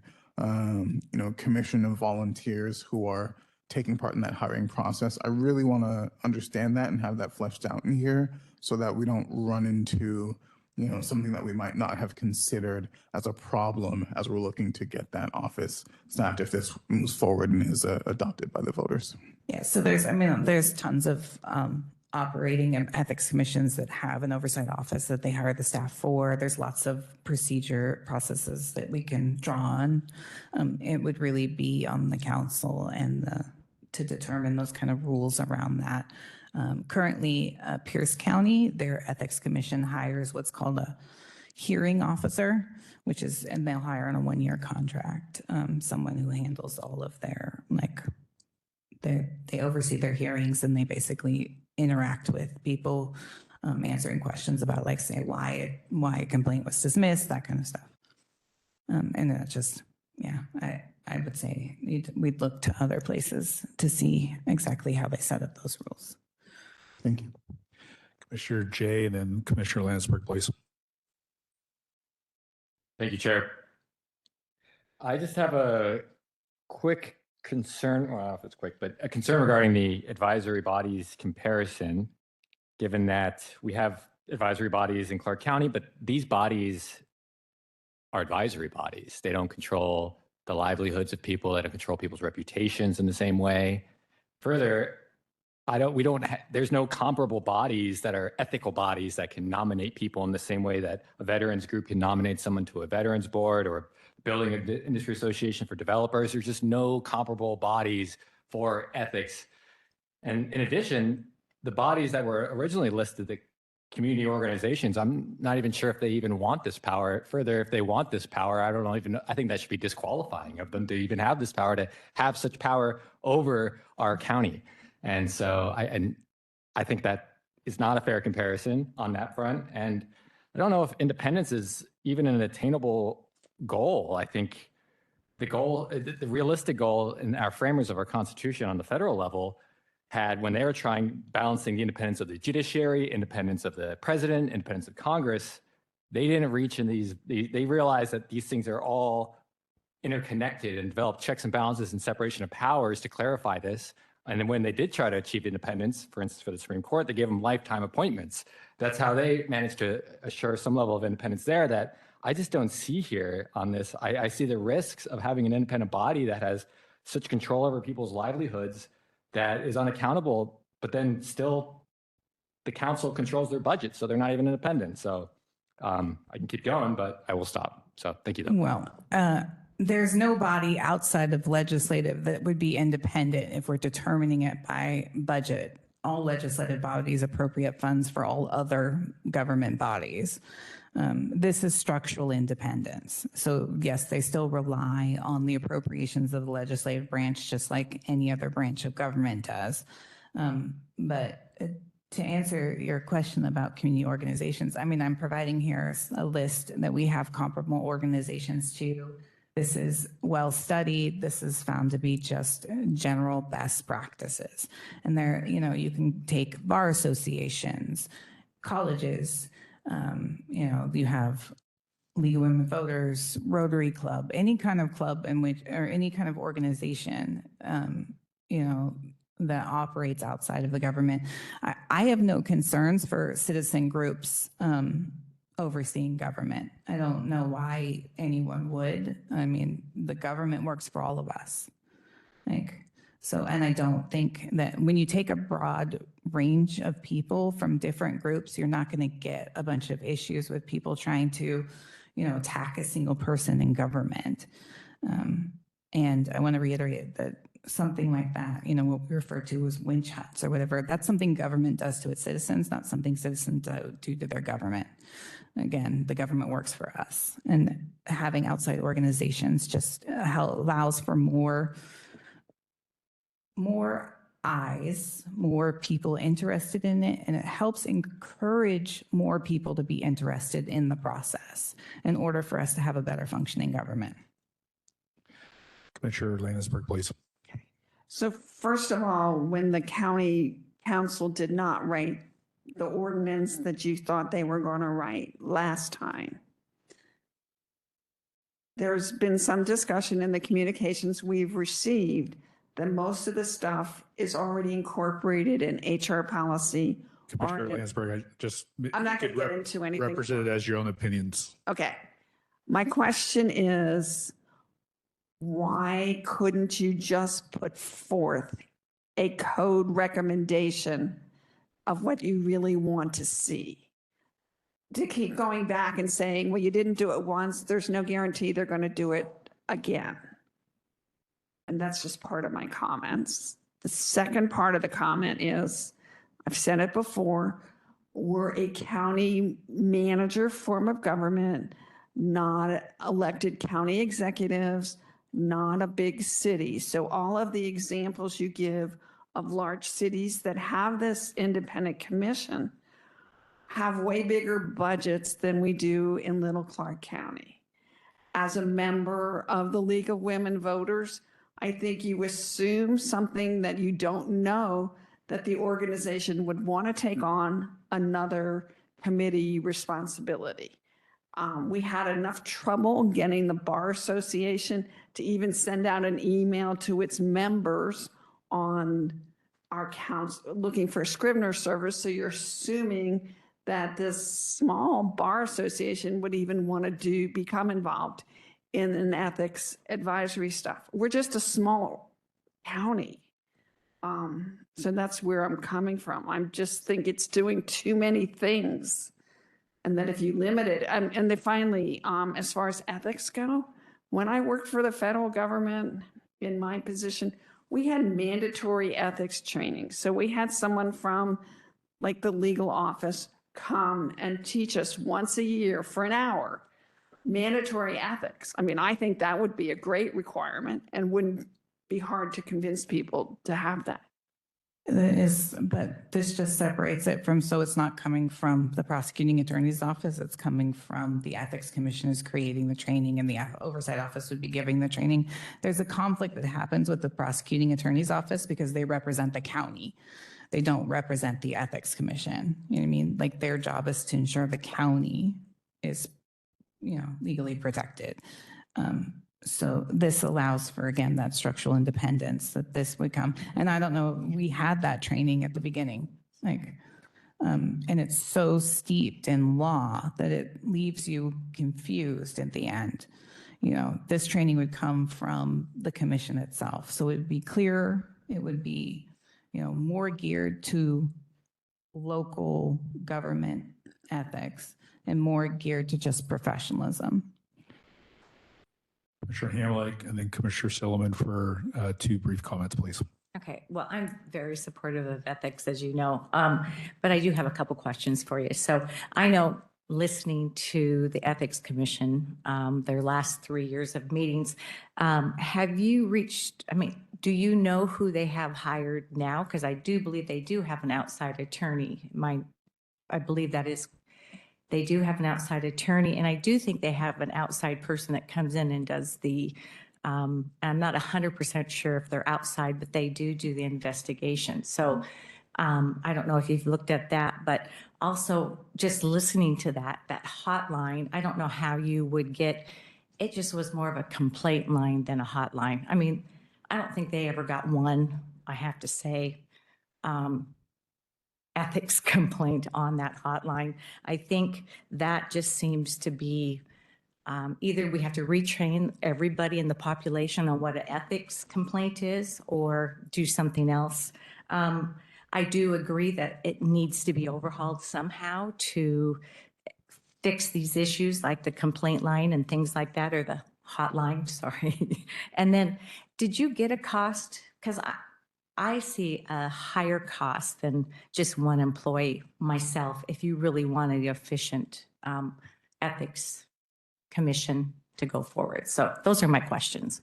commission of volunteers who are taking part in that hiring process? I really want to understand that and have that fleshed out in here so that we don't run into, something that we might not have considered as a problem as we're looking to get that office staffed if this moves forward and is adopted by the voters.
Yeah, so there's tons of operating and ethics commissions that have an oversight office that they hire the staff for. There's lots of procedure processes that we can draw on. It would really be on the council and to determine those kind of rules around that. Currently, Pierce County, their ethics commission hires what's called a hearing officer, and they'll hire on a 1-year contract, someone who handles all of their, they oversee their hearings, and they basically interact with people, answering questions about, say, why a complaint was dismissed, that kind of stuff. And that's just, I would say we'd look to other places to see exactly how they set up those rules.
Thank you.
Commissioner Jay, and then Commissioner Landsberg, please.
Thank you, Chair. I just have a quick concern, well, I don't know if it's quick, but a concern regarding the advisory bodies comparison, given that we have advisory bodies in Clark County, but these bodies are advisory bodies. They don't control the livelihoods of people. They don't control people's reputations in the same way. Further, there's no comparable bodies that are ethical bodies that can nominate people in the same way that a veterans group can nominate someone to a veterans board or building industry association for developers. There's just no comparable bodies for ethics. And in addition, the bodies that were originally listed, the community organizations, I'm not even sure if they even want this power. Further, if they want this power, I think that should be disqualifying of them to even have this power, to have such power over our county. And so I think that is not a fair comparison on that front. And I don't know if independence is even an attainable goal. I think the realistic goal in our framers of our Constitution on the federal level had, when they were balancing the independence of the judiciary, independence of the president, independence of Congress, they didn't reach in they realized that these things are all interconnected and developed checks and balances and separation of powers to clarify this. And then when they did try to achieve independence, for instance, for the Supreme Court, they gave them lifetime appointments. That's how they managed to assure some level of independence there that I just don't see here on this. I see the risks of having an independent body that has such control over people's livelihoods that is unaccountable, but then still the council controls their budget, so they're not even independent. So I can keep going, but I will stop. So thank you, though.
Well, there's no body outside of legislative that would be independent if we're determining it by budget. All legislative bodies appropriate funds for all other government bodies. This is structural independence. So yes, they still rely on the appropriations of the legislative branch, just like any other branch of government does. But to answer your question about community organizations, I mean, I'm providing here a list that we have comparable organizations to. This is well studied. This is found to be just general best practices. And there, you can take bar associations, colleges, you have League of Women Voters, Rotary Club, any kind of club or any kind of organization, that operates outside of the government. I have no concerns for citizen groups overseeing government. I don't know why anyone would. I mean, the government works for all of us. And I don't think that when you take a broad range of people from different groups, you're not going to get a bunch of issues with people trying to, attack a single person in government. And I want to reiterate that something like that, what we refer to as winch huts or whatever, that's something government does to its citizens, not something citizens do to their government. Again, the government works for us, and having outside organizations just allows for more eyes, more people interested in it, and it helps encourage more people to be interested in the process in order for us to have a better functioning government.
Commissioner Landisberg, please.
So first of all, when the county council did not write the ordinance that you thought they were going to write last time, there's been some discussion in the communications we've received that most of the stuff is already incorporated in HR policy.
Commissioner Landisberg,
I'm not going to get into anything.
Represent it as your own opinions.
Okay. My question is, why couldn't you just put forth a code recommendation of what you really want to see? To keep going back and saying, well, you didn't do it once, there's no guarantee they're going to do it again. And that's just part of my comments. The second part of the comment is, I've said it before, we're a county manager form of government, not elected county executives, not a big city. So all of the examples you give of large cities that have this independent commission have way bigger budgets than we do in Little Clark County. As a member of the League of Women Voters, I think you assume something that you don't know, that the organization would want to take on another committee responsibility. We had enough trouble getting the Bar Association to even send out an email to its members on our council looking for a Scrivener service. So you're assuming that this small bar association would even want to become involved in an ethics advisory stuff. We're just a small county. So that's where I'm coming from. I just think it's doing too many things. And that if you limit it, and they finally, as far as ethics go, when I worked for the federal government in my position, we had mandatory ethics training. So we had someone from like the legal office come and teach us once a year for an hour, mandatory ethics. I mean, I think that would be a great requirement and wouldn't be hard to convince people to have that.
But this just separates it from, so it's not coming from the prosecuting attorney's office, it's coming from the ethics commission is creating the training and the oversight office would be giving the training. There's a conflict that happens with the prosecuting attorney's office because they represent the county. They don't represent the ethics commission. You know what I mean? Like their job is to ensure the county is, legally protected. So this allows for, again, that structural independence that this would come. And I don't know, we had that training at the beginning, and it's so steeped in law that it leaves you confused at the end. This training would come from the commission itself. So it would be clearer, it would be, more geared to local government ethics and more geared to just professionalism.
Commissioner Hamlick and then Commissioner Silliman for 2 brief comments, please.
Okay, well, I'm very supportive of ethics, as you know, but I do have a couple questions for you. So I know listening to the Ethics Commission, their last 3 years of meetings, have you reached, do you know who they have hired now? Because I do believe they do have an outside attorney. I believe that is, they do have an outside attorney, and I do think they have an outside person that comes in and does the, I'm not 100% sure if they're outside, but they do the investigation. So I don't know if you've looked at that, but also just listening to that hotline, I don't know how you would get, it just was more of a complaint line than a hotline. I don't think they ever got one, I have to say, ethics complaint on that hotline. I think that just seems to be either we have to retrain everybody in the population on what an ethics complaint is or do something else. I do agree that it needs to be overhauled somehow to fix these issues like the complaint line and things like that, or the hotline, sorry. And then did you get a cost? Because I see a higher cost than just one employee myself if you really want an efficient ethics commission to go forward. So those are my questions.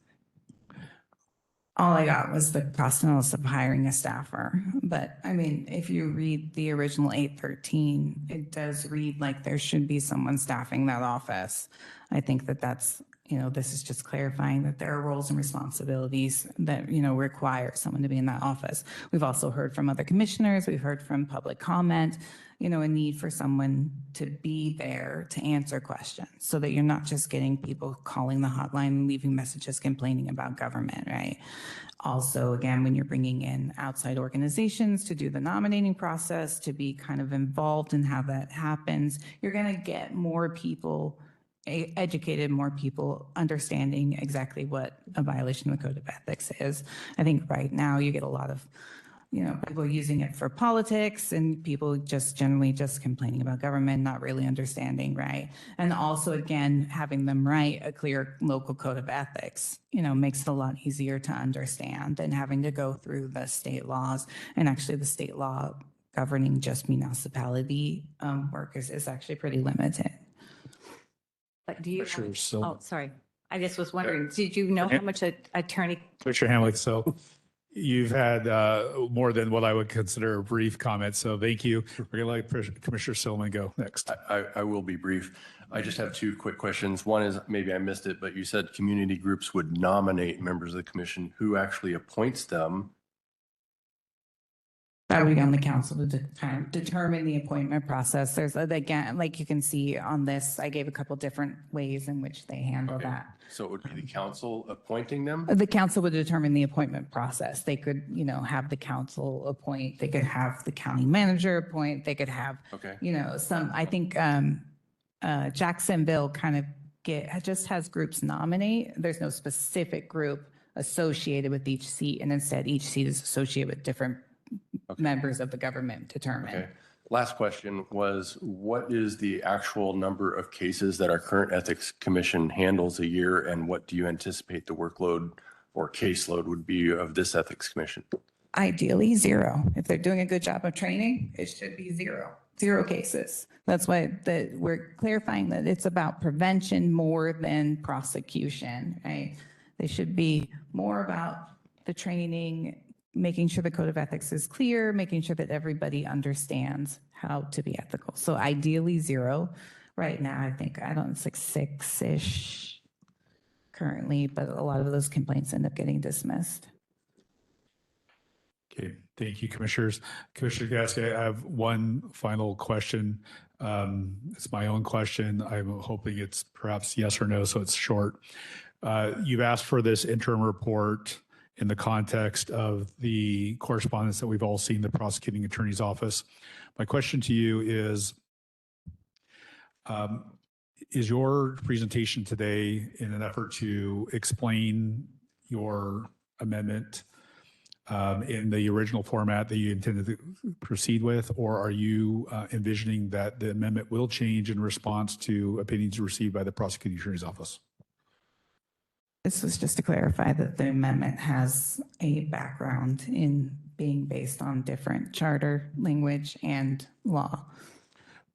All I got was the cost analysis of hiring a staffer. But if you read the original 813, it does read like there should be someone staffing that office. I think that's, this is just clarifying that there are roles and responsibilities that, require someone to be in that office. We've also heard from other commissioners, we've heard from public comment, a need for someone to be there to answer questions so that you're not just getting people calling the hotline and leaving messages complaining about government, right? Also, again, when you're bringing in outside organizations to do the nominating process, to be kind of involved in how that happens, you're going to get more people educated, more people understanding exactly what a violation of the Code of Ethics is. I think right now you get a lot of people using it for politics and people just generally just complaining about government, not really understanding, right? And also, again, having them write a clear local code of ethics, makes it a lot easier to understand than having to go through the state laws. And actually the state law governing just municipality workers is actually pretty limited.
But do you,
Sure, so-
oh, sorry. I just was wondering, did you know how much an attorney?
Commissioner Hamlick, so you've had more than what I would consider a brief comment, so thank you. We're going to let Commissioner Silliman go next.
I will be brief. I just have 2 quick questions. One is, maybe I missed it, but you said community groups would nominate members of the commission. Who actually appoints them?
That would be on the council to determine the appointment process. There's, again, like you can see on this, I gave a couple different ways in which they handle that.
So it would be the council appointing them?
The council would determine the appointment process. They could, have the council appoint, they could have the county manager appoint, they could have, some, I think Jacksonville kind of just has groups nominate. There's no specific group associated with each seat, and instead each seat is associated with different members of the government determined.
Okay. Last question was, what is the actual number of cases that our current Ethics Commission handles a year, and what do you anticipate the workload or caseload would be of this Ethics Commission?
Ideally, zero. If they're doing a good job of training, it should be zero cases. That's why we're clarifying that it's about prevention more than prosecution, right? They should be more about the training, making sure the code of ethics is clear, making sure that everybody understands how to be ethical. So ideally zero. Right now, I think, it's like 6-ish currently, but a lot of those complaints end up getting dismissed.
Okay, thank you, Commissioners. Commissioner Gasquet, I have one final question. It's my own question. I'm hoping it's perhaps yes or no, so it's short. You've asked for this interim report in the context of the correspondence that we've all seen in the prosecuting attorney's office. My question to you is your presentation today in an effort to explain your amendment in the original format that you intended to proceed with, or are you envisioning that the amendment will change in response to opinions received by the prosecuting attorney's office?
This was just to clarify that the amendment has a background in being based on different charter language and law.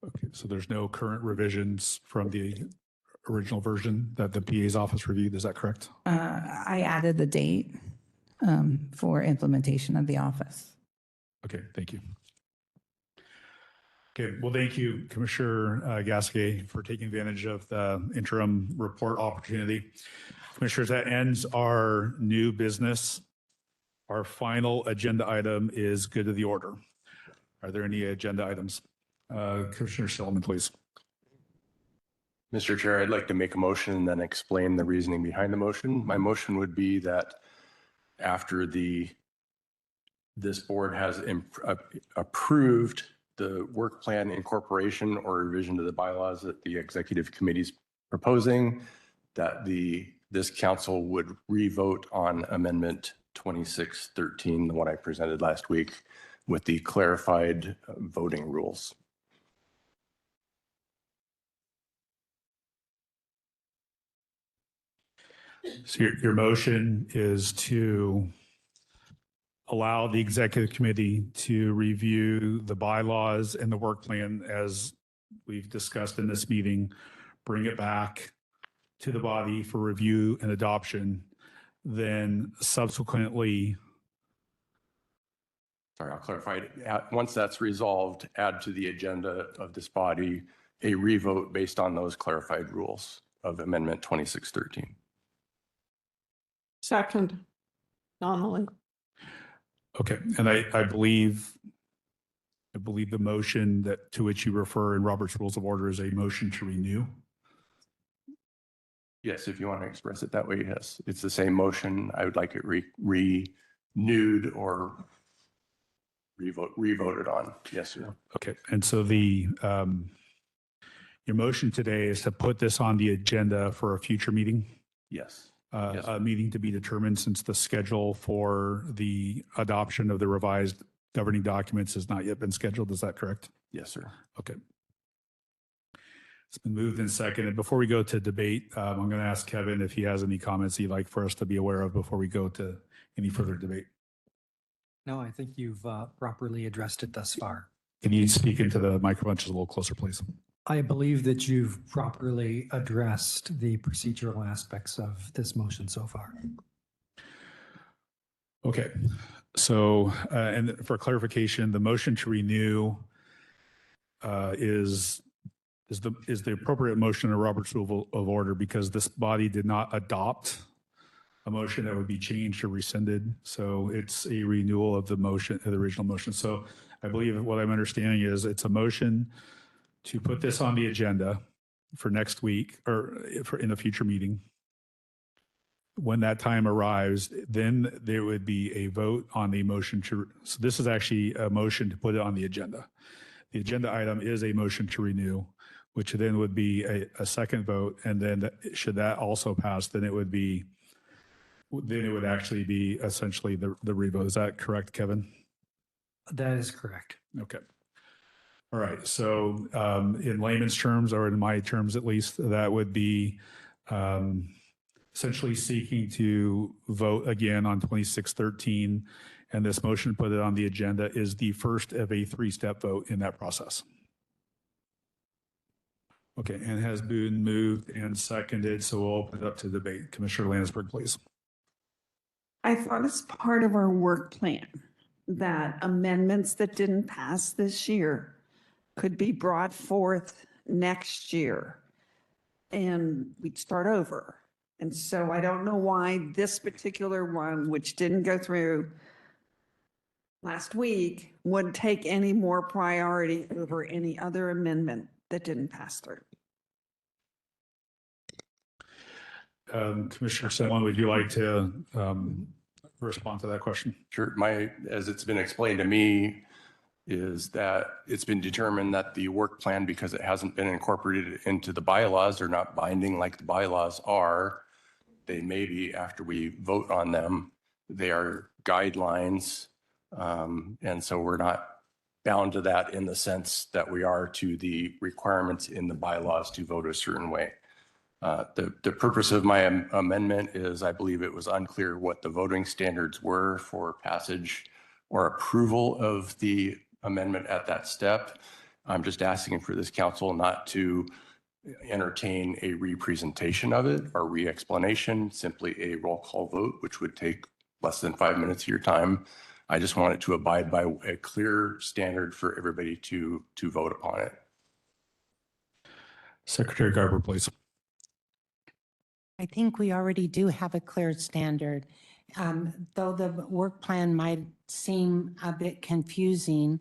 Okay, so there's no current revisions from the original version that the PA's office reviewed, is that correct?
I added the date for implementation of the office.
Okay, thank you. Okay, well, thank you, Commissioner Gasquet, for taking advantage of the interim report opportunity. Commissioners, that ends our new business. Our final agenda item is good of the order. Are there any agenda items? Commissioner Silliman, please.
Mr. Chair, I'd like to make a motion and then explain the reasoning behind the motion. My motion would be that after this board has approved the work plan incorporation or revision to the bylaws that the executive committee is proposing, that this council would revote on amendment 2613, the one I presented last week, with the clarified voting rules.
So your motion is to allow the executive committee to review the bylaws and the work plan as we've discussed in this meeting, bring it back to the body for review and adoption, then subsequently.
Sorry, I'll clarify it. Once that's resolved, add to the agenda of this body a revote based on those clarified rules of amendment 2613.
Second, Donnelly.
Okay, and I believe the motion that to which you refer in Robert's Rules of Order is a motion to renew.
Yes, if you want to express it that way, yes. It's the same motion. I would like it renewed or revoted on. Yes, sir.
Okay, and so your motion today is to put this on the agenda for a future meeting?
Yes.
A meeting to be determined, since the schedule for the adoption of the revised governing documents has not yet been scheduled. Is that correct?
Yes, sir.
Okay. It's been moved and seconded. Before we go to debate, I'm going to ask Kevin if he has any comments he'd like for us to be aware of before we go to any further debate.
No, I think you've properly addressed it thus far.
Can you speak into the microphone just a little closer, please?
I believe that you've properly addressed the procedural aspects of this motion so far.
Okay, so and for clarification, the motion to renew is the appropriate motion in Robert's Rule of Order, because this body did not adopt a motion that would be changed or rescinded. So it's a renewal of the motion, of the original motion. So I believe what I'm understanding is it's a motion to put this on the agenda for next week or in a future meeting. When that time arrives, then there would be a vote on the motion to, so this is actually a motion to put it on the agenda. The agenda item is a motion to renew, which then would be a second vote. And then should that also pass, then it would be then it would actually be essentially the revote. Is that correct, Kevin?
That is correct.
Okay. All right. So in layman's terms, or in my terms at least, that would be essentially seeking to vote again on 2613. And this motion, put it on the agenda, is the first of a three-step vote in that process. Okay, and has been moved and seconded, so we'll open it up to debate. Commissioner Landisberg, please.
I thought as part of our work plan that amendments that didn't pass this year could be brought forth next year and we'd start over. And so I don't know why this particular one, which didn't go through last week, would take any more priority over any other amendment that didn't pass through.
Commissioner Simon, would you like to respond to that question?
Sure. As it's been explained to me, is that it's been determined that the work plan, because it hasn't been incorporated into the bylaws, they're not binding like the bylaws are. They may be after we vote on them. They are guidelines. And so we're not bound to that in the sense that we are to the requirements in the bylaws to vote a certain way. The purpose of my amendment is I believe it was unclear what the voting standards were for passage or approval of the amendment at that step. I'm just asking for this council not to entertain a representation of it or re-explanation, simply a roll call vote, which would take less than 5 minutes of your time. I just want it to abide by a clear standard for everybody to vote upon it.
Secretary Garber, please.
I think we already do have a clear standard. Though the work plan might seem a bit confusing,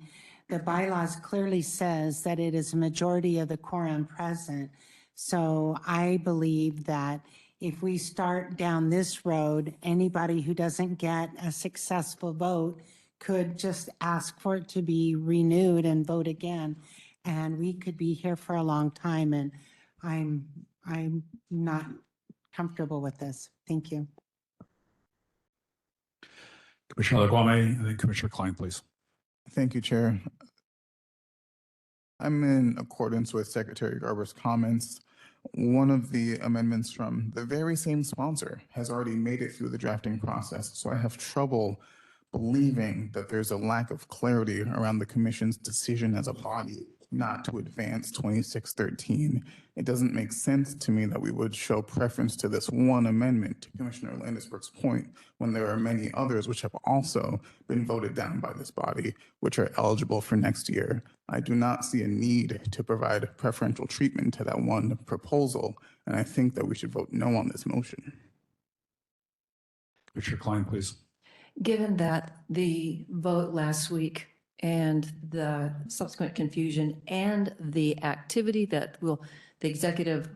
the bylaws clearly says that it is a majority of the quorum present. So I believe that if we start down this road, anybody who doesn't get a successful vote could just ask for it to be renewed and vote again. And we could be here for a long time, and I'm not comfortable with this. Thank you.
Commissioner LaGuame, and then Commissioner Klein, please.
Thank you, Chair. I'm in accordance with Secretary Garber's comments. One of the amendments from the very same sponsor has already made it through the drafting process, so I have trouble believing that there's a lack of clarity around the commission's decision as a body not to advance 2613. It doesn't make sense to me that we would show preference to this one amendment, to Commissioner Landisberg's point, when there are many others which have also been voted down by this body, which are eligible for next year. I do not see a need to provide preferential treatment to that one proposal, and I think that we should vote no on this motion.
Commissioner Klein, please.
Given that the vote last week and the subsequent confusion and the activity that the executive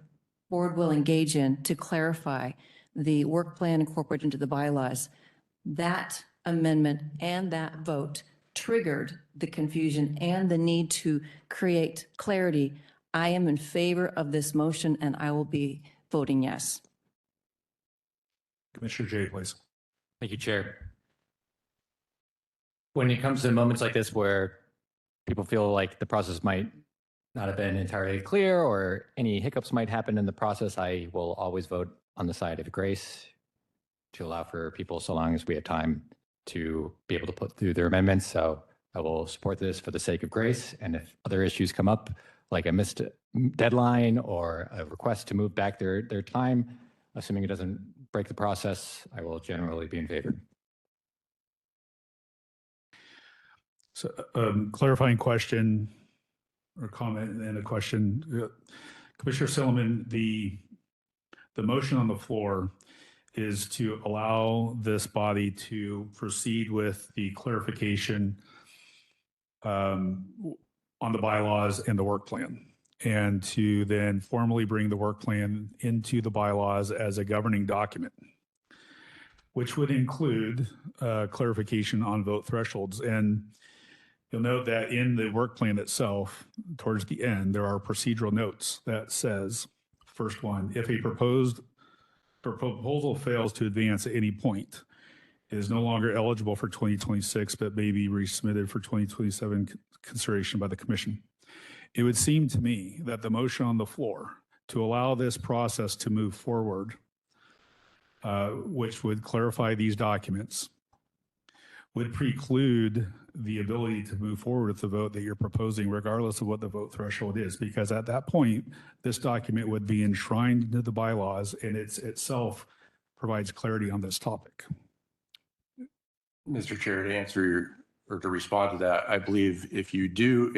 board will engage in to clarify the work plan incorporated into the bylaws, that amendment and that vote triggered the confusion and the need to create clarity. I am in favor of this motion and I will be voting yes.
Commissioner Jay, please.
Thank you, Chair. When it comes to moments like this where people feel like the process might not have been entirely clear or any hiccups might happen in the process, I will always vote on the side of grace to allow for people, so long as we have time to be able to put through their amendments. So I will support this for the sake of grace. And if other issues come up, like a missed deadline or a request to move back their time, assuming it doesn't break the process, I will generally be in favor.
So clarifying question or comment and a question. Commissioner Silliman, the motion on the floor is to allow this body to proceed with the clarification on the bylaws and the work plan, and to then formally bring the work plan into the bylaws as a governing document, which would include clarification on vote thresholds. And you'll note that in the work plan itself, towards the end, there are procedural notes that says, first one, if a proposed proposal fails to advance at any point, it is no longer eligible for 2026, but may be resubmitted for 2027 consideration by the commission. It would seem to me that the motion on the floor to allow this process to move forward, which would clarify these documents, would preclude the ability to move forward with the vote that you're proposing, regardless of what the vote threshold is, because at that point, this document would be enshrined into the bylaws and itself provides clarity on this topic.
Mr. Chair, to answer your, or to respond to that, I believe if you do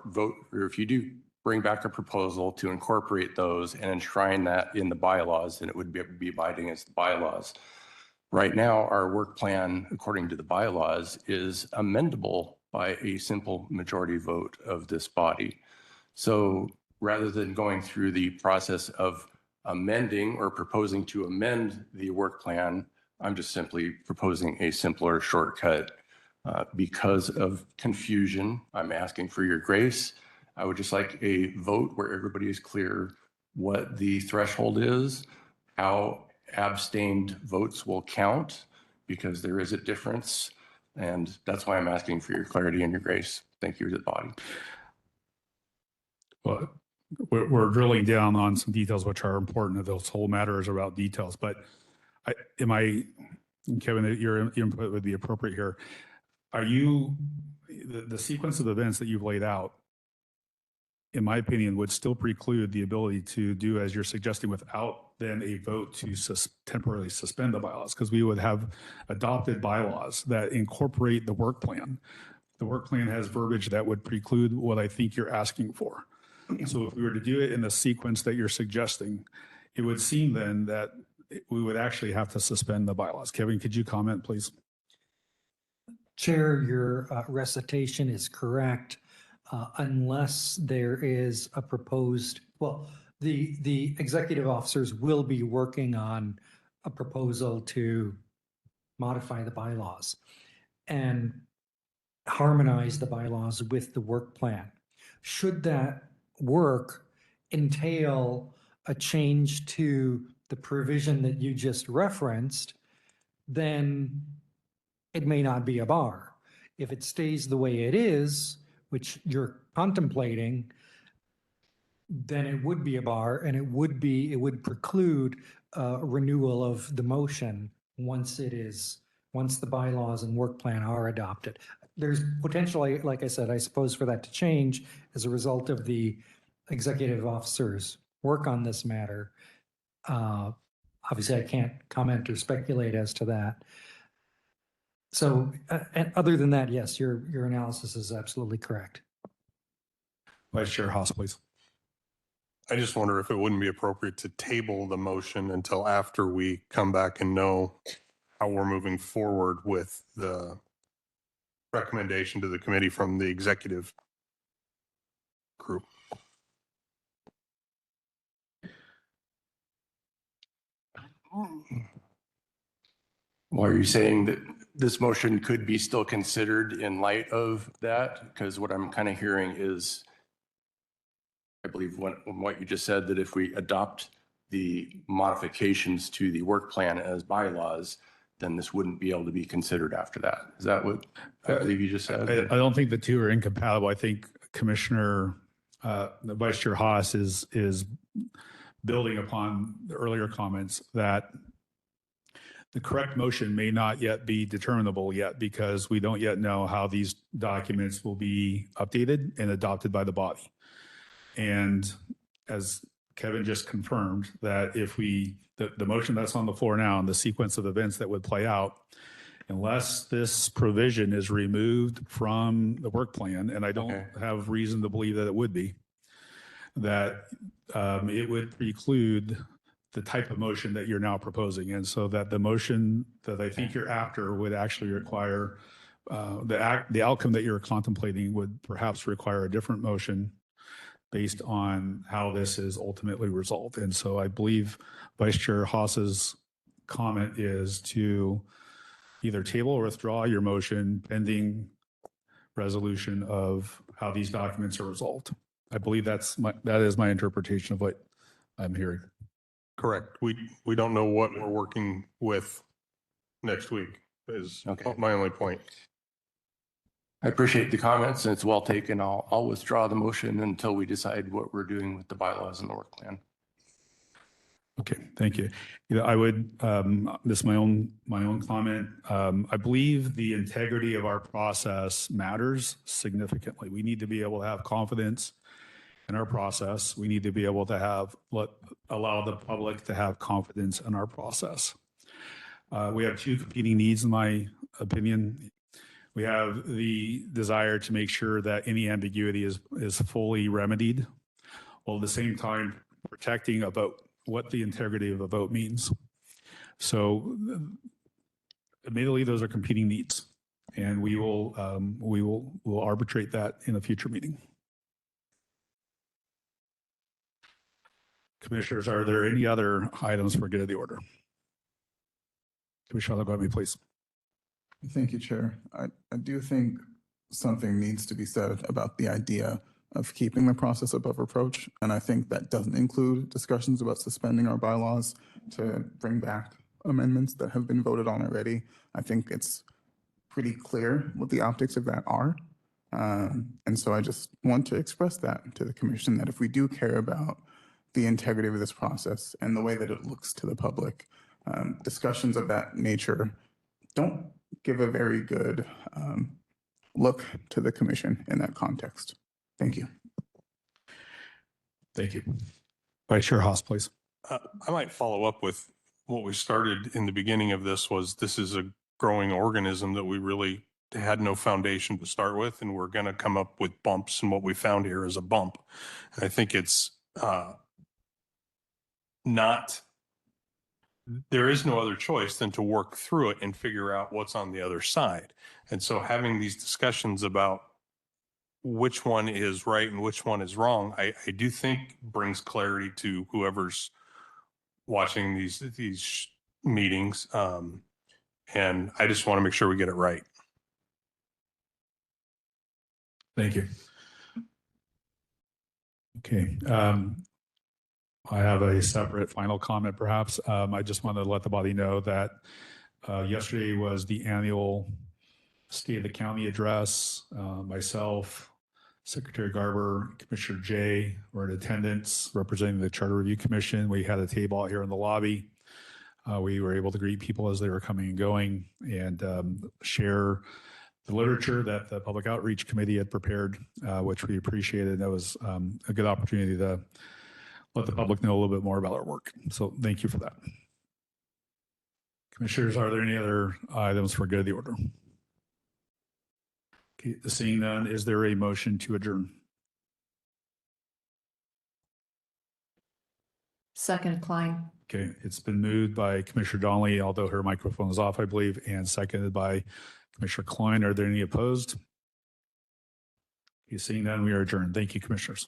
vote, or if you do bring back a proposal to incorporate those and enshrine that in the bylaws, then it would be abiding as the bylaws. Right now, our work plan, according to the bylaws, is amendable by a simple majority vote of this body. So rather than going through the process of amending or proposing to amend the work plan, I'm just simply proposing a simpler shortcut. Because of confusion, I'm asking for your grace. I would just like a vote where everybody is clear what the threshold is, how abstained votes will count, because there is a difference. And that's why I'm asking for your clarity and your grace. Thank you to the body.
Well, we're drilling down on some details which are important. This whole matter is about details, but Kevin, your input would be appropriate here. Are you, the sequence of events that you've laid out, in my opinion, would still preclude the ability to do as you're suggesting without then a vote to temporarily suspend the bylaws, because we would have adopted bylaws that incorporate the work plan. The work plan has verbiage that would preclude what I think you're asking for. So if we were to do it in the sequence that you're suggesting, it would seem then that we would actually have to suspend the bylaws. Kevin, could you comment, please?
Chair, your recitation is correct, unless there is a proposed, well, the executive officers will be working on a proposal to modify the bylaws and harmonize the bylaws with the work plan. Should that work entail a change to the provision that you just referenced, then it may not be a bar. If it stays the way it is, which you're contemplating, then it would be a bar, and it would preclude renewal of the motion once the bylaws and work plan are adopted. There's potentially, like I said, I suppose, for that to change as a result of the executive officers' work on this matter. Obviously, I can't comment or speculate as to that. So, and other than that, yes, your analysis is absolutely correct.
Vice Chair Haas, please.
I just wonder if it wouldn't be appropriate to table the motion until after we come back and know how we're moving forward with the recommendation to the committee from the executive group.
Well, are you saying that this motion could be still considered in light of that? Because what I'm kind of hearing is, I believe what you just said, that if we adopt the modifications to the work plan as bylaws, then this wouldn't be able to be considered after that. Is that what I believe you just said?
I don't think the two are incompatible. I think Commissioner Vice Chair Haas is building upon the earlier comments that the correct motion may not yet be determinable yet, because we don't yet know how these documents will be updated and adopted by the body. And as Kevin just confirmed, that if the motion that's on the floor now and the sequence of events that would play out, unless this provision is removed from the work plan, and I don't have reason to believe that it would be, that it would preclude the type of motion that you're now proposing. And so that the motion that I think you're after would actually require, the outcome that you're contemplating would perhaps require a different motion based on how this is ultimately resolved. And so I believe Vice Chair Haas's comment is to either table or withdraw your motion pending resolution of how these documents are resolved. I believe that is my interpretation of what I'm hearing.
Correct. We don't know what we're working with next week is my only point.
I appreciate the comments and it's well taken. I'll withdraw the motion until we decide what we're doing with the bylaws and the work plan.
Okay, thank you. I would, this is my own comment. I believe the integrity of our process matters significantly. We need to be able to have confidence in our process. We need to be able to allow the public to have confidence in our process. We have two competing needs, in my opinion. We have the desire to make sure that any ambiguity is fully remedied, while at the same time protecting a vote, what the integrity of a vote means. So admittedly, those are competing needs, and we'll arbitrate that in a future meeting. Commissioners, are there any other items for good of the order? Commissioner Lagwami, please.
Thank you, Chair. I do think something needs to be said about the idea of keeping the process above reproach. And I think that doesn't include discussions about suspending our bylaws to bring back amendments that have been voted on already. I think it's pretty clear what the optics of that are. And so I just want to express that to the commission, that if we do care about the integrity of this process and the way that it looks to the public, discussions of that nature don't give a very good look to the commission in that context. Thank you.
Thank you. Vice Chair Haas, please.
I might follow up with what we started in the beginning of this is a growing organism that we really had no foundation to start with, and we're going to come up with bumps, and what we found here is a bump. And I think it's there is no other choice than to work through it and figure out what's on the other side. And so having these discussions about which one is right and which one is wrong, I do think brings clarity to whoever's watching these meetings. And I just want to make sure we get it right.
Thank you. Okay. I have a separate final comment, perhaps. I just want to let the body know that yesterday was the annual State of the County address. Myself, Secretary Garber, Commissioner Jay were in attendance representing the Charter Review Commission. We had a table out here in the lobby. We were able to greet people as they were coming and going and share the literature that the Public Outreach Committee had prepared, which we appreciated. That was a good opportunity to let the public know a little bit more about our work. So thank you for that. Commissioners, are there any other items for good of the order? Okay, seeing none, is there a motion to adjourn?
Second, Klein.
Okay, it's been moved by Commissioner Donnelly, although her microphone is off, I believe, and seconded by Commissioner Klein. Are there any opposed? Okay, seeing none, we are adjourned. Thank you, Commissioners.